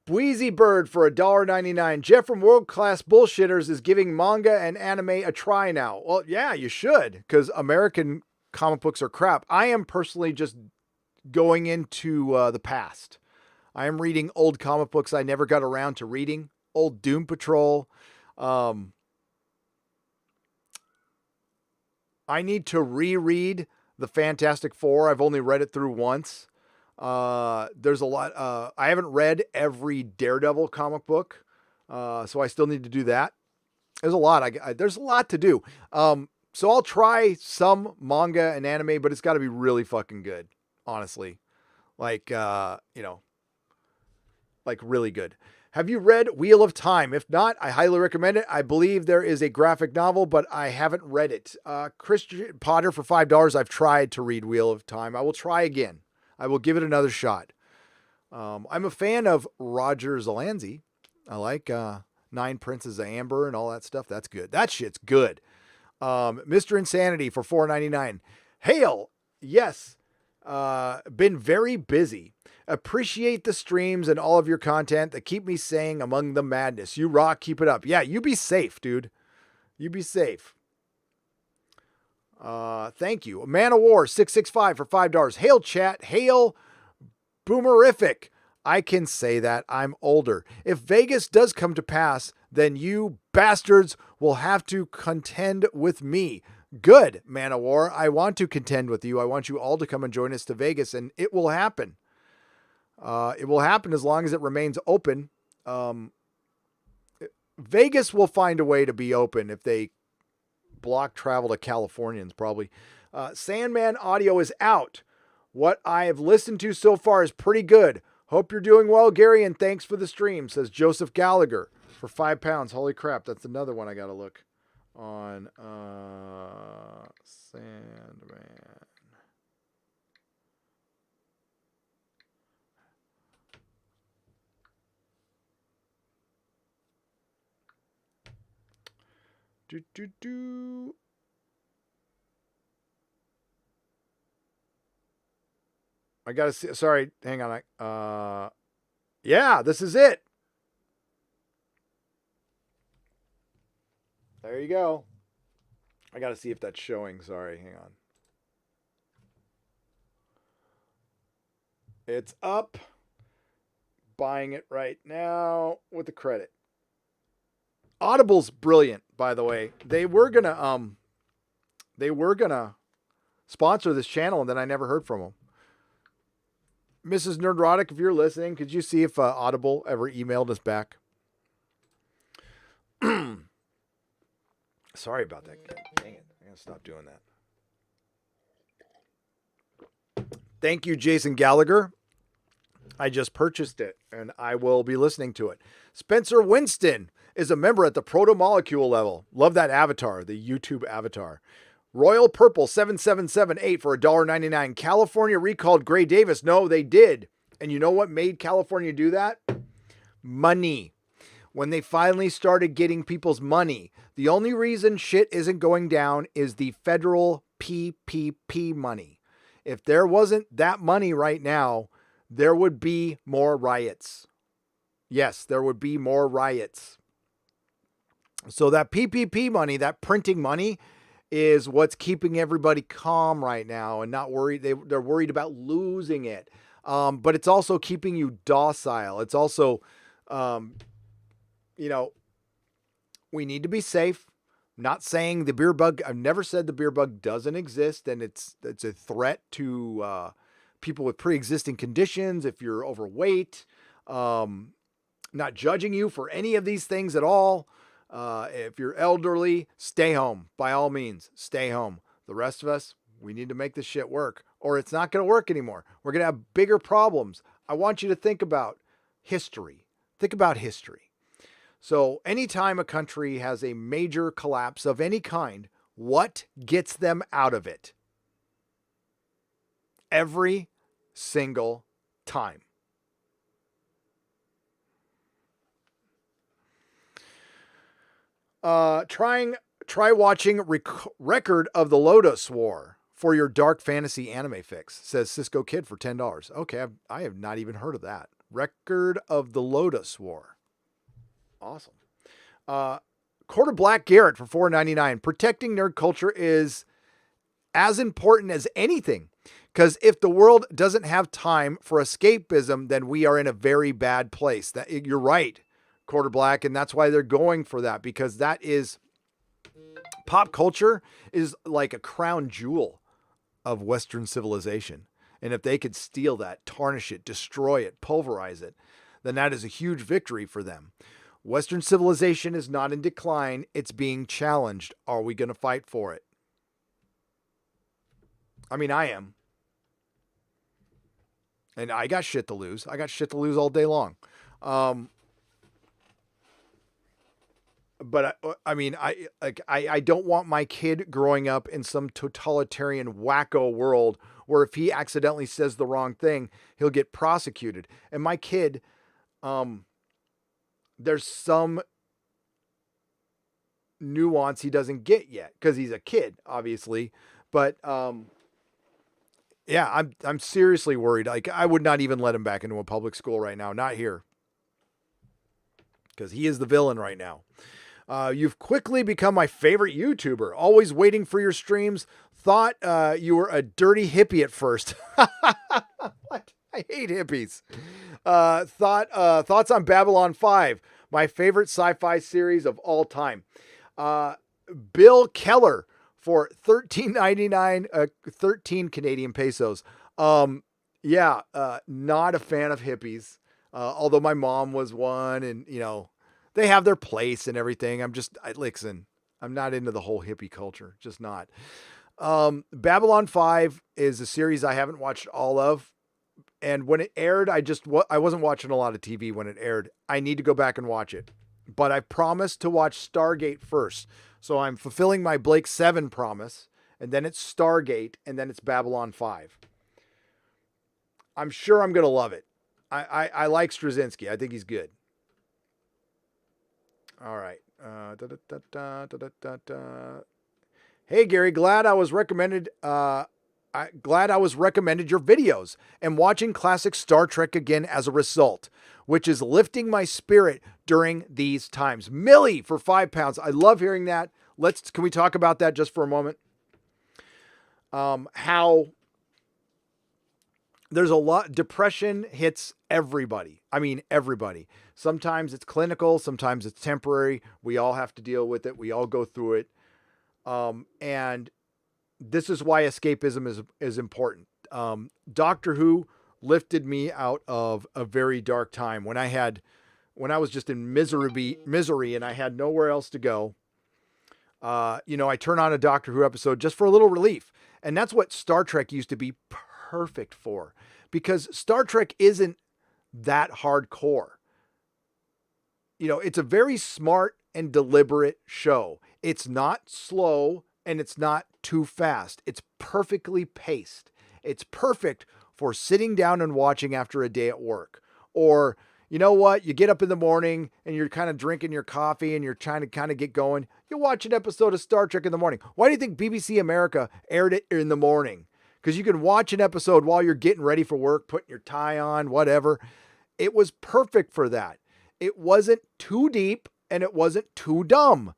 Bweezy Bird for $1.99. Jeff from World Class Bullshitters is giving manga and anime a try now. Well, yeah, you should, because American comic books are crap. I am personally just going into the past. I am reading old comic books I never got around to reading. Old Doom Patrol. I need to reread the Fantastic Four. I've only read it through once. There's a lot. I haven't read every Daredevil comic book, so I still need to do that. There's a lot. There's a lot to do. So I'll try some manga and anime, but it's got to be really fucking good, honestly. Like, like really good. Have you read Wheel of Time? If not, I highly recommend it. I believe there is a graphic novel, but I haven't read it. Christian Potter for $5. I've tried to read Wheel of Time. I will try again. I will give it another shot. I'm a fan of Roger Zalansky. I like Nine Princes of Amber and all that stuff. That's good. That shit's good. Mr. Insanity for $4.99. Hail. Yes. Been very busy. Appreciate the streams and all of your content that keep me sane among the madness. You rock. Keep it up. Yeah, you be safe, dude. You be safe. Thank you. Man of War 665 for $5. Hail chat. Hail boomerific. I can say that. I'm older. If Vegas does come to pass, then you bastards will have to contend with me. Good, Man of War. I want to contend with you. I want you all to come and join us to Vegas, and it will happen. It will happen as long as it remains open. Vegas will find a way to be open if they block travel to Californians, probably. Sandman audio is out. What I have listened to so far is pretty good. Hope you're doing well, Gary, and thanks for the stream, says Joseph Gallagher for £5. Holy crap, that's another one I got to look on. Sandman. I gotta see. Sorry, hang on. Yeah, this is it. There you go. I gotta see if that's showing. Sorry, hang on. It's up. Buying it right now with the credit. Audible's brilliant, by the way. They were gonna sponsor this channel, and then I never heard from them. Mrs. Nerdrotic, if you're listening, could you see if Audible ever emailed us back? Sorry about that. Dang it. I gotta stop doing that. Thank you, Jason Gallagher. I just purchased it, and I will be listening to it. Spencer Winston is a member at the proto-molecule level. Love that avatar, the YouTube avatar. Royal Purple 7778 for $1.99. California recalled Gray Davis. No, they did. And you know what made California do that? Money. When they finally started getting people's money. The only reason shit isn't going down is the federal PPP money. If there wasn't that money right now, there would be more riots. Yes, there would be more riots. So that PPP money, that printing money, is what's keeping everybody calm right now and not worried. They're worried about losing it. But it's also keeping you docile. It's also, we need to be safe. I'm not saying the beer bug. I've never said the beer bug doesn't exist and it's a threat to people with pre-existing conditions. If you're overweight, not judging you for any of these things at all. If you're elderly, stay home. By all means, stay home. The rest of us, We need to make this shit work, or it's not going to work anymore. We're going to have bigger problems. I want you to think about history. Think about history. So anytime a country has a major collapse of any kind, what gets them out of it? Every single time. Try watching Record of the Lotus War for your dark fantasy anime fix, says Cisco Kid for $10. Okay, I have not even heard of that. Record of the Lotus War. Awesome. Quarter Black Garrett for $4.99. Protecting nerd culture is as important as anything, because if the world doesn't have time for escapism, then we are in a very bad place. You're right, Quarter Black, and that's why they're going for that, because that is pop culture is like a crown jewel of Western civilization. And if they could steal that, tarnish it, destroy it, pulverize it, then that is a huge victory for them. Western civilization is not in decline. It's being challenged. Are we going to fight for it? I mean, I am. And I got shit to lose. I got shit to lose all day long. But I mean, I don't want my kid growing up in some totalitarian wacko world where if he accidentally says the wrong thing, he'll get prosecuted. And my kid, there's some nuance he doesn't get yet because he's a kid, obviously. But yeah, I'm seriously worried. Like, I would not even let him back into a public school right now. Not here, because he is the villain right now. You've quickly become my favorite YouTuber. Always waiting for your streams. Thought you were a dirty hippie at first. What? I hate hippies. Thoughts on Babylon 5, my favorite sci-fi series of all time. Bill Keller for $13.99, 13 Canadian pesos. Yeah, not a fan of hippies. Although my mom was one, and you know, they have their place and everything. Listen, I'm not into the whole hippie culture. Just not. Babylon 5 is a series I haven't watched all of. And when it aired, I wasn't watching a lot of TV when it aired. I need to go back and watch it. But I promised to watch Stargate first. So I'm fulfilling my Blake 7 promise. And then it's Stargate. And then it's Babylon 5. I'm sure I'm going to love it. I like Straczynski. I think he's good. All right. Hey, Gary, glad I was recommended your videos and watching classic Star Trek again as a result, which is lifting my spirit during these times. Millie for £5. I love hearing that. Can we talk about that just for a moment? How there's a lot, depression hits everybody. I mean, everybody. Sometimes it's clinical, sometimes it's temporary. We all have to deal with it. We all go through it. And this is why escapism is important. Doctor Who lifted me out of a very dark time when I was just in misery and I had nowhere else to go. I turn on a Doctor Who episode just for a little relief. And that's what Star Trek used to be perfect for, because Star Trek isn't that hardcore. It's a very smart and deliberate show. It's not slow and it's not too fast. It's perfectly paced. It's perfect for sitting down and watching after a day at work. Or, you know what? You get up in the morning and you're kind of drinking your coffee and you're trying to kind of get going. You watch an episode of Star Trek in the morning. Why do you think BBC America aired it in the morning? Because you can watch an episode while you're getting ready for work, putting your tie on, whatever. It was perfect for that. It wasn't too deep and it wasn't too dumb.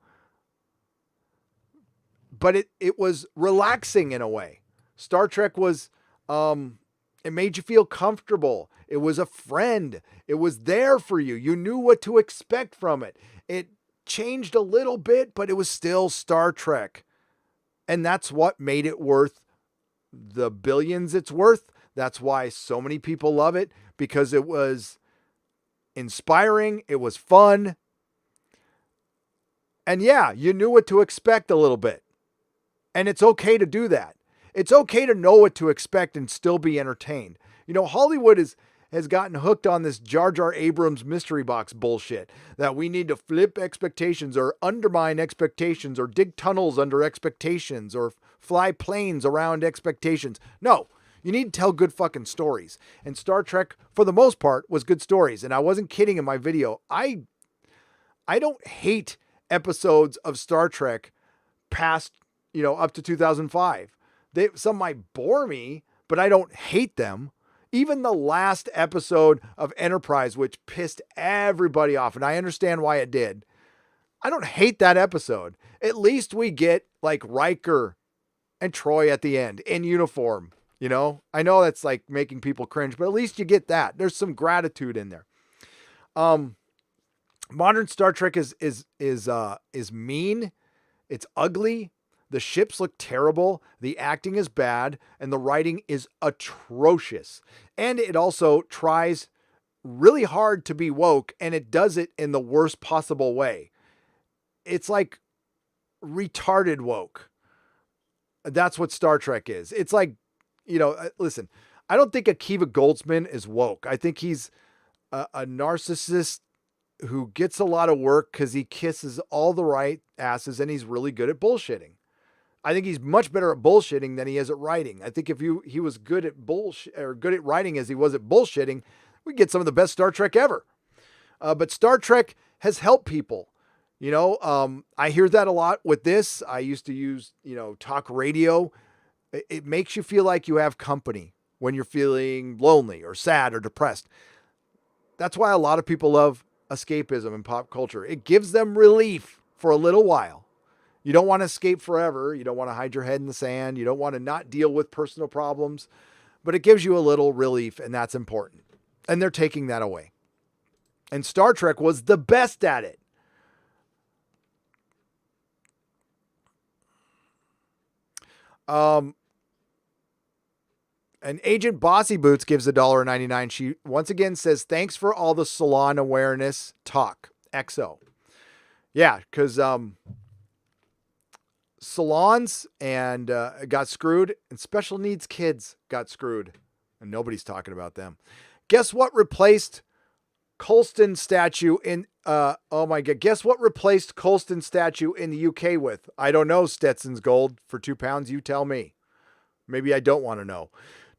But it was relaxing in a way. Star Trek was, it made you feel comfortable. It was a friend. It was there for you. You knew what to expect from it. It changed a little bit, but it was still Star Trek. And that's what made it worth the billions it's worth. That's why so many people love it, because it was inspiring. It was fun. And yeah, you knew what to expect a little bit. And it's okay to do that. It's okay to know what to expect and still be entertained. You know, Hollywood has gotten hooked on this Jar Jar Abrams mystery box bullshit that we need to flip expectations or undermine expectations or dig tunnels under expectations or fly planes around expectations. No, you need to tell good fucking stories. And Star Trek, for the most part, was good stories. And I wasn't kidding in my video. I don't hate episodes of Star Trek past, up to 2005. Some might bore me, but I don't hate them. Even the last episode of Enterprise, which pissed everybody off, and I understand why it did. I don't hate that episode. At least we get like Riker and Troy at the end in uniform. I know that's like making people cringe, but at least you get that. There's some gratitude in there. Modern Star Trek is mean. It's ugly. The ships look terrible. The acting is bad, and the writing is atrocious. And it also tries really hard to be woke, and it does it in the worst possible way. It's like retarded woke. That's what Star Trek is. It's like, listen, I don't think Akiva Goldsman is woke. I think he's a narcissist who gets a lot of work because he kisses all the right asses and he's really good at bullshitting. I think he's much better at bullshitting than he is at writing. I think if he was good at bullshit or good at writing as he was at bullshitting, we'd get some of the best Star Trek ever. But Star Trek has helped people. I hear that a lot with this. I used to use, talk radio. It makes you feel like you have company when you're feeling lonely or sad or depressed. That's why a lot of people love escapism in pop culture. It gives them relief for a little while. You don't want to escape forever. You don't want to hide your head in the sand. You don't want to not deal with personal problems, but it gives you a little relief, and that's important. And they're taking that away. And Star Trek was the best at it. And Agent Bossy Boots gives $1.99. She once again says, thanks for all the salon awareness talk. XO. Yeah, because salons and got screwed, and special needs kids got screwed, and nobody's talking about them. Guess what replaced Colston statue in guess what replaced Colston statue in the UK with? I don't know. Stetson's Gold for £2. You tell me. Maybe I don't want to know.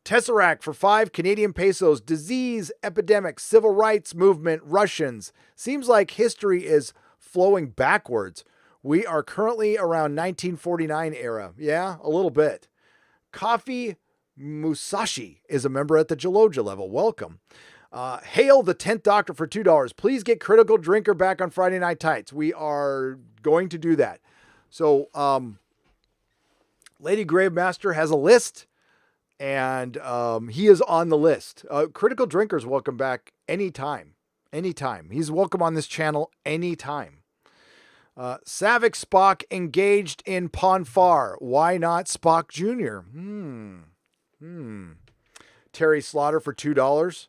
Tesseract for 5 Canadian pesos. Disease, epidemic, civil rights movement, Russians. Seems like history is flowing backwards. We are currently around 1949 era. Yeah, a little bit. Coffee Musashi is a member at the Geloja level. Welcome. Hail the 10th Doctor for $2. Please get Critical Drinker back on Friday Night Tights. We are going to do that. So, Lady Gravemaster has a list, and he is on the list. Critical Drinkers welcome back anytime. Anytime. He's welcome on this channel anytime. Savick Spock engaged in Ponfar. Why not Spock Jr.? Terry Slaughter for $2.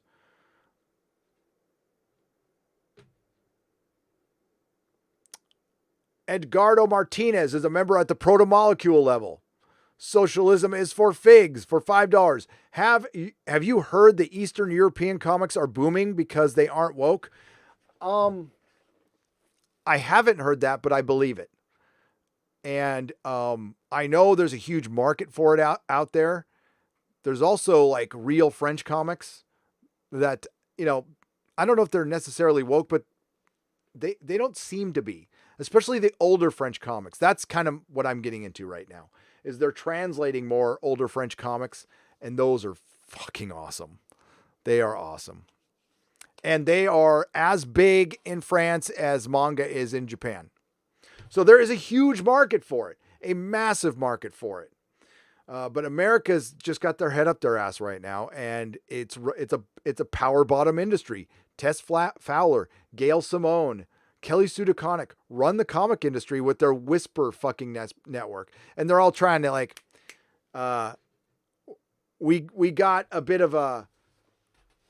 Edgardo Martinez is a member at the proto-molecule level. Socialism is for figs for $5. Have you heard the Eastern European comics are booming because they aren't woke? I haven't heard that, but I believe it. And I know there's a huge market for it out there. There's also like real French comics that, I don't know if they're necessarily woke, but they don't seem to be, especially the older French comics. That's kind of what I'm getting into right now, is they're translating more older French comics, and those are fucking awesome. They are awesome. And they are as big in France as manga is in Japan. So there is a huge market for it, a massive market for it. But America's just got their head up their ass right now, and it's a power bottom industry. Tess Fowler, Gail Simone, Kelly Sue DeConnick run the comic industry with their Whisper fucking network, and they're all trying to we got a bit of a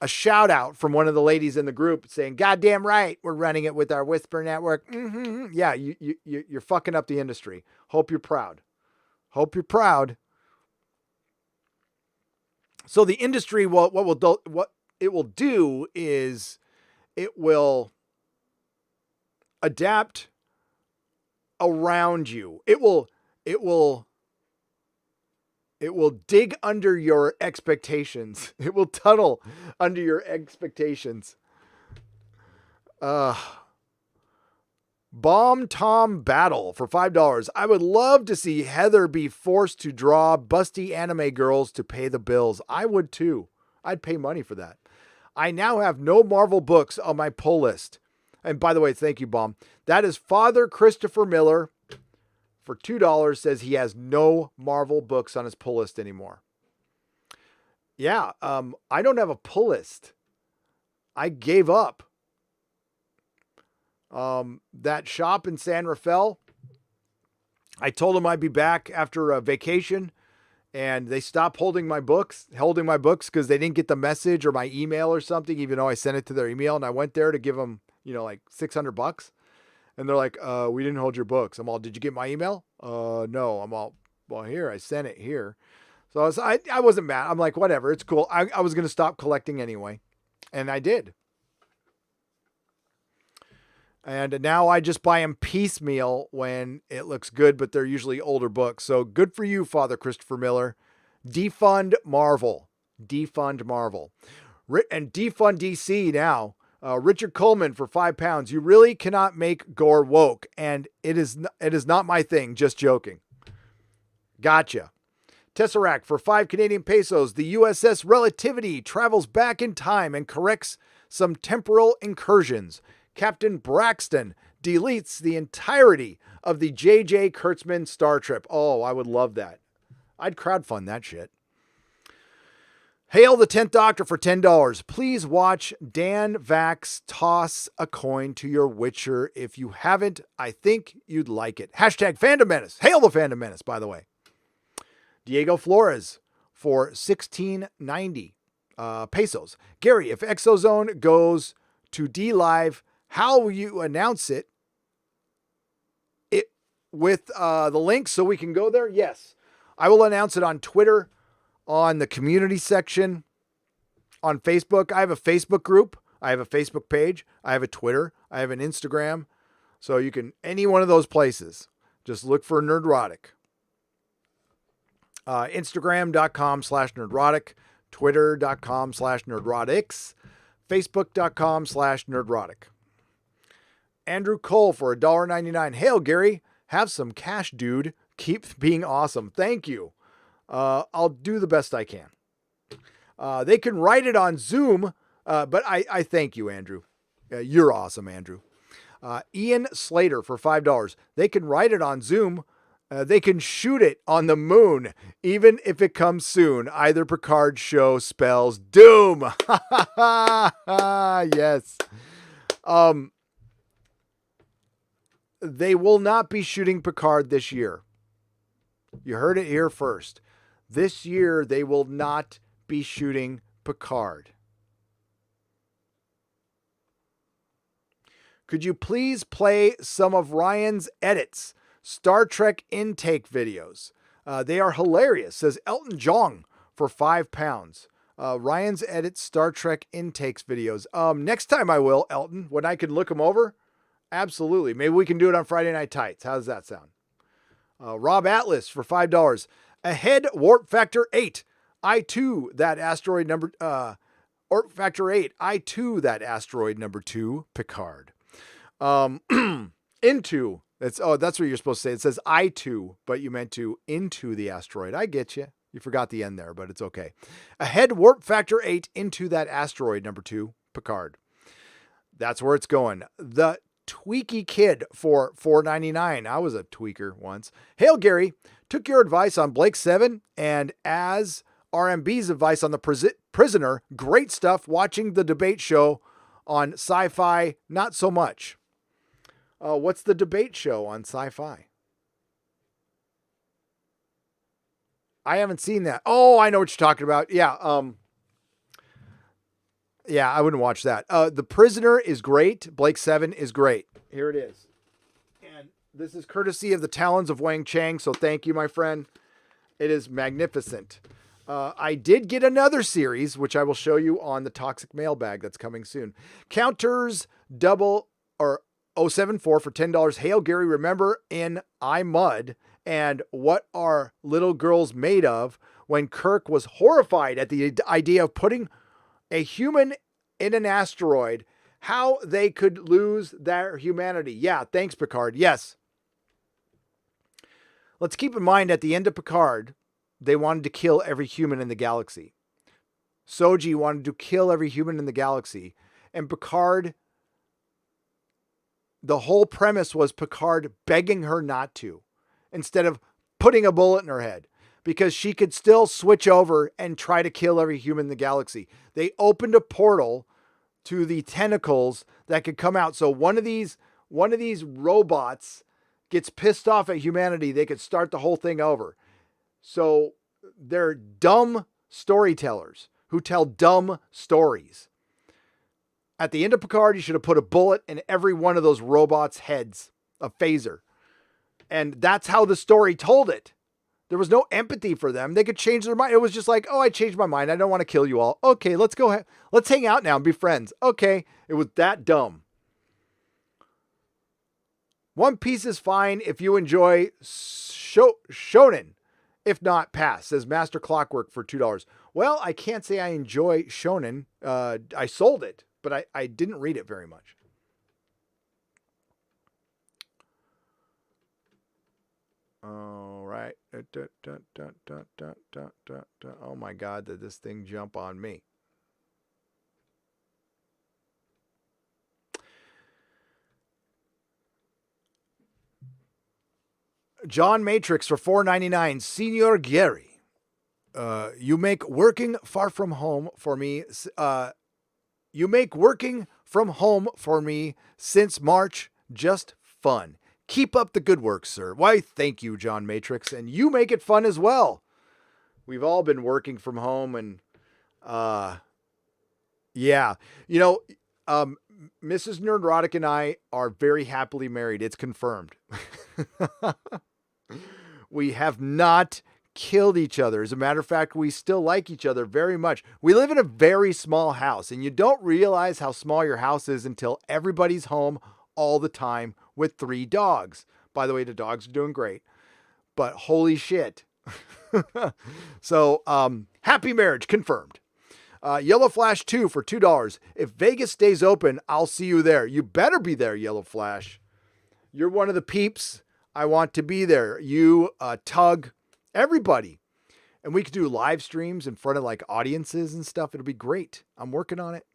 shout out from one of the ladies in the group saying, "Goddamn right, we're running it with our Whisper network." Mm-hmm. Yeah, you're fucking up the industry. Hope you're proud. Hope you're proud. So the industry what it will do is it will adapt around you. It will dig under your expectations. It will tunnel under your expectations. Bomb Tom Battle for $5. I would love to see Heather be forced to draw busty anime girls to pay the bills. I would too. I'd pay money for that. I now have no Marvel books on my pull list. And by the way, thank you, Bomb. That is Father Christopher Miller for $2 says he has no Marvel books on his pull list anymore. Yeah, I don't have a pull list. I gave up. That shop in San Rafael, I told them I'd be back after a vacation, and they stopped holding my books because they didn't get the message or my email or something, even though I sent it to their email. And I went there to give them, like $600. And they're like, we didn't hold your books. I'm all, did you get my email? No. I'm all, well, here, I sent it here. So I wasn't mad. I'm like, whatever, it's cool. I was going to stop collecting anyway. And I did. And now I just buy them piecemeal when it looks good, but they're usually older books. So good for you, Father Christopher Miller. Defund Marvel. Defund Marvel. And defund DC now. Richard Coleman for £5. You really cannot make gore woke, and it is not my thing. Just joking. Gotcha. Tesseract for 5 Canadian pesos. The USS Relativity travels back in time and corrects some temporal incursions. Captain Braxton deletes the entirety of the J.J. Kurtzman Star Trip. Oh, I would love that. I'd crowdfund that shit. Hail the 10th Doctor for $10. Please watch Dan Vax toss a coin to your Witcher. If you haven't, I think you'd like it. Hashtag Fandom Menace. Hail the Fandom Menace, by the way. Diego Flores for $16.90 pesos. Gary, if Exozone goes to D Live, how will you announce it? With the link so we can go there? Yes. I will announce it on Twitter, on the community section, on Facebook. I have a Facebook group. I have a Facebook page. I have a Twitter. I have an Instagram. So you can, any one of those places, just look for Nerdrotic. Instagram.com/Nerdrotic, Twitter.com/Nerdrotics, Facebook.com/Nerdrotic. Andrew Cole for $1.99. Hail, Gary. Have some cash, dude. Keep being awesome. Thank you. I'll do the best I can. They can write it on Zoom, but I thank you, Andrew. You're awesome, Andrew. Ian Slater for $5. They can write it on Zoom. They can shoot it on the moon, even if it comes soon. Either Picard show spells doom. Yes. They will not be shooting Picard this year. You heard it here first. This year, they will not be shooting Picard. Could you please play some of Ryan's edits? Star Trek intake videos. They are hilarious, says Elton Jong for £5. Ryan's edits Star Trek intakes videos. Next time I will, Elton, when I can look them over. Absolutely. Maybe we can do it on Friday Night Tights. How does that sound? Rob Atlas for $5. Ahead Warp Factor 8. I2 that asteroid number Warp Factor 8. I2 that asteroid number 2 Picard. Into that's what you're supposed to say. It says I2, but you meant to into the asteroid. I get you. You forgot the end there, but it's okay. Ahead Warp Factor 8 into that asteroid number 2 Picard. That's where it's going. The Tweaky Kid for $4.99. I was a tweaker once. Hail, Gary. Took your advice on Blake 7 and as RMB's advice on the Prisoner. Great stuff. Watching the debate show on Sci-Fi, not so much. What's the debate show on Sci-Fi? I haven't seen that. Oh, I know what you're talking about. Yeah. Yeah, I wouldn't watch that. The Prisoner is great. Blake 7 is great. Here it is. And this is courtesy of the Talons of Wang Chang. So thank you, my friend. It is magnificent. I did get another series, which I will show you on the Toxic Mailbag that's coming soon. Counters double or 074 for $10. Hail Gary, remember in I Mud and what are little girls made of when Kirk was horrified at the idea of putting a human in an asteroid, how they could lose their humanity. Yeah, thanks, Picard. Yes. Let's keep in mind at the end of Picard, they wanted to kill every human in the galaxy. Soji wanted to kill every human in the galaxy. And Picard, the whole premise was Picard begging her not to, instead of putting a bullet in her head, because she could still switch over and try to kill every human in the galaxy. They opened a portal to the tentacles that could come out. So one of these robots gets pissed off at humanity, they could start the whole thing over. So they're dumb storytellers who tell dumb stories. At the end of Picard, you should have put a bullet in every one of those robots' heads, a phaser. And that's how the story told it. There was no empathy for them. They could change their mind. It was just like, oh, I changed my mind. I don't want to kill you all. Okay, let's go ahead. Let's hang out now and be friends. Okay, it was that dumb. One Piece is fine if you enjoy shonen. If not, pass, says Master Clockwork for $2. Well, I can't say I enjoy shonen. I sold it, but I didn't read it very much. All right. Oh my God, did this thing jump on me? John Matrix for $4.99. Senior Gary, you make working far from home for me. You make working from home for me since March just fun. Keep up the good work, sir. Why, thank you, John Matrix. And you make it fun as well. We've all been working from home and, yeah. You know, Mrs. Nerdrotic and I are very happily married. It's confirmed. We have not killed each other. As a matter of fact, we still like each other very much. We live in a very small house, and you don't realize how small your house is until everybody's home all the time with 3 dogs. By the way, the dogs are doing great, but holy shit. So, happy marriage confirmed. Yellow Flash 2 for $2. If Vegas stays open, I'll see you there. You better be there, Yellow Flash. You're one of the peeps. I want to be there. You, Tug, everybody. And we could do live streams in front of like audiences and stuff. It'll be great. I'm working on it.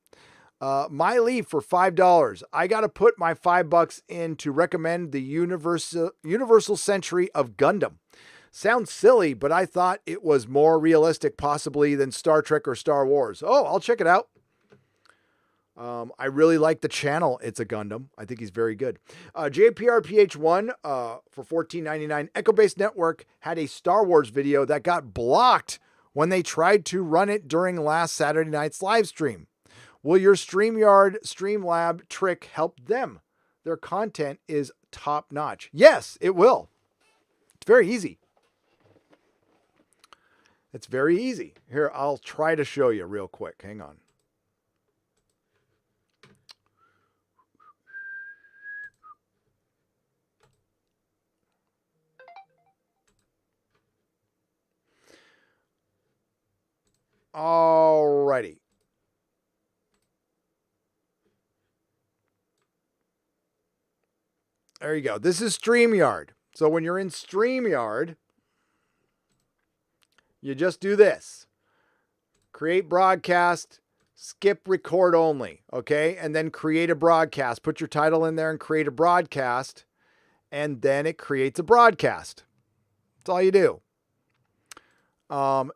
My Leaf for $5. I got to put my $5 in to recommend the Universal Century of Gundam. Sounds silly, but I thought it was more realistic possibly than Star Trek or Star Wars. Oh, I'll check it out. I really like the channel. It's a Gundam. I think he's very good. JPRPH1 for $14.99. Echo Base Network had a Star Wars video that got blocked when they tried to run it during last Saturday night's live stream. Will your StreamYard Streamlab trick help them? Their content is top notch. Yes, it will. It's very easy. It's very easy. Here, I'll try to show you real quick. Hang on. Alrighty. There you go. This is StreamYard. So when you're in StreamYard, you just do this. Create broadcast, skip record only, okay? And then create a broadcast. Put your title in there and create a broadcast, and then it creates a broadcast. That's all you do.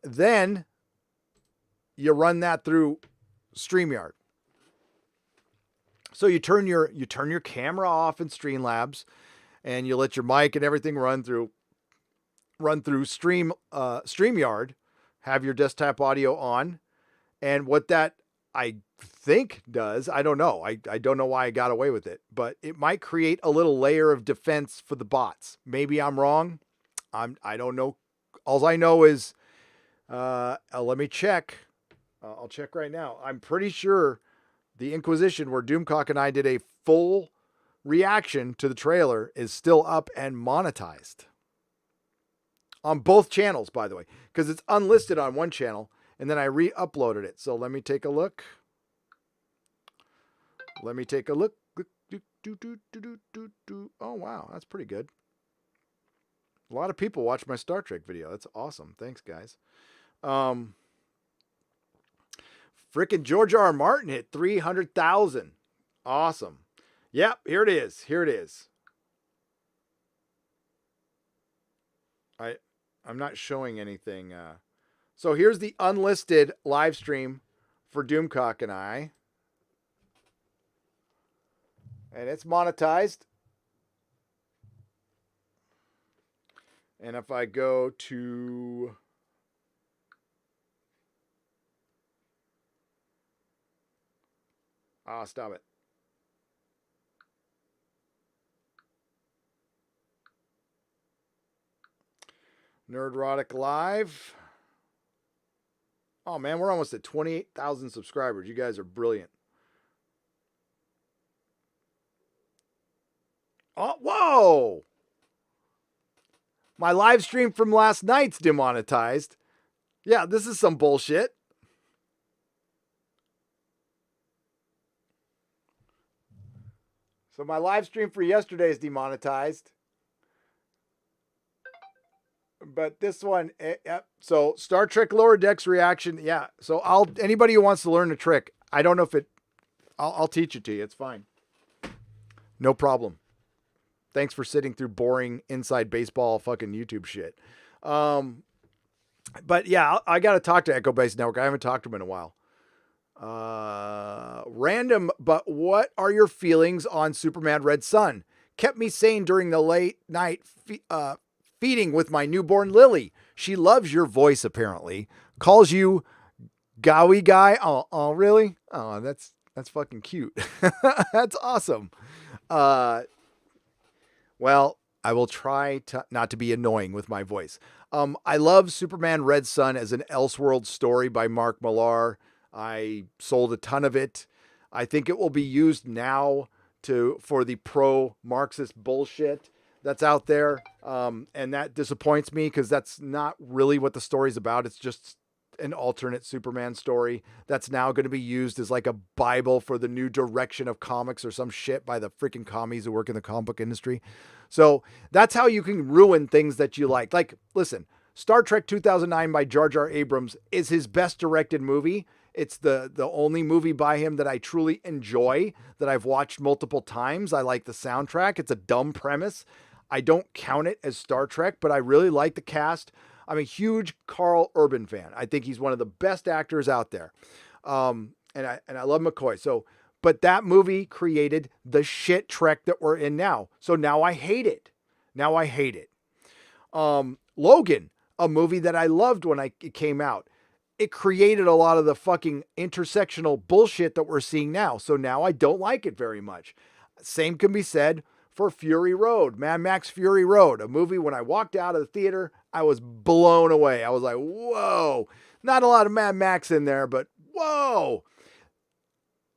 Then you run that through StreamYard. So you turn your camera off in Streamlabs, and you let your mic and everything run through StreamYard. Have your desktop audio on, and what that I think does, I don't know. I don't know why I got away with it, but it might create a little layer of defense for the bots. Maybe I'm wrong. I don't know. All I know is Let me check. I'll check right now. I'm pretty sure the Inquisition, where Doomcock and I did a full reaction to the trailer, is still up and monetized. On both channels, by the way, because it's unlisted on one channel, and then I re-uploaded it. So let me take a look. Oh, wow. That's pretty good. A lot of people watch my Star Trek video. That's awesome. Thanks, guys. Frickin' George R. R. Martin hit 300,000. Awesome. Yep, here it is. I'm not showing anything. So here's the unlisted live stream for Doomcock and I. And it's monetized. And if I go to... stop it. Nerdrotic Live. Oh, man, we're almost at 28,000 subscribers. You guys are brilliant. Oh, whoa! My live stream from last night's demonetized. Yeah, this is some bullshit. So my live stream for yesterday is demonetized. But this one, so Star Trek Lower Decks reaction, yeah. So anybody who wants to learn a trick, I don't know if I'll teach it to you. It's fine. No problem. Thanks for sitting through boring inside baseball fucking YouTube shit. But yeah, I got to talk to Echo Base Network. I haven't talked to them in a while. Random, but what are your feelings on Superman Red Sun? Kept me sane during the late night feeding with my newborn Lily. She loves your voice, apparently. Calls you Gowie Guy. Oh, really? Oh, that's fucking cute. That's awesome. Well, I will try not to be annoying with my voice. I love Superman Red Sun as an Elseworld story by Mark Millar. I sold a ton of it. I think it will be used now for the pro-Marxist bullshit that's out there. And that disappoints me because that's not really what the story's about. It's just an alternate Superman story that's now going to be used as like a Bible for the new direction of comics or some shit by the freaking commies who work in the comic book industry. So that's how you can ruin things that you like. Like, listen, Star Trek 2009 by Jar Jar Abrams is his best directed movie. It's the only movie by him that I truly enjoy, that I've watched multiple times. I like the soundtrack. It's a dumb premise. I don't count it as Star Trek, but I really like the cast. I'm a huge Carl Urban fan. I think he's one of the best actors out there. And I love McCoy. So, but that movie created the shit Trek that we're in now. So now I hate it. Logan, a movie that I loved when it came out. It created a lot of the fucking intersectional bullshit that we're seeing now. So now I don't like it very much. Same can be said for Fury Road, Mad Max Fury Road, a movie when I walked out of the theater, I was blown away. I was like, whoa, not a lot of Mad Max in there, but whoa.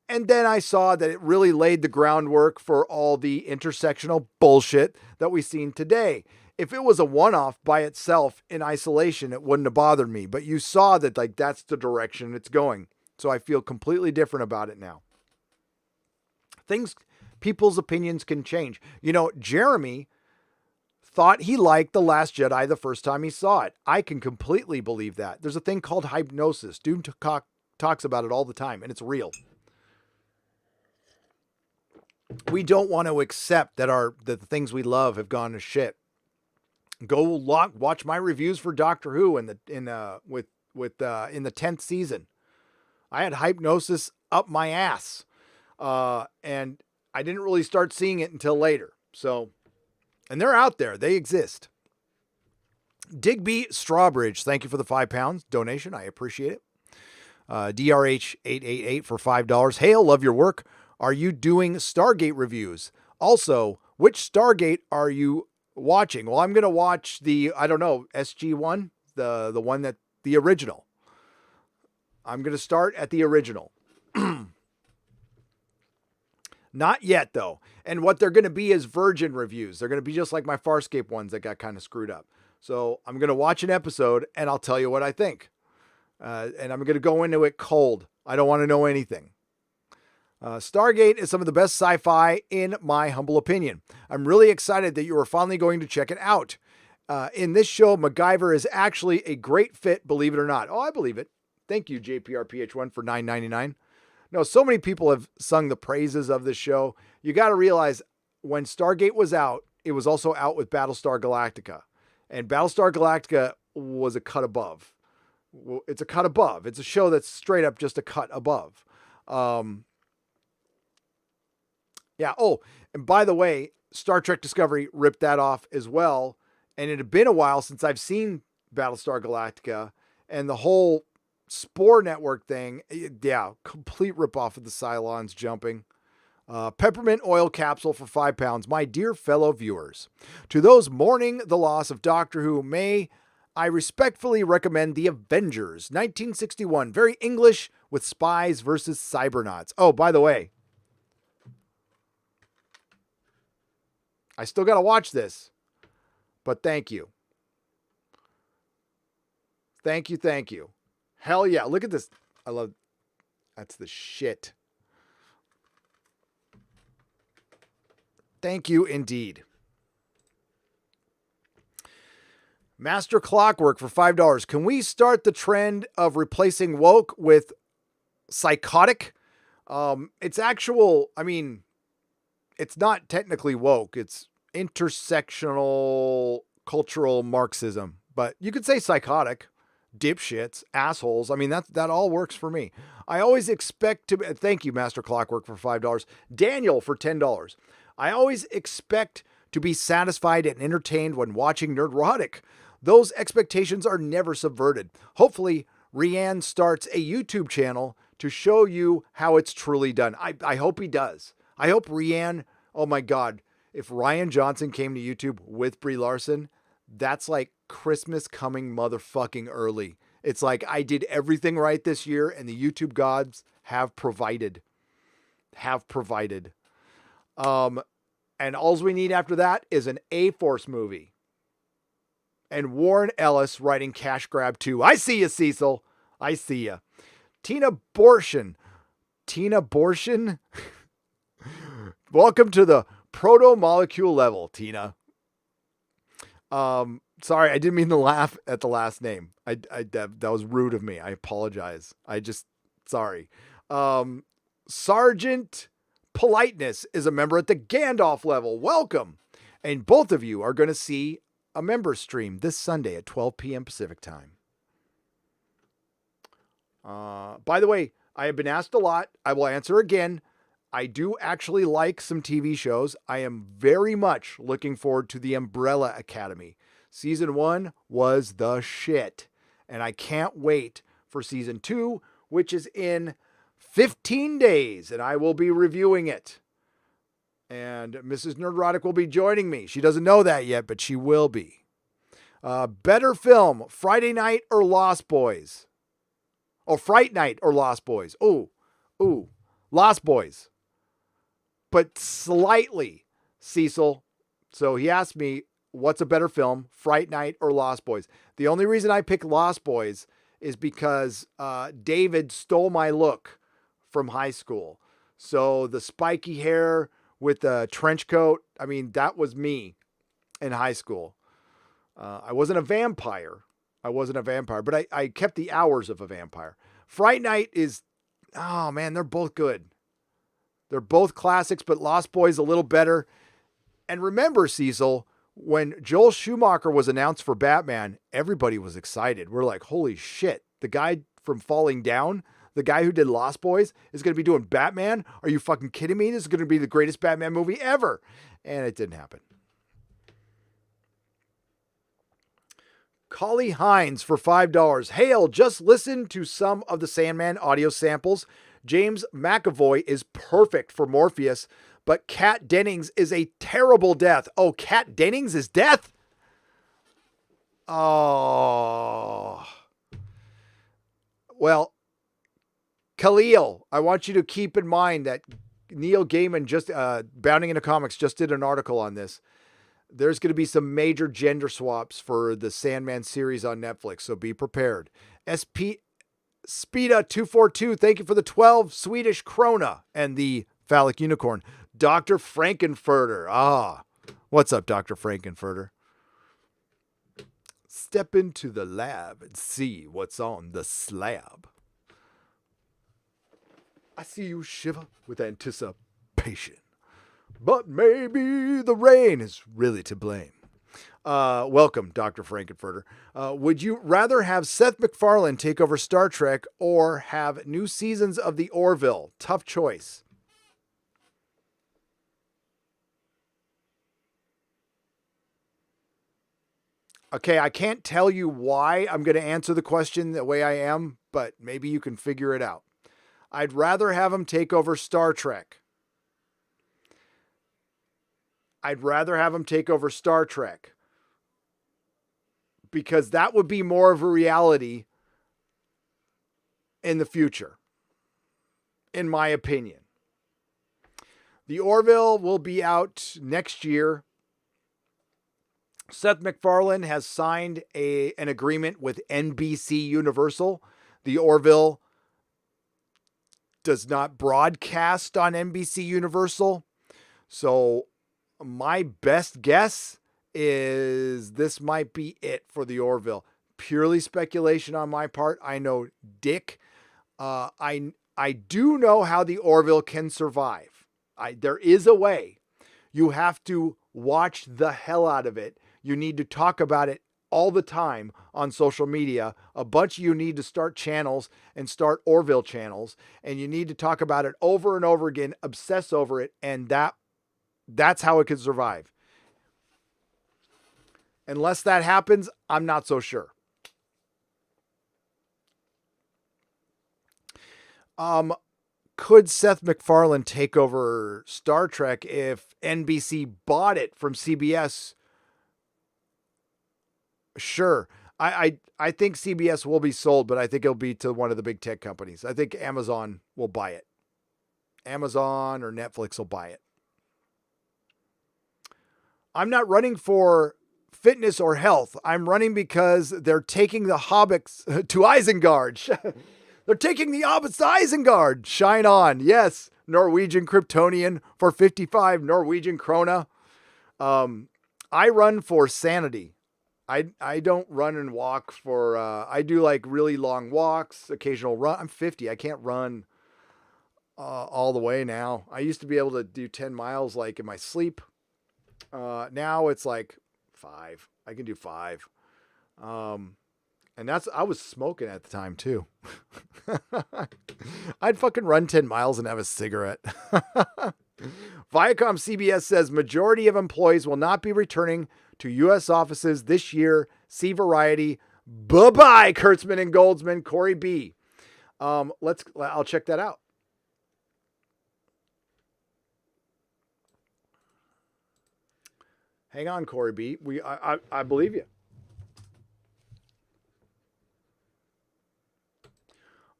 And then I saw that it really laid the groundwork for all the intersectional bullshit that we've seen today. If it was a one-off by itself in isolation, it wouldn't have bothered me. But you saw that like that's the direction it's going. So I feel completely different about it now. People's opinions can change. You know, Jeremy thought he liked The Last Jedi the first time he saw it. I can completely believe that. There's a thing called hypnosis. Doomcock talks about it all the time, and it's real. We don't want to accept that the things we love have gone to shit. Go watch my reviews for Doctor Who in the 10th season. I had hypnosis up my ass, and I didn't really start seeing it until later. So, and they're out there; they exist. Digby Strawbridge, thank you for the £5 donation. I appreciate it. DRH888 for $5. Hail, love your work. Are you doing Stargate reviews? Also, which Stargate are you watching? Well, I'm going to watch the, I don't know, SG1, the one that the original. I'm going to start at the original. Not yet, though. And what they're going to be is virgin reviews. They're going to be just like my Farscape ones that got kind of screwed up. So I'm going to watch an episode and I'll tell you what I think. And I'm going to go into it cold. I don't want to know anything. Stargate is some of the best sci-fi in my humble opinion. I'm really excited that you are finally going to check it out. In this show, MacGyver is actually a great fit, believe it or not. Oh, I believe it. Thank you, JPRPH1, for $9.99. No, so many people have sung the praises of this show. You got to realize when Stargate was out, it was also out with Battlestar Galactica. And Battlestar Galactica was a cut above. It's a cut above. It's a show that's straight up just a cut above. Yeah. Oh, and by the way, Star Trek Discovery ripped that off as well. And it had been a while since I've seen Battlestar Galactica, and the whole Spore Network thing. Yeah. Complete ripoff of the Cylons jumping. Peppermint oil capsule for £5. My dear fellow viewers, to those mourning the loss of Doctor Who, may I respectfully recommend The Avengers, 1961. Very English with spies versus cybernauts. Oh, by the way, I still got to watch this, but thank you. Thank you. Thank you. Hell yeah. Look at this. I love, that's the shit. Thank you indeed. Master Clockwork for $5. Can we start the trend of replacing woke with psychotic? It's actual, I mean, it's not technically woke. It's intersectional cultural Marxism, but you could say psychotic, dipshits, assholes. I mean, that all works for me. I always expect to, thank you, Master Clockwork for $5. Daniel for $10. I always expect to be satisfied and entertained when watching Nerdrotic. Those expectations are never subverted. Hopefully, Rian starts a YouTube channel to show you how it's truly done. I hope he does. I hope Rian, oh my God, if Rian Johnson came to YouTube with Brie Larson, that's like Christmas coming motherfucking early. It's like I did everything right this year and the YouTube gods have provided. And all we need after that is an A-Force movie. And Warren Ellis writing Cash Grab 2. I see you, Cecil. I see you. Tina Bortion. Welcome to the proto-molecule level, Tina. Sorry, I didn't mean to laugh at the last name. That was rude of me. I apologize. Sorry. Sergeant Politeness is a member at the Gandalf level. Welcome. And both of you are going to see a member stream this Sunday at 12 p.m. Pacific time. By the way, I have been asked a lot. I will answer again. I do actually like some TV shows. I am very much looking forward to The Umbrella Academy. Season 1 was the shit. And I can't wait for season 2, which is in 15 days, and I will be reviewing it. And Mrs. Nerdrotic will be joining me. She doesn't know that yet, but she will be. Better film, Friday Night or Lost Boys? Oh, Fright Night or Lost Boys? Ooh, Lost Boys. But slightly, Cecil. So he asked me, what's a better film, Fright Night or Lost Boys? The only reason I pick Lost Boys is because David stole my look from high school. So the spiky hair with the trench coat, I mean, that was me in high school. I wasn't a vampire, but I kept the hours of a vampire. Fright Night is, oh man, they're both good. They're both classics, but Lost Boys a little better. And remember, Cecil, when Joel Schumacher was announced for Batman, everybody was excited. We're like, holy shit, the guy from Falling Down, the guy who did Lost Boys, is going to be doing Batman? Are you fucking kidding me? This is going to be the greatest Batman movie ever. And it didn't happen. Collie Hines for $5. Hail, just listen to some of the Sandman audio samples. James McAvoy is perfect for Morpheus, but Kat Dennings is a terrible death. Oh, Kat Dennings is death? Oh. Well, Khalil, I want you to keep in mind that Neil Gaiman just, Bounding into Comics, just did an article on this. There's going to be some major gender swaps for the Sandman series on Netflix, so be prepared. SP Spida242, thank you for the 12 Swedish krona and the phallic unicorn. Dr. Frankenfurter. What's up, Dr. Frankenfurter? Step into the lab and see what's on the slab. I see you shiver with anticipation. But maybe the rain is really to blame. Welcome, Dr. Frankenfurter. Would you rather have Seth MacFarlane take over Star Trek or have new seasons of The Orville? Tough choice. Okay, I can't tell you why I'm going to answer the question the way I am, but maybe you can figure it out. I'd rather have him take over Star Trek. Because that would be more of a reality in the future, in my opinion. The Orville will be out next year. Seth MacFarlane has signed an agreement with NBC Universal. The Orville does not broadcast on NBC Universal. So my best guess is this might be it for the Orville. Purely speculation on my part. I know Dick. I do know how the Orville can survive. There is a way. You have to watch the hell out of it. You need to talk about it all the time on social media. A bunch of you need to start channels and start Orville channels. And you need to talk about it over and over again, obsess over it. And that's how it can survive. Unless that happens, I'm not so sure. Could Seth MacFarlane take over Star Trek if NBC bought it from CBS? Sure. I think CBS will be sold, but I think it'll be to one of the big tech companies. I think Amazon will buy it. Amazon or Netflix will buy it. I'm not running for fitness or health. I'm running because they're taking the hobbits to Isengard. They're taking the hobbits to Isengard. Shine on. Yes. Norwegian Kryptonian for 55 Norwegian krona. I run for sanity. I don't run and walk for, I do like really long walks, occasional run. I'm 50. I can't run all the way now. I used to be able to do 10 miles like in my sleep. Now it's like 5. I can do 5. And I was smoking at the time too. I'd fucking run 10 miles and have a cigarette. Viacom CBS says majority of employees will not be returning to U.S. offices this year. See Variety. Bye-bye, Kurtzman and Goldsman. Corey B. I'll check that out. Hang on, Corey B. I believe you.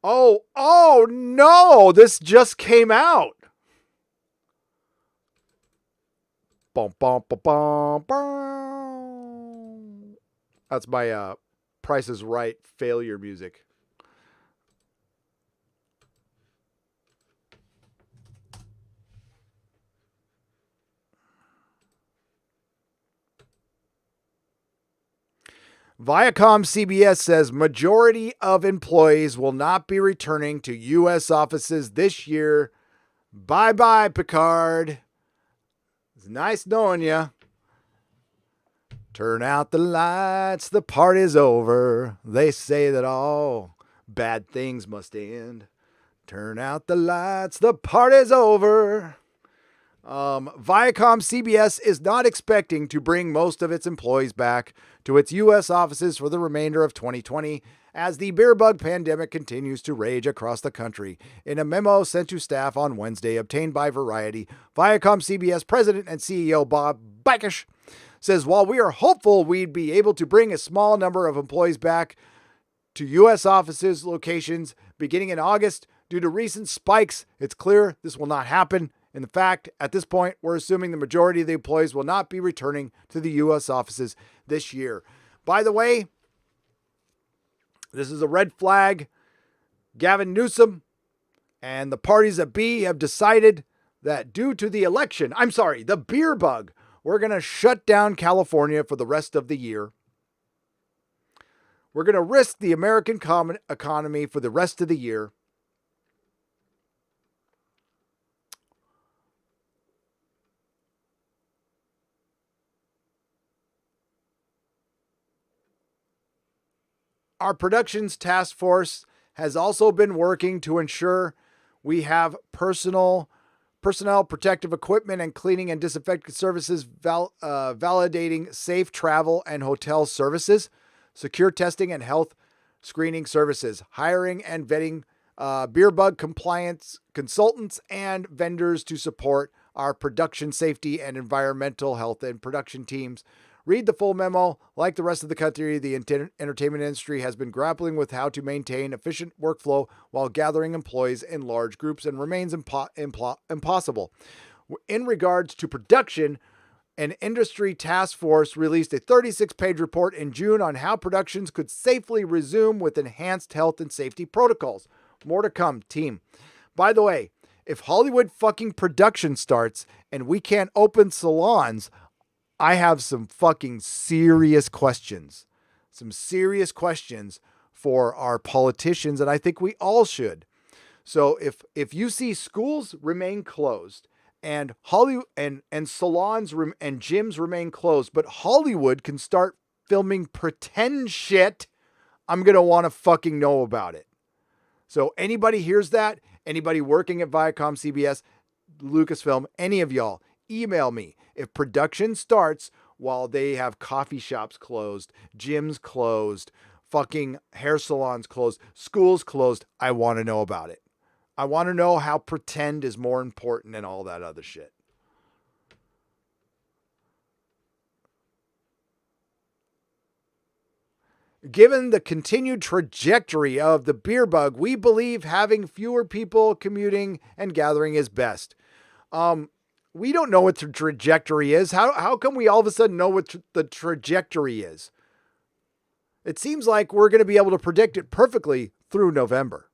Oh no! This just came out. Bum, bum, bum, bum, bum. That's my Price is Right failure music. Viacom CBS says majority of employees will not be returning to U.S. offices this year. Bye-bye, Picard. It's nice knowing you. Turn out the lights, the party's over. They say that all bad things must end. Turn out the lights, the party's over. Viacom CBS is not expecting to bring most of its employees back to its U.S. offices for the remainder of 2020 as the beer bug pandemic continues to rage across the country. In a memo sent to staff on Wednesday obtained by Variety, Viacom CBS President and CEO Bob Bakish says, while we are hopeful we'd be able to bring a small number of employees back to U.S. offices locations beginning in August. Due to recent spikes, it's clear this will not happen. In fact, at this point, we're assuming the majority of the employees will not be returning to the U.S. offices this year. By the way, this is a red flag. Gavin Newsom and the parties at B have decided that due to the election, the beer bug, we're going to shut down California for the rest of the year. We're going to risk the American economy for the rest of the year. Our productions task force has also been working to ensure we have personnel protective equipment and cleaning and disinfecting services, validating safe travel and hotel services, secure testing and health screening services, hiring and vetting beer bug compliance consultants and vendors to support our production safety and environmental health and production teams. Read the full memo. Like the rest of the country, the entertainment industry has been grappling with how to maintain efficient workflow while gathering employees in large groups and remains impossible. In regards to production, an industry task force released a 36-page report in June on how productions could safely resume with enhanced health and safety protocols. More to come, team. By the way, if Hollywood fucking production starts and we can't open salons, I have some fucking serious questions. Some serious questions for our politicians, and I think we all should. So if you see schools remain closed and Hollywood and salons and gyms remain closed, but Hollywood can start filming pretend shit, I'm going to want to fucking know about it. So anybody hears that, anybody working at Viacom, CBS, Lucasfilm, any of y'all, email me. If production starts while they have coffee shops closed, gyms closed, fucking hair salons closed, schools closed, I want to know about it. I want to know how pretend is more important than all that other shit. Given the continued trajectory of the beer bug, we believe having fewer people commuting and gathering is best. We don't know what the trajectory is. How come we all of a sudden know what the trajectory is? It seems like we're going to be able to predict it perfectly through November.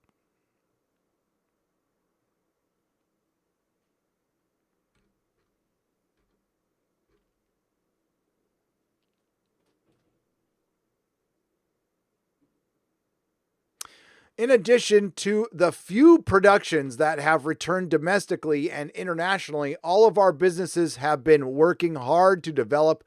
In addition to the few productions that have returned domestically and internationally, all of our businesses have been working hard to develop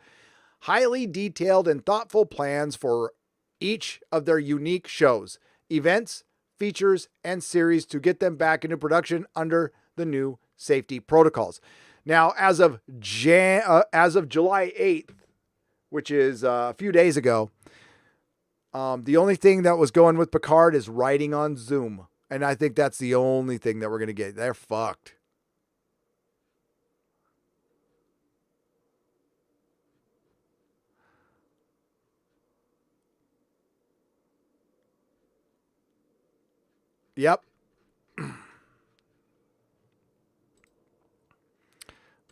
highly detailed and thoughtful plans for each of their unique shows, events, features, and series to get them back into production under the new safety protocols. Now, as of July 8th, which is a few days ago, the only thing that was going with Picard is writing on Zoom. And I think that's the only thing that we're going to get. They're fucked. Yep.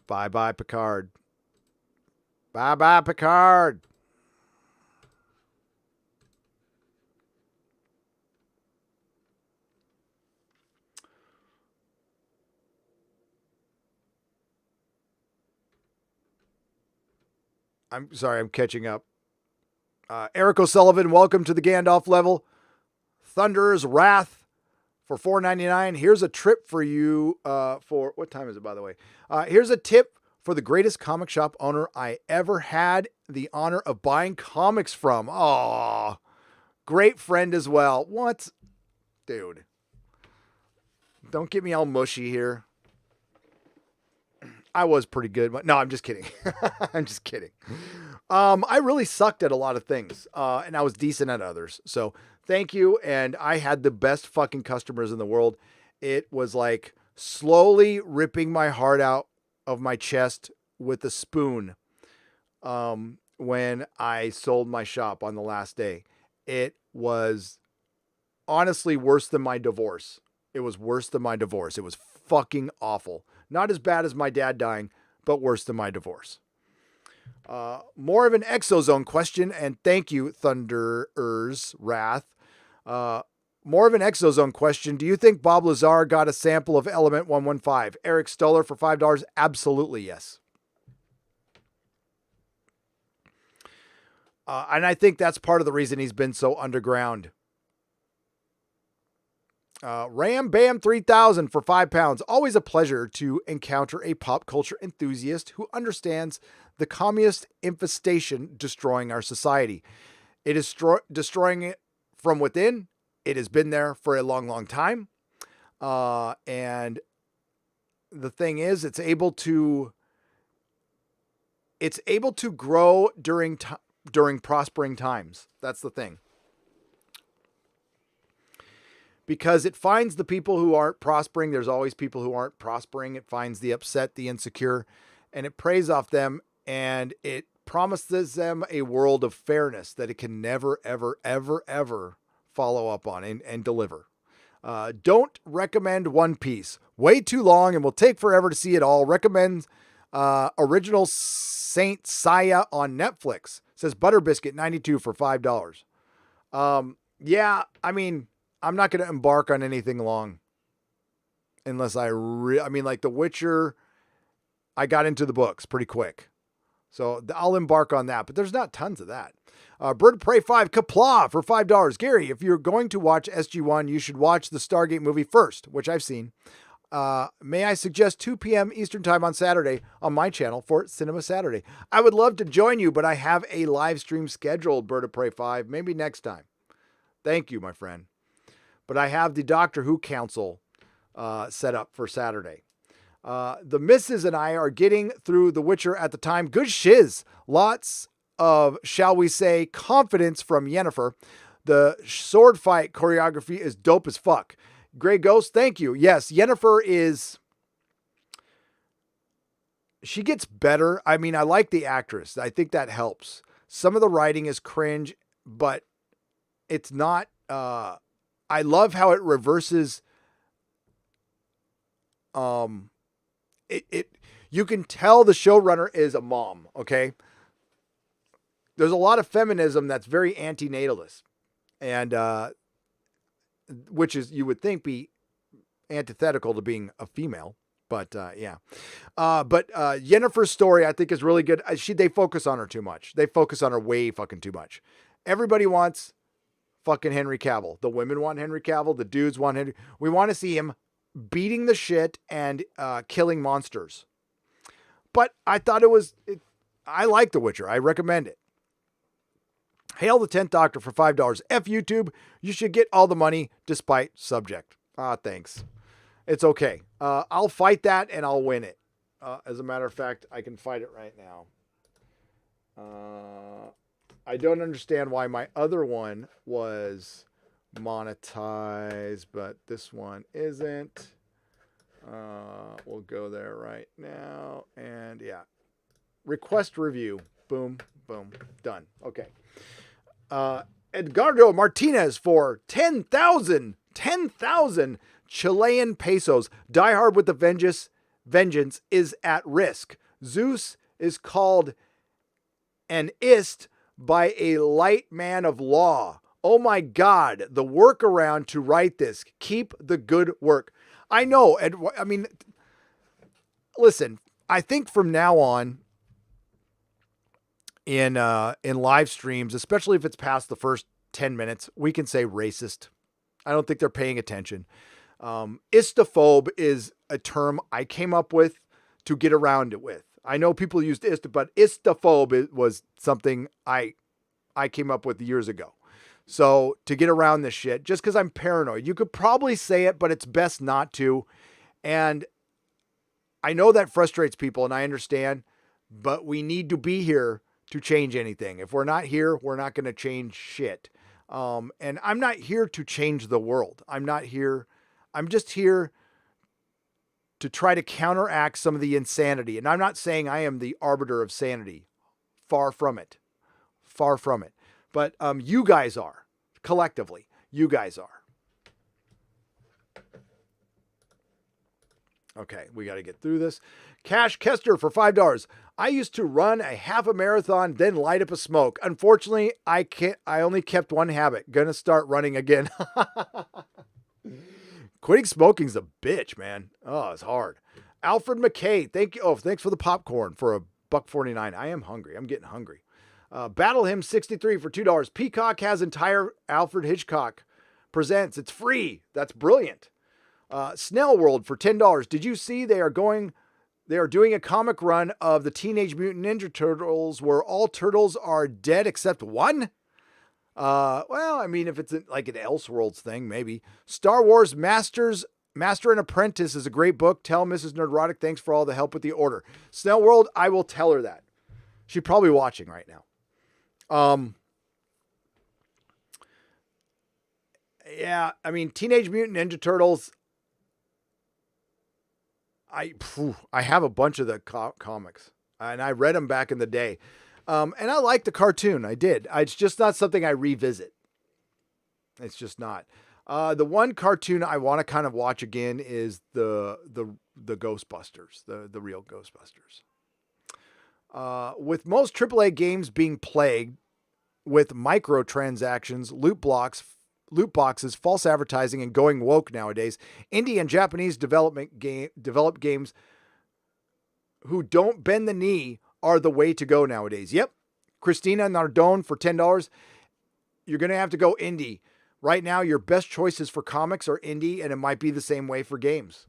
Bye-bye, Picard. Bye-bye, Picard. I'm sorry, I'm catching up. Eric O'Sullivan, welcome to the Gandalf level. Thunderer's Wrath for $4.99. Here's a trip for you for, what time is it, by the way? Here's a tip for the greatest comic shop owner I ever had the honor of buying comics from. Oh, great friend as well. What? Dude. Don't get me all mushy here. I was pretty good, but no, I'm just kidding. I'm just kidding. I really sucked at a lot of things, and I was decent at others. So thank you. And I had the best fucking customers in the world. It was like slowly ripping my heart out of my chest with a spoon. When I sold my shop on the last day, it was honestly worse than my divorce. It was worse than my divorce. It was fucking awful. Not as bad as my dad dying, but worse than my divorce. More of an Exozone question, and thank you, Thunder's Wrath. More of an Exozone question. Do you think Bob Lazar got a sample of Element 115? Eric Stoller for $5? Absolutely, yes. And I think that's part of the reason he's been so underground. Ram Bam 3000 for £5. Always a pleasure to encounter a pop culture enthusiast who understands the communist infestation destroying our society. It is destroying it from within. It has been there for a long, long time. And the thing is, it's able to grow during prospering times. That's the thing. Because it finds the people who aren't prospering. There's always people who aren't prospering. It finds the upset, the insecure, and it preys off them, and it promises them a world of fairness that it can never, ever, ever, ever follow up on and deliver. Don't recommend One Piece. Way too long and will take forever to see it all. Recommend original Saint Seiya on Netflix. Says Butterbiscuit 92 for $5. Yeah, I mean, I'm not going to embark on anything long unless like The Witcher, I got into the books pretty quick. So I'll embark on that, but there's not tons of that. Bird of Prey 5, Kapla for $5. Gary, if you're going to watch SG-1, you should watch the Stargate movie first, which I've seen. May I suggest 2 p.m. Eastern time on Saturday on my channel for Cinema Saturday? I would love to join you, but I have a live stream scheduled, Bird of Prey 5, maybe next time. Thank you, my friend. But I have the Doctor Who Council set up for Saturday. The missus and I are getting through The Witcher at the time. Good shiz. Lots of, shall we say, confidence from Yennefer. The sword fight choreography is dope as fuck. Grey Ghost, thank you. Yes, Yennefer she gets better. I mean, I like the actress. I think that helps. Some of the writing is cringe, but it's not, I love how it reverses, you can tell the showrunner is a mom, okay? There's a lot of feminism that's very anti-natalist, and which is, you would think, be antithetical to being a female, but yeah. But Yennefer's story, I think, is really good. They focus on her too much. They focus on her way fucking too much. Everybody wants fucking Henry Cavill. The women want Henry Cavill. The dudes want Henry. We want to see him beating the shit and killing monsters. But I thought I like The Witcher. I recommend it. Hail the 10th Doctor for $5. F YouTube. You should get all the money despite subject. Thanks. It's okay. I'll fight that and I'll win it. As a matter of fact, I can fight it right now. I don't understand why my other one was monetized, but this one isn't. We'll go there right now. And yeah, request review. Boom, boom, done. Okay. Edgardo Martinez for 10,000 Chilean pesos. Die Hard with the Vengeance is at risk. Zeus is called an ist by a light man of law. Oh my God, the workaround to write this. Keep the good work. I know. I mean, listen, I think from now on in live streams, especially if it's past the first 10 minutes, we can say racist. I don't think they're paying attention. Istophobe is a term I came up with to get around it with. I know people used but istophobe was something I came up with years ago. So to get around this shit, just because I'm paranoid, you could probably say it, but it's best not to. And I know that frustrates people and I understand, but we need to be here to change anything. If we're not here, we're not going to change shit. And I'm not here to change the world. I'm just here to try to counteract some of the insanity. And I'm not saying I am the arbiter of sanity. Far from it. Far from it. But you guys are. Collectively, you guys are. Okay, we got to get through this. Cash Kester for $5. I used to run a half a marathon, then light up a smoke. Unfortunately, I only kept one habit. Gonna start running again. Quitting smoking's a bitch, man. Oh, it's hard. Alfred McKay, thank you. Oh, thanks for the popcorn for $1.49. I am hungry. I'm getting hungry. Battle Him 63 for $2. Peacock has entire Alfred Hitchcock presents. It's free. That's brilliant. Snell World for $10. Did you see they are doing a comic run of the Teenage Mutant Ninja Turtles where all turtles are dead except one? Well, I mean, if it's like an Elseworlds thing, maybe. Star Wars Master and Apprentice is a great book. Tell Mrs. Nerdrotic thanks for all the help with the order. Snell World, I will tell her that. She's probably watching right now. Yeah, I mean, Teenage Mutant Ninja Turtles. I have a bunch of the comics, and I read them back in the day. And I like the cartoon. I did. It's just not something I revisit. It's just not. The one cartoon I want to kind of watch again is the Ghostbusters, the real Ghostbusters. With most AAA games being plagued with microtransactions, loot boxes, false advertising, and going woke nowadays, indie and Japanese developed games who don't bend the knee are the way to go nowadays. Yep. Christina Nardone for $10. You're going to have to go indie. Right now, your best choices for comics are indie, and it might be the same way for games.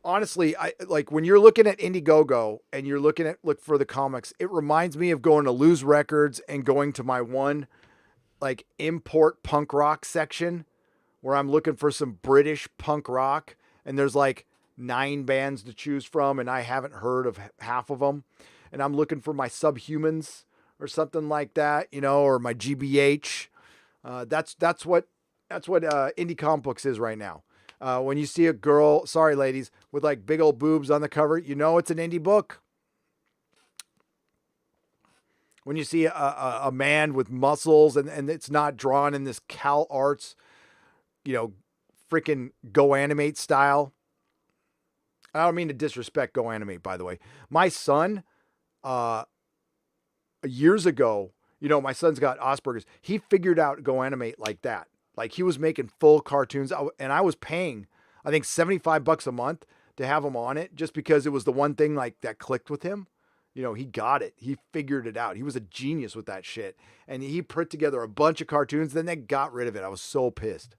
Honestly, I like when you're looking at Indiegogo and you're look for the comics, it reminds me of going to Lose Records and going to my one like import punk rock section where I'm looking for some British punk rock, and there's like 9 bands to choose from and I haven't heard of half of them, and I'm looking for my Subhumans or something like that, you know, or my GBH. That's what indie comic books is right now. When you see a girl, sorry ladies, with like big old boobs on the cover, you know it's an indie book. When you see a man with muscles and it's not drawn in this Cal Arts, you know, freaking Go Animate style. I don't mean to disrespect Go Animate, by the way. My son, years ago, you know, my son's got Asperger's. He figured out Go Animate like that. Like he was making full cartoons, and I was paying, I think $75 a month to have him on it just because it was the one thing like that clicked with him. You know, he got it. He figured it out. He was a genius with that shit. And he put together a bunch of cartoons. Then they got rid of it. I was so pissed.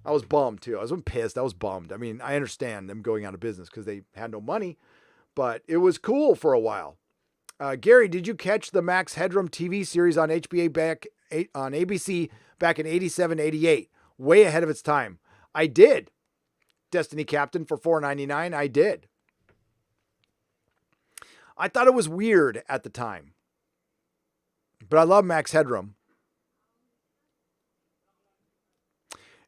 I was bummed too. I wasn't pissed. I was bummed. I mean, I understand them going out of business because they had no money, but it was cool for a while. Gary, did you catch the Max Headroom TV series on ABC back in 87, 88? Way ahead of its time. I did. Destiny Captain for $4.99. I did. I thought it was weird at the time, but I love Max Headroom.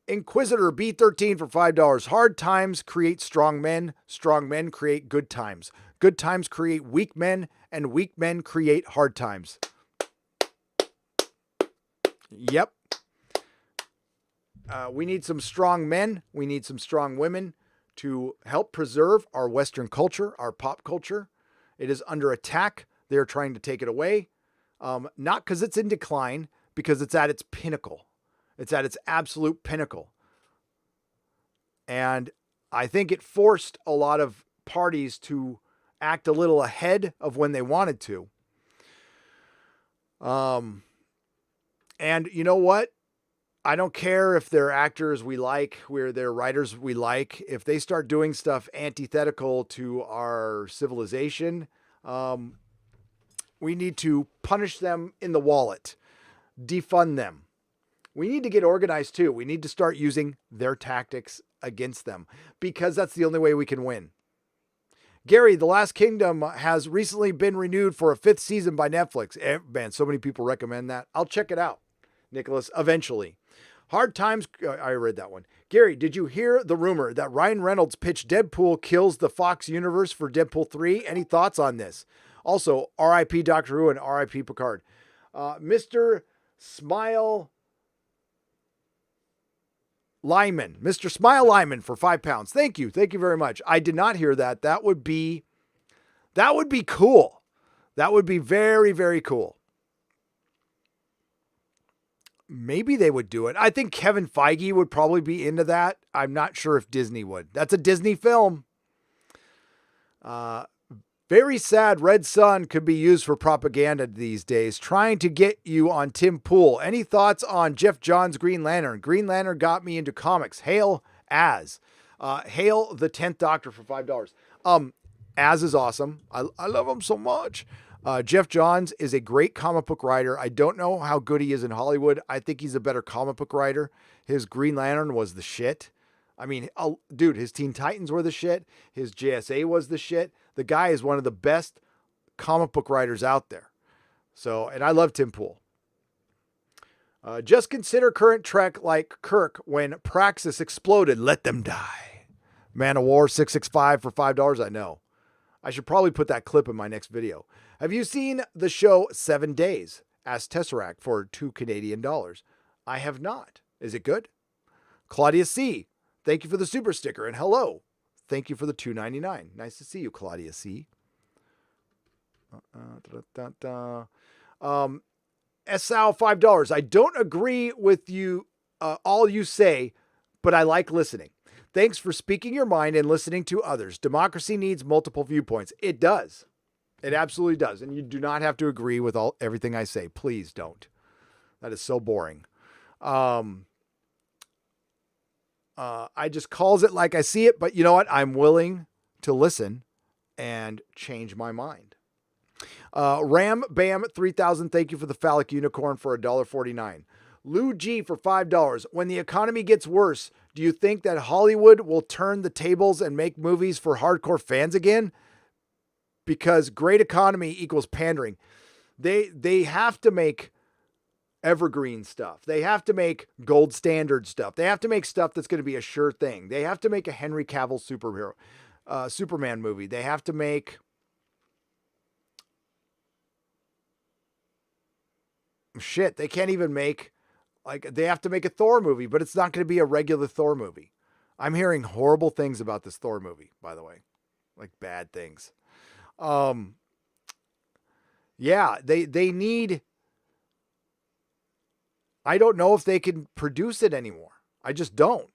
Inquisitor B13 for $5. Hard times create strong men create good times. Good times create weak men, and weak men create hard times. Yep. We need some strong men. We need some strong women to help preserve our Western culture, our pop culture. It is under attack. They're trying to take it away. Not because it's in decline, because it's at its pinnacle. It's at its absolute pinnacle. And I think it forced a lot of parties to act a little ahead of when they wanted to. And you know what? I don't care if they're actors we like, they're writers we like. If they start doing stuff antithetical to our civilization, we need to punish them in the wallet, defund them. We need to get organized too. We need to start using their tactics against them because that's the only way we can win. Gary, The Last Kingdom has recently been renewed for a 5th season by Netflix. Man, so many people recommend that. I'll check it out, Nicholas, eventually. Hard Times, I read that one. Gary, did you hear the rumor that Ryan Reynolds pitched Deadpool kills the Fox universe for Deadpool 3? Any thoughts on this? Also, R.I.P. Doctor Who and R.I.P. Picard. Mr. Smile Lyman, Mr. Smile Lyman for £5. Thank you. Thank you very much. I did not hear that. That would be cool. That would be very, very cool. Maybe they would do it. I think Kevin Feige would probably be into that. I'm not sure if Disney would. That's a Disney film. Very sad. Red Sun could be used for propaganda these days, trying to get you on Tim Pool. Any thoughts on Jeff Johns' Green Lantern? Green Lantern got me into comics. Hail Az. Hail the 10th Doctor for $5. Az is awesome. I love him so much. Jeff Johns is a great comic book writer. I don't know how good he is in Hollywood. I think he's a better comic book writer. His Green Lantern was the shit. I mean, dude, his Teen Titans were the shit. His JSA was the shit. The guy is one of the best comic book writers out there. So, and I love Tim Pool. Just consider current Trek like Kirk when Praxis exploded. Let them die. Man of War 665 for $5. I know. I should probably put that clip in my next video. Have you seen the show 7 Days? Asked Tesseract for $2 Canadian. I have not. Is it good? Claudia C. Thank you for the super sticker. And hello. Thank you for the $2.99. Nice to see you, Claudia C. Esau, $5. I don't agree with you, all you say, but I like listening. Thanks for speaking your mind and listening to others. Democracy needs multiple viewpoints. It does. It absolutely does. And you do not have to agree with everything I say. Please don't. That is so boring. I just calls it like I see it, but you know what? I'm willing to listen and change my mind. Ram Bam 3000. Thank you for the phallic unicorn for $1.49. Lou G for $5. When the economy gets worse, do you think that Hollywood will turn the tables and make movies for hardcore fans again? Because great economy equals pandering. They have to make evergreen stuff. They have to make gold standard stuff. They have to make stuff that's going to be a sure thing. They have to make a Henry Cavill Superman movie. They have to make shit. They can't even make they have to make a Thor movie, but it's not going to be a regular Thor movie. I'm hearing horrible things about this Thor movie, by the way, like bad things. Yeah, they need. I don't know if they can produce it anymore. I just don't.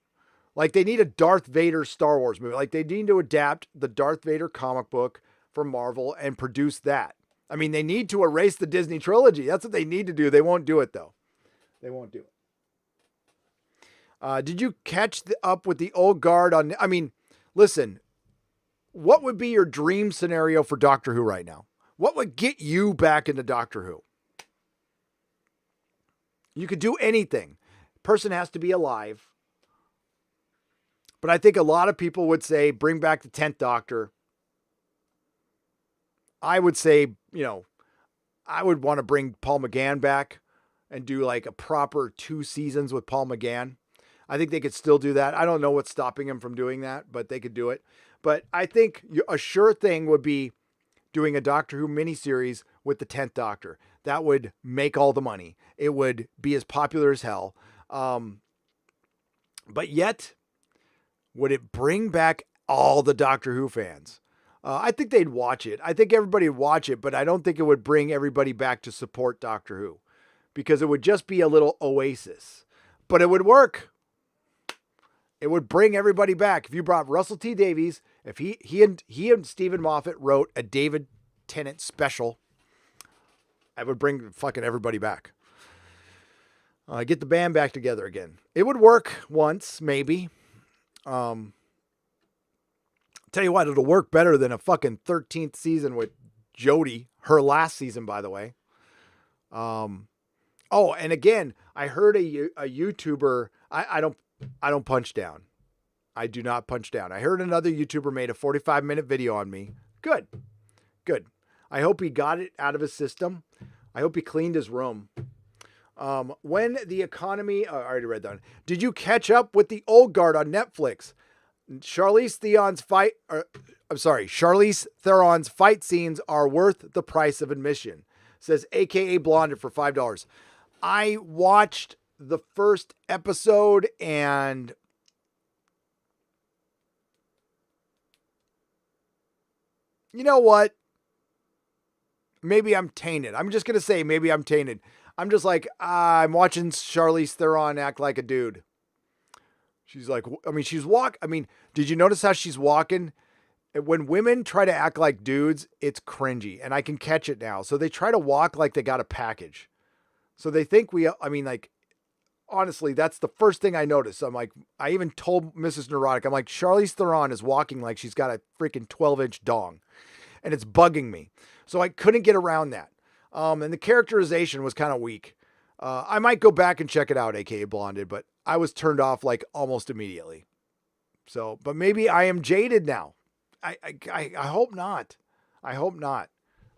Like they need a Darth Vader Star Wars movie. Like they need to adapt the Darth Vader comic book from Marvel and produce that. I mean, they need to erase the Disney trilogy. That's what they need to do. They won't do it though. They won't do it. Did you catch up with the old guard on? I mean, listen. What would be your dream scenario for Doctor Who right now? What would get you back into Doctor Who? You could do anything. Person has to be alive. But I think a lot of people would say, bring back the 10th Doctor. I would say, I would want to bring Paul McGann back and do like a proper 2 seasons with Paul McGann. I think they could still do that. I don't know what's stopping him from doing that, but they could do it. But I think a sure thing would be doing a Doctor Who miniseries with the 10th Doctor. That would make all the money. It would be as popular as hell. But yet, would it bring back all the Doctor Who fans? I think they'd watch it. I think everybody would watch it, but I don't think it would bring everybody back to support Doctor Who because it would just be a little oasis. But it would work. It would bring everybody back. If you brought Russell T Davies, if he and Stephen Moffat wrote a David Tennant special, I would bring fucking everybody back. Get the band back together again. It would work once, maybe. Tell you what, it'll work better than a fucking 13th season with Jodie. Her last season, by the way. Oh, and again, I heard a YouTuber. I don't punch down. I do not punch down. I heard another YouTuber made a 45-minute video on me. Good. I hope he got it out of his system. I hope he cleaned his room. When the economy, I already read that. Did you catch up with the old guard on Netflix? Charlize Theron's fight scenes are worth the price of admission, says AKA Blonde for $5. I watched the first episode and You know what? Maybe I'm tainted. I'm just going to say maybe I'm tainted. I'm just like, I'm watching Charlize Theron act like a dude. She's like, did you notice how she's walking? When women try to act like dudes, it's cringy, and I can catch it now. So they try to walk like they got a package. So they think honestly, that's the first thing I noticed. I'm like, I even told Mrs. Neurotic, I'm like, Charlize Theron is walking like she's got a freaking 12-inch dong, and it's bugging me. So I couldn't get around that. And the characterization was kind of weak. I might go back and check it out, aka Blonded, but I was turned off like almost immediately. So, but maybe I am jaded now. I hope not. I hope not.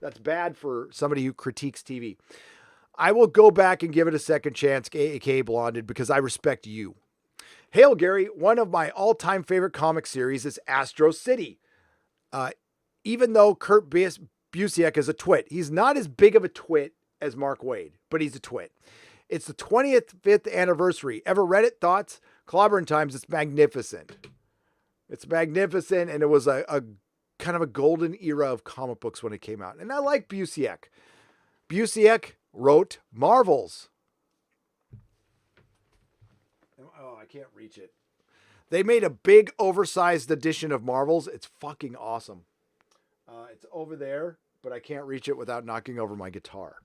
That's bad for somebody who critiques TV. I will go back and give it a second chance, aka Blonded, because I respect you. Hail, Gary. One of my all-time favorite comic series is Astro City. Even though Kurt Busiek is a twit, he's not as big of a twit as Mark Waid, but he's a twit. It's the 25th anniversary. Ever read it? Thoughts? Clobbering Times. It's magnificent. It's magnificent, and it was a kind of a golden era of comic books when it came out. And I like Busiek. Busiek wrote Marvels. Oh, I can't reach it. They made a big, oversized edition of Marvels. It's fucking awesome. It's over there, but I can't reach it without knocking over my guitar.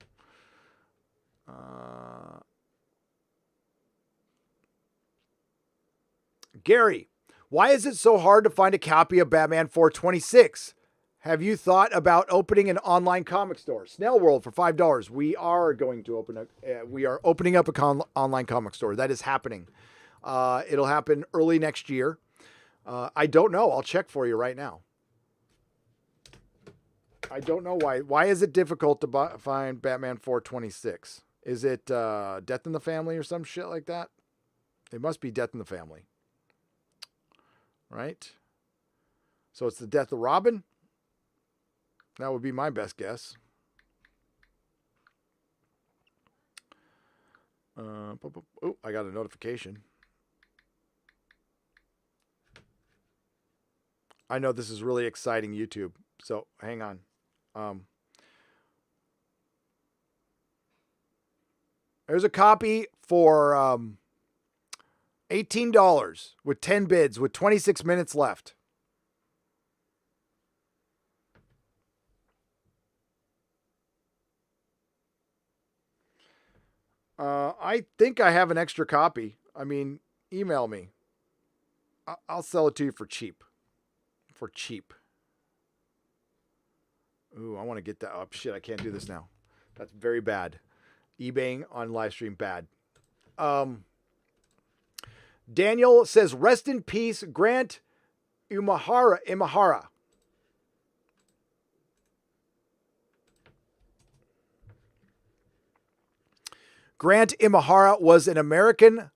Gary, why is it so hard to find a copy of Batman 426? Have you thought about opening an online comic store? Snell World for $5. We are going to opening up a online comic store. That is happening. It'll happen early next year. I don't know. I'll check for you right now. I don't know why. Why is it difficult to find Batman 426? Is it Death in the Family or some shit like that? It must be Death in the Family. Right? So it's the Death of Robin? That would be my best guess. Oh, I got a notification. I know this is really exciting, YouTube. So hang on. There's a copy for $18 with 10 bids with 26 minutes left. I think I have an extra copy. I mean, email me. I'll sell it to you for cheap. For cheap. Ooh, I want to get that up. Shit, I can't do this now. That's very bad. eBaying on live stream, bad. Daniel says, rest in peace, Grant Imahara. Grant Imahara was an American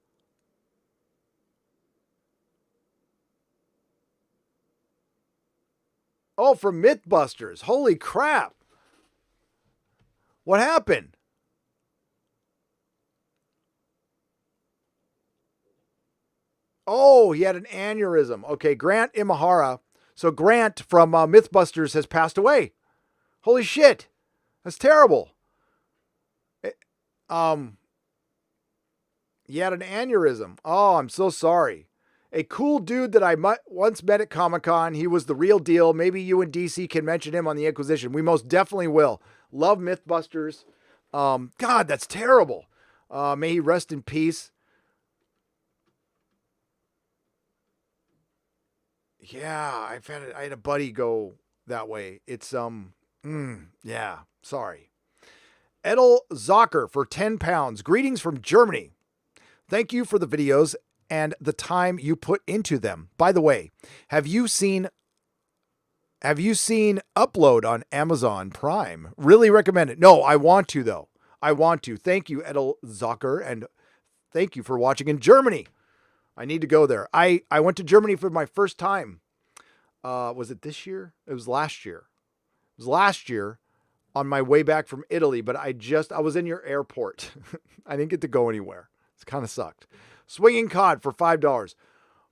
from Mythbusters. Holy crap. What happened? Oh, he had an aneurysm. Okay, Grant Imahara. So Grant from Mythbusters has passed away. Holy shit. That's terrible. He had an aneurysm. Oh, I'm so sorry. A cool dude that I once met at Comic-Con. He was the real deal. Maybe you and DC can mention him on the Inquisition. We most definitely will. Love Mythbusters. God, that's terrible. May he rest in peace. Yeah, I had a buddy go that way. It's, yeah, sorry. Edel Zocker for 10 pounds. Greetings from Germany. Thank you for the videos and the time you put into them. By the way, have you seen Upload on Amazon Prime? Really recommend it. No, I want to though. I want to. Thank you, Edel Zocker, and thank you for watching in Germany. I need to go there. I went to Germany for my first time. Was it this year? It was last year. It was last year on my way back from Italy, but I was in your airport. I didn't get to go anywhere. It kind of sucked. Swinging Cod for $5.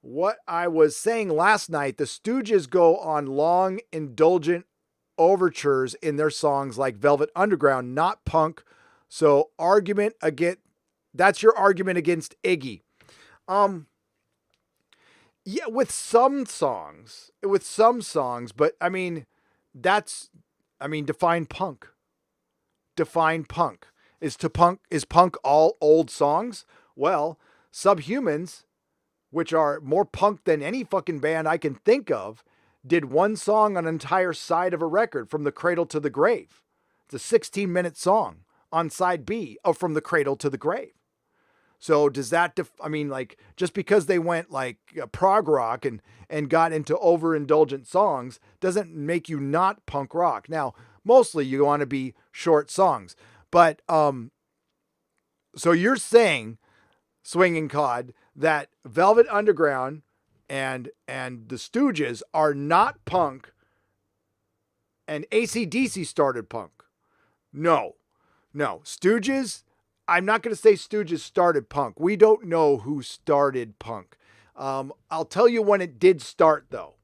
What I was saying last night, the Stooges go on long, indulgent overtures in their songs like Velvet Underground, not punk. So that's your argument against Iggy. Yeah, with some songs, but I mean, define punk. Define punk. Is punk all old songs? Well, Subhumans, which are more punk than any fucking band I can think of, did one song on an entire side of a record, From the Cradle to the Grave. It's a 16-minute song on side B of From the Cradle to the Grave. So does that, just because they went like prog rock and got into overindulgent songs doesn't make you not punk rock. Now, mostly you want to be short songs. But, so you're saying, Swinging Cod, that Velvet Underground and the Stooges are not punk, and AC/DC started punk. No. Stooges, I'm not going to say Stooges started punk. We don't know who started punk. I'll tell you when it did start, though.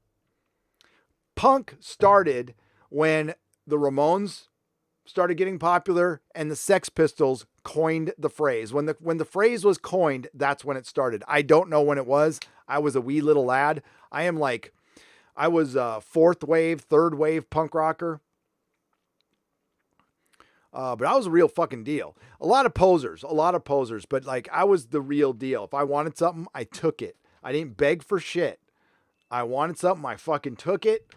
Punk started when the Ramones started getting popular and the Sex Pistols coined the phrase. When the phrase was coined, that's when it started. I don't know when it was. I was a wee little lad. I was a fourth wave, third wave punk rocker. But I was a real fucking deal. A lot of posers, but like I was the real deal. If I wanted something, I took it. I didn't beg for shit. I wanted something, I fucking took it.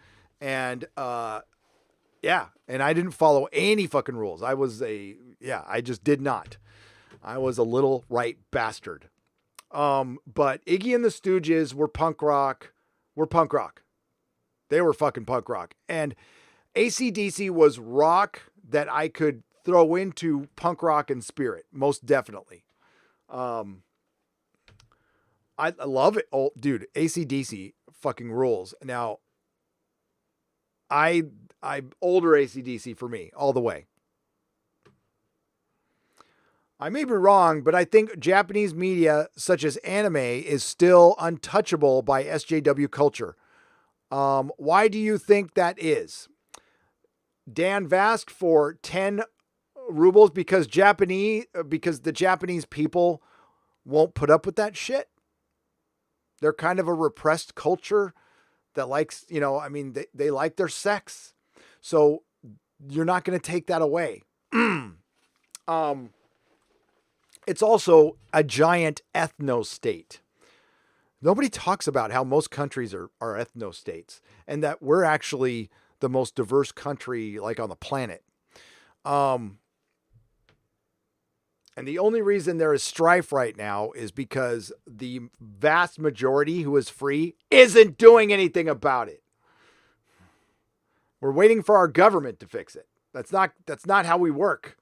And, yeah. And I didn't follow any fucking rules. I just did not. I was a little right bastard. But Iggy and the Stooges were punk rock. They were fucking punk rock. And AC/DC was rock that I could throw into punk rock and spirit, most definitely. I love it. Oh, dude, AC/DC fucking rules. Now, I'm older AC/DC for me, all the way. I may be wrong, but I think Japanese media, such as anime, is still untouchable by SJW culture. Why do you think that is? Dan Vask for 10 rubles because the Japanese people won't put up with that shit. They're kind of a repressed culture that likes, they like their sex. So you're not going to take that away. It's also a giant ethno-state. Nobody talks about how most countries are ethno-states and that we're actually the most diverse country like on the planet. And the only reason there is strife right now is because the vast majority who is free isn't doing anything about it. We're waiting for our government to fix it. That's not how we work.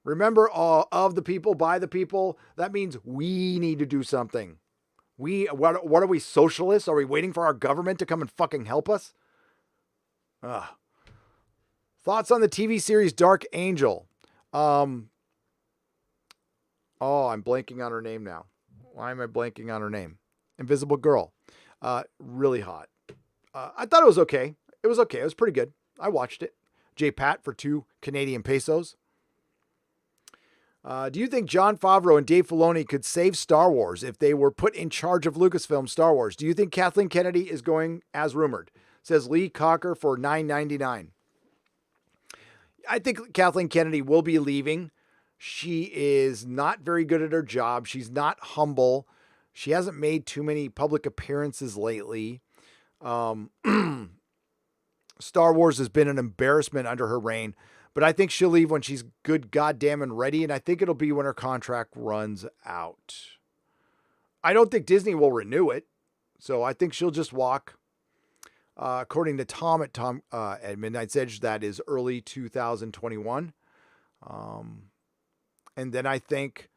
Remember, of the people, by the people. That means we need to do something. What are we, socialists? Are we waiting for our government to come and fucking help us? Thoughts on the TV series Dark Angel? I'm blanking on her name now. Why am I blanking on her name? Invisible Girl. Really hot. I thought it was okay. It was okay. It was pretty good. I watched it. J. Pat for 2 Canadian pesos. Do you think Jon Favreau and Dave Filoni could save Star Wars if they were put in charge of Lucasfilm Star Wars? Do you think Kathleen Kennedy is going as rumored? Says Lee Cocker for $9.99. I think Kathleen Kennedy will be leaving. She is not very good at her job. She's not humble. She hasn't made too many public appearances lately. Star Wars has been an embarrassment under her reign. But I think she'll leave when she's good goddamn and ready, and I think it'll be when her contract runs out. I don't think Disney will renew it, so I think she'll just walk. According to Tom at Midnight's Edge, that is early 2021. And then I think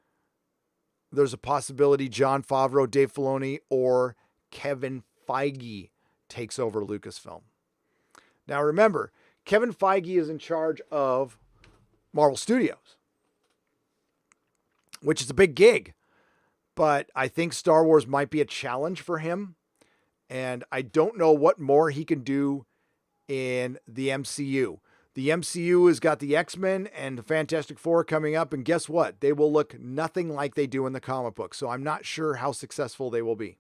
there's a possibility Jon Favreau, Dave Filoni, or Kevin Feige takes over Lucasfilm. Now remember, Kevin Feige is in charge of Marvel Studios, which is a big gig. But I think Star Wars might be a challenge for him. And I don't know what more he can do in the MCU. The MCU has got the X-Men and the Fantastic Four coming up, and guess what? They will look nothing like they do in the comic book. So I'm not sure how successful they will be.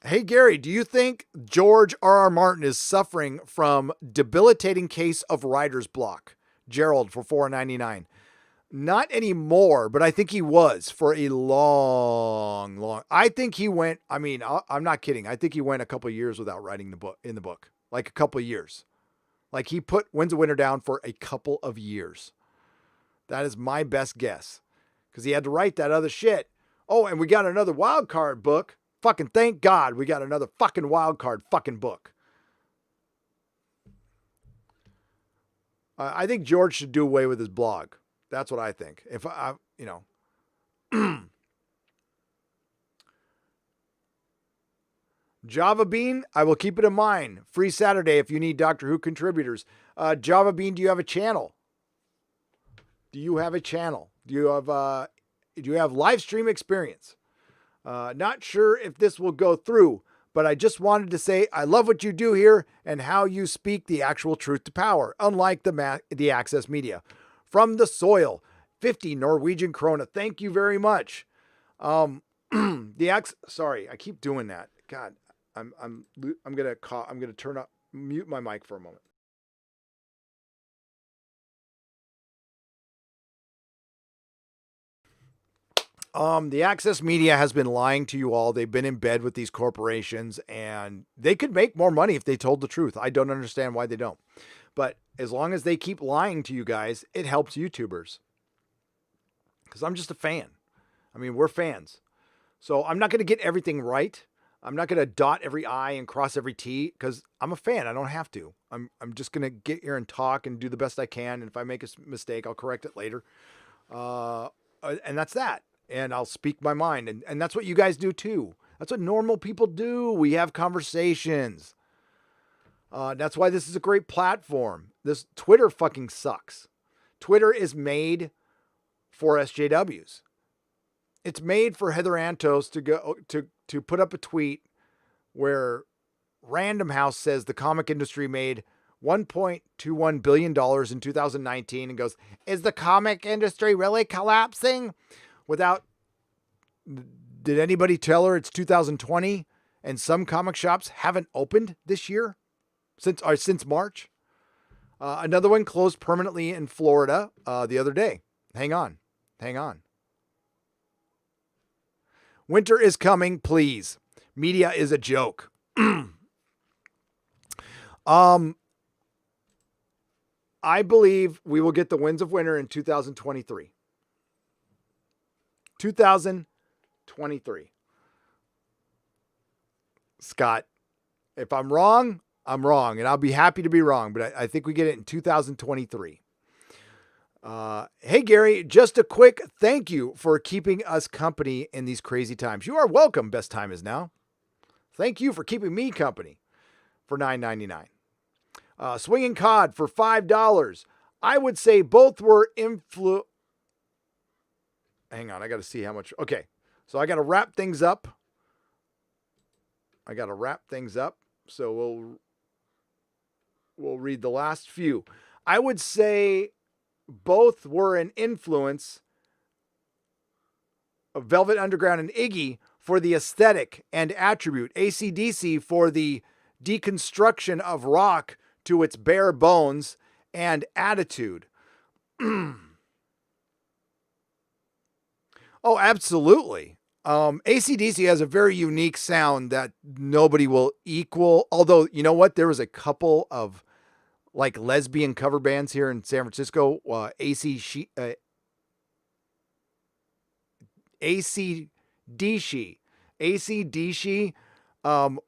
Hey, Gary, do you think George R.R. Martin is suffering from debilitating case of writer's block? Gerald for $4.99. Not anymore, but I think he was for a long. I think he went, I'm not kidding. I think he went a couple of years without writing in the book. Like a couple of years. Like he put Winds of Winter down for a couple of years. That is my best guess. Because he had to write that other shit. Oh, and we got another wild card book. Fucking thank God we got another fucking wild card fucking book. I think George should do away with his blog. That's what I think. If I, Java Bean, I will keep it in mind. Free Saturday if you need Doctor Who contributors. Java Bean, do you have a channel? Do you have a channel? Do you have live stream experience? Not sure if this will go through, but I just wanted to say I love what you do here and how you speak the actual truth to power, unlike the Access Media. From the soil, 50 Norwegian krona. Thank you very much. Sorry, I keep doing that. God, I'm gonna mute my mic for a moment. The Access Media has been lying to you all. They've been in bed with these corporations, and they could make more money if they told the truth. I don't understand why they don't. But as long as they keep lying to you guys, it helps YouTubers. Because I'm just a fan. I mean, we're fans. So I'm not going to get everything right. I'm not going to dot every I and cross every T because I'm a fan. I don't have to. I'm just going to get here and talk and do the best I can. And if I make a mistake, I'll correct it later. And that's that. And I'll speak my mind. And that's what you guys do too. That's what normal people do. We have conversations. That's why this is a great platform. This Twitter fucking sucks. Twitter is made for SJWs. It's made for Heather Antos to go to put up a tweet where Random House says the comic industry made $1.21 billion in 2019 and goes, is the comic industry really collapsing? Did anybody tell her it's 2020 and some comic shops haven't opened this year since March? Another one closed permanently in Florida the other day. Hang on. Winter is coming, please. Media is a joke. I believe we will get the Winds of Winter in 2023. 2023. Scott, if I'm wrong, I'm wrong, and I'll be happy to be wrong, but I think we get it in 2023. Hey, Gary, just a quick thank you for keeping us company in these crazy times. You are welcome. Best time is now. Thank you for keeping me company for $9.99. Swinging Cod for $5. I would say both were Hang on, I got to see how much. Okay, so I got to wrap things up. So we'll read the last few. I would say both were an influence of Velvet Underground and Iggy for the aesthetic and attribute. AC/DC for the deconstruction of rock to its bare bones and attitude. Oh, absolutely. AC/DC has a very unique sound that nobody will equal. Although, you know what? There was a couple of like lesbian cover bands here in San Francisco. AC/DC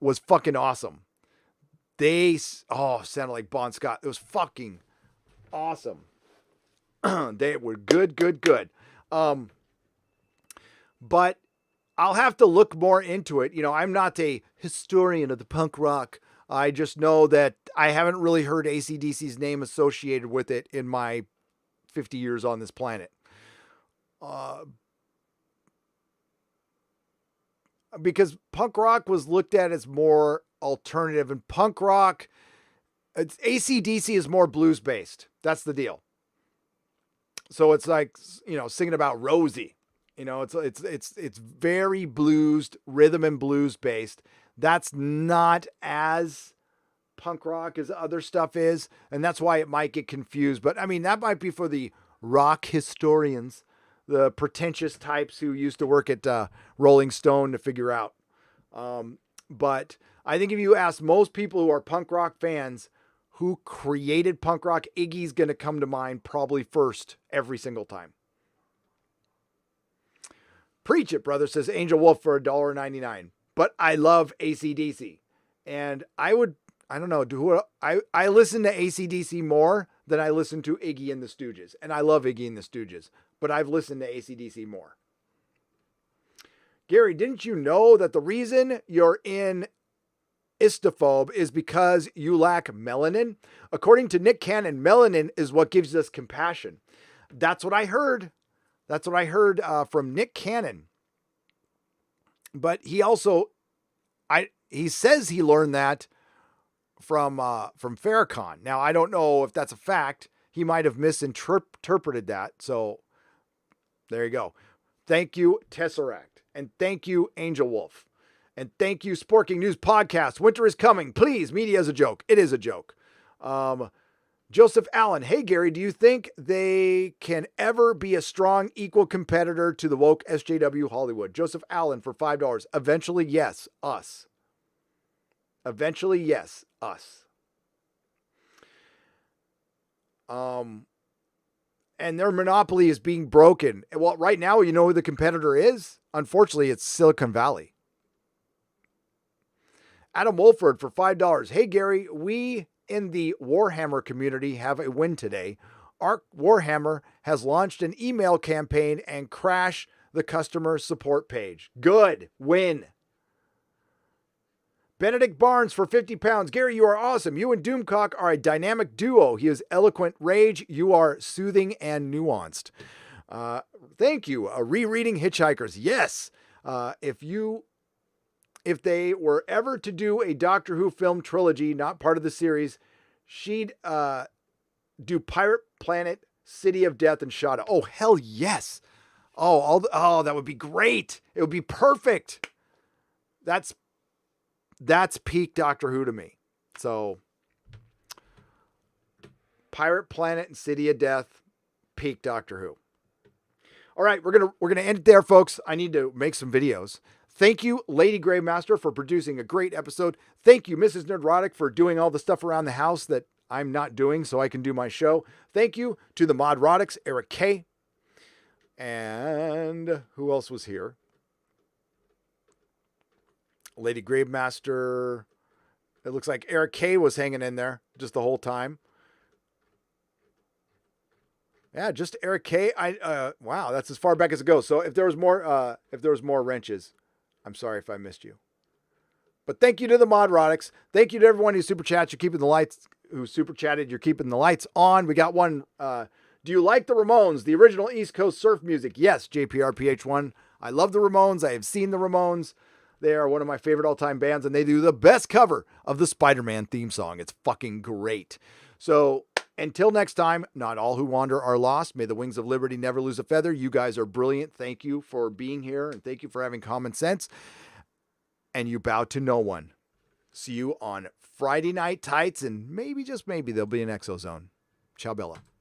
was fucking awesome. They sounded like Bon Scott. It was fucking awesome. They were good. But I'll have to look more into it. You know, I'm not a historian of the punk rock. I just know that I haven't really heard AC/DC's name associated with it in my 50 years on this planet. because punk rock was looked at as more alternative, and punk rock, AC/DC is more blues based. That's the deal. So it's like, singing about Rosie. It's very blues, rhythm and blues based. That's not as punk rock as other stuff is, and that's why it might get confused. But I mean, that might be for the rock historians, the pretentious types who used to work at Rolling Stone to figure out. But I think if you ask most people who are punk rock fans who created punk rock, Iggy's going to come to mind probably first every single time. Preach it, brother, says Angel Wolf for $1.99. But I love AC/DC. And I don't know, I listen to AC/DC more than I listen to Iggy and the Stooges. And I love Iggy and the Stooges. But I've listened to AC/DC more. Gary, didn't you know that the reason you're in istophobe is because you lack melanin? According to Nick Cannon, melanin is what gives us compassion. That's what I heard. That's what I heard from Nick Cannon. But he also, he says he learned that from Farrakhan. Now, I don't know if that's a fact. He might have misinterpreted that. So there you go. Thank you, Tesseract. And thank you, Angel Wolf. And thank you, Sporking News Podcast. Winter is coming. Please, media is a joke. It is a joke. Joseph Allen. Hey, Gary, do you think they can ever be a strong, equal competitor to the woke SJW Hollywood? Joseph Allen for $5. Eventually, yes, us. Eventually, yes, us. And their monopoly is being broken. Well, right now, you know who the competitor is? Unfortunately, it's Silicon Valley. Adam Wolford for $5. Hey, Gary, we in the Warhammer community have a win today. Arc Warhammer has launched an email campaign and crashed the customer support page. Good. Win. Benedict Barnes for 50 pounds. Gary, you are awesome. You and Doomcock are a dynamic duo. He is eloquent rage. You are soothing and nuanced. Thank you. Rereading Hitchhikers. Yes. If they were ever to do a Doctor Who film trilogy, not part of the series, she'd do Pirate Planet, City of Death, and Shada. Oh, hell yes. Oh, that would be great. It would be perfect. That's peak Doctor Who to me. So Pirate Planet and City of Death, peak Doctor Who. All right, we're gonna end it there, folks. I need to make some videos. Thank you, Lady Gravemaster, for producing a great episode. Thank you, Mrs. Nerdrotic, for doing all the stuff around the house that I'm not doing so I can do my show. Thank you to the Modrotics, Eric K. And who else was here? Lady Gravemaster. It looks like Eric K was hanging in there just the whole time. Yeah, just Eric K. Wow, that's as far back as it goes. So if there was more wrenches, I'm sorry if I missed you. But thank you to the Modrotics. Thank you to everyone who super chats. You're keeping the lights. Who super chatted? You're keeping the lights on. We got one. Do you like the Ramones, the original East Coast surf music? Yes, JPRPH1. I love the Ramones. I have seen the Ramones. They are one of my favorite all-time bands, and they do the best cover of the Spider-Man theme song. It's fucking great. So until next time, not all who wander are lost. May the wings of liberty never lose a feather. You guys are brilliant. Thank you for being here, and thank you for having common sense. And you bow to no one. See you on Friday Night Tights, and maybe, just maybe, there'll be an Exozone. Ciao, Bella.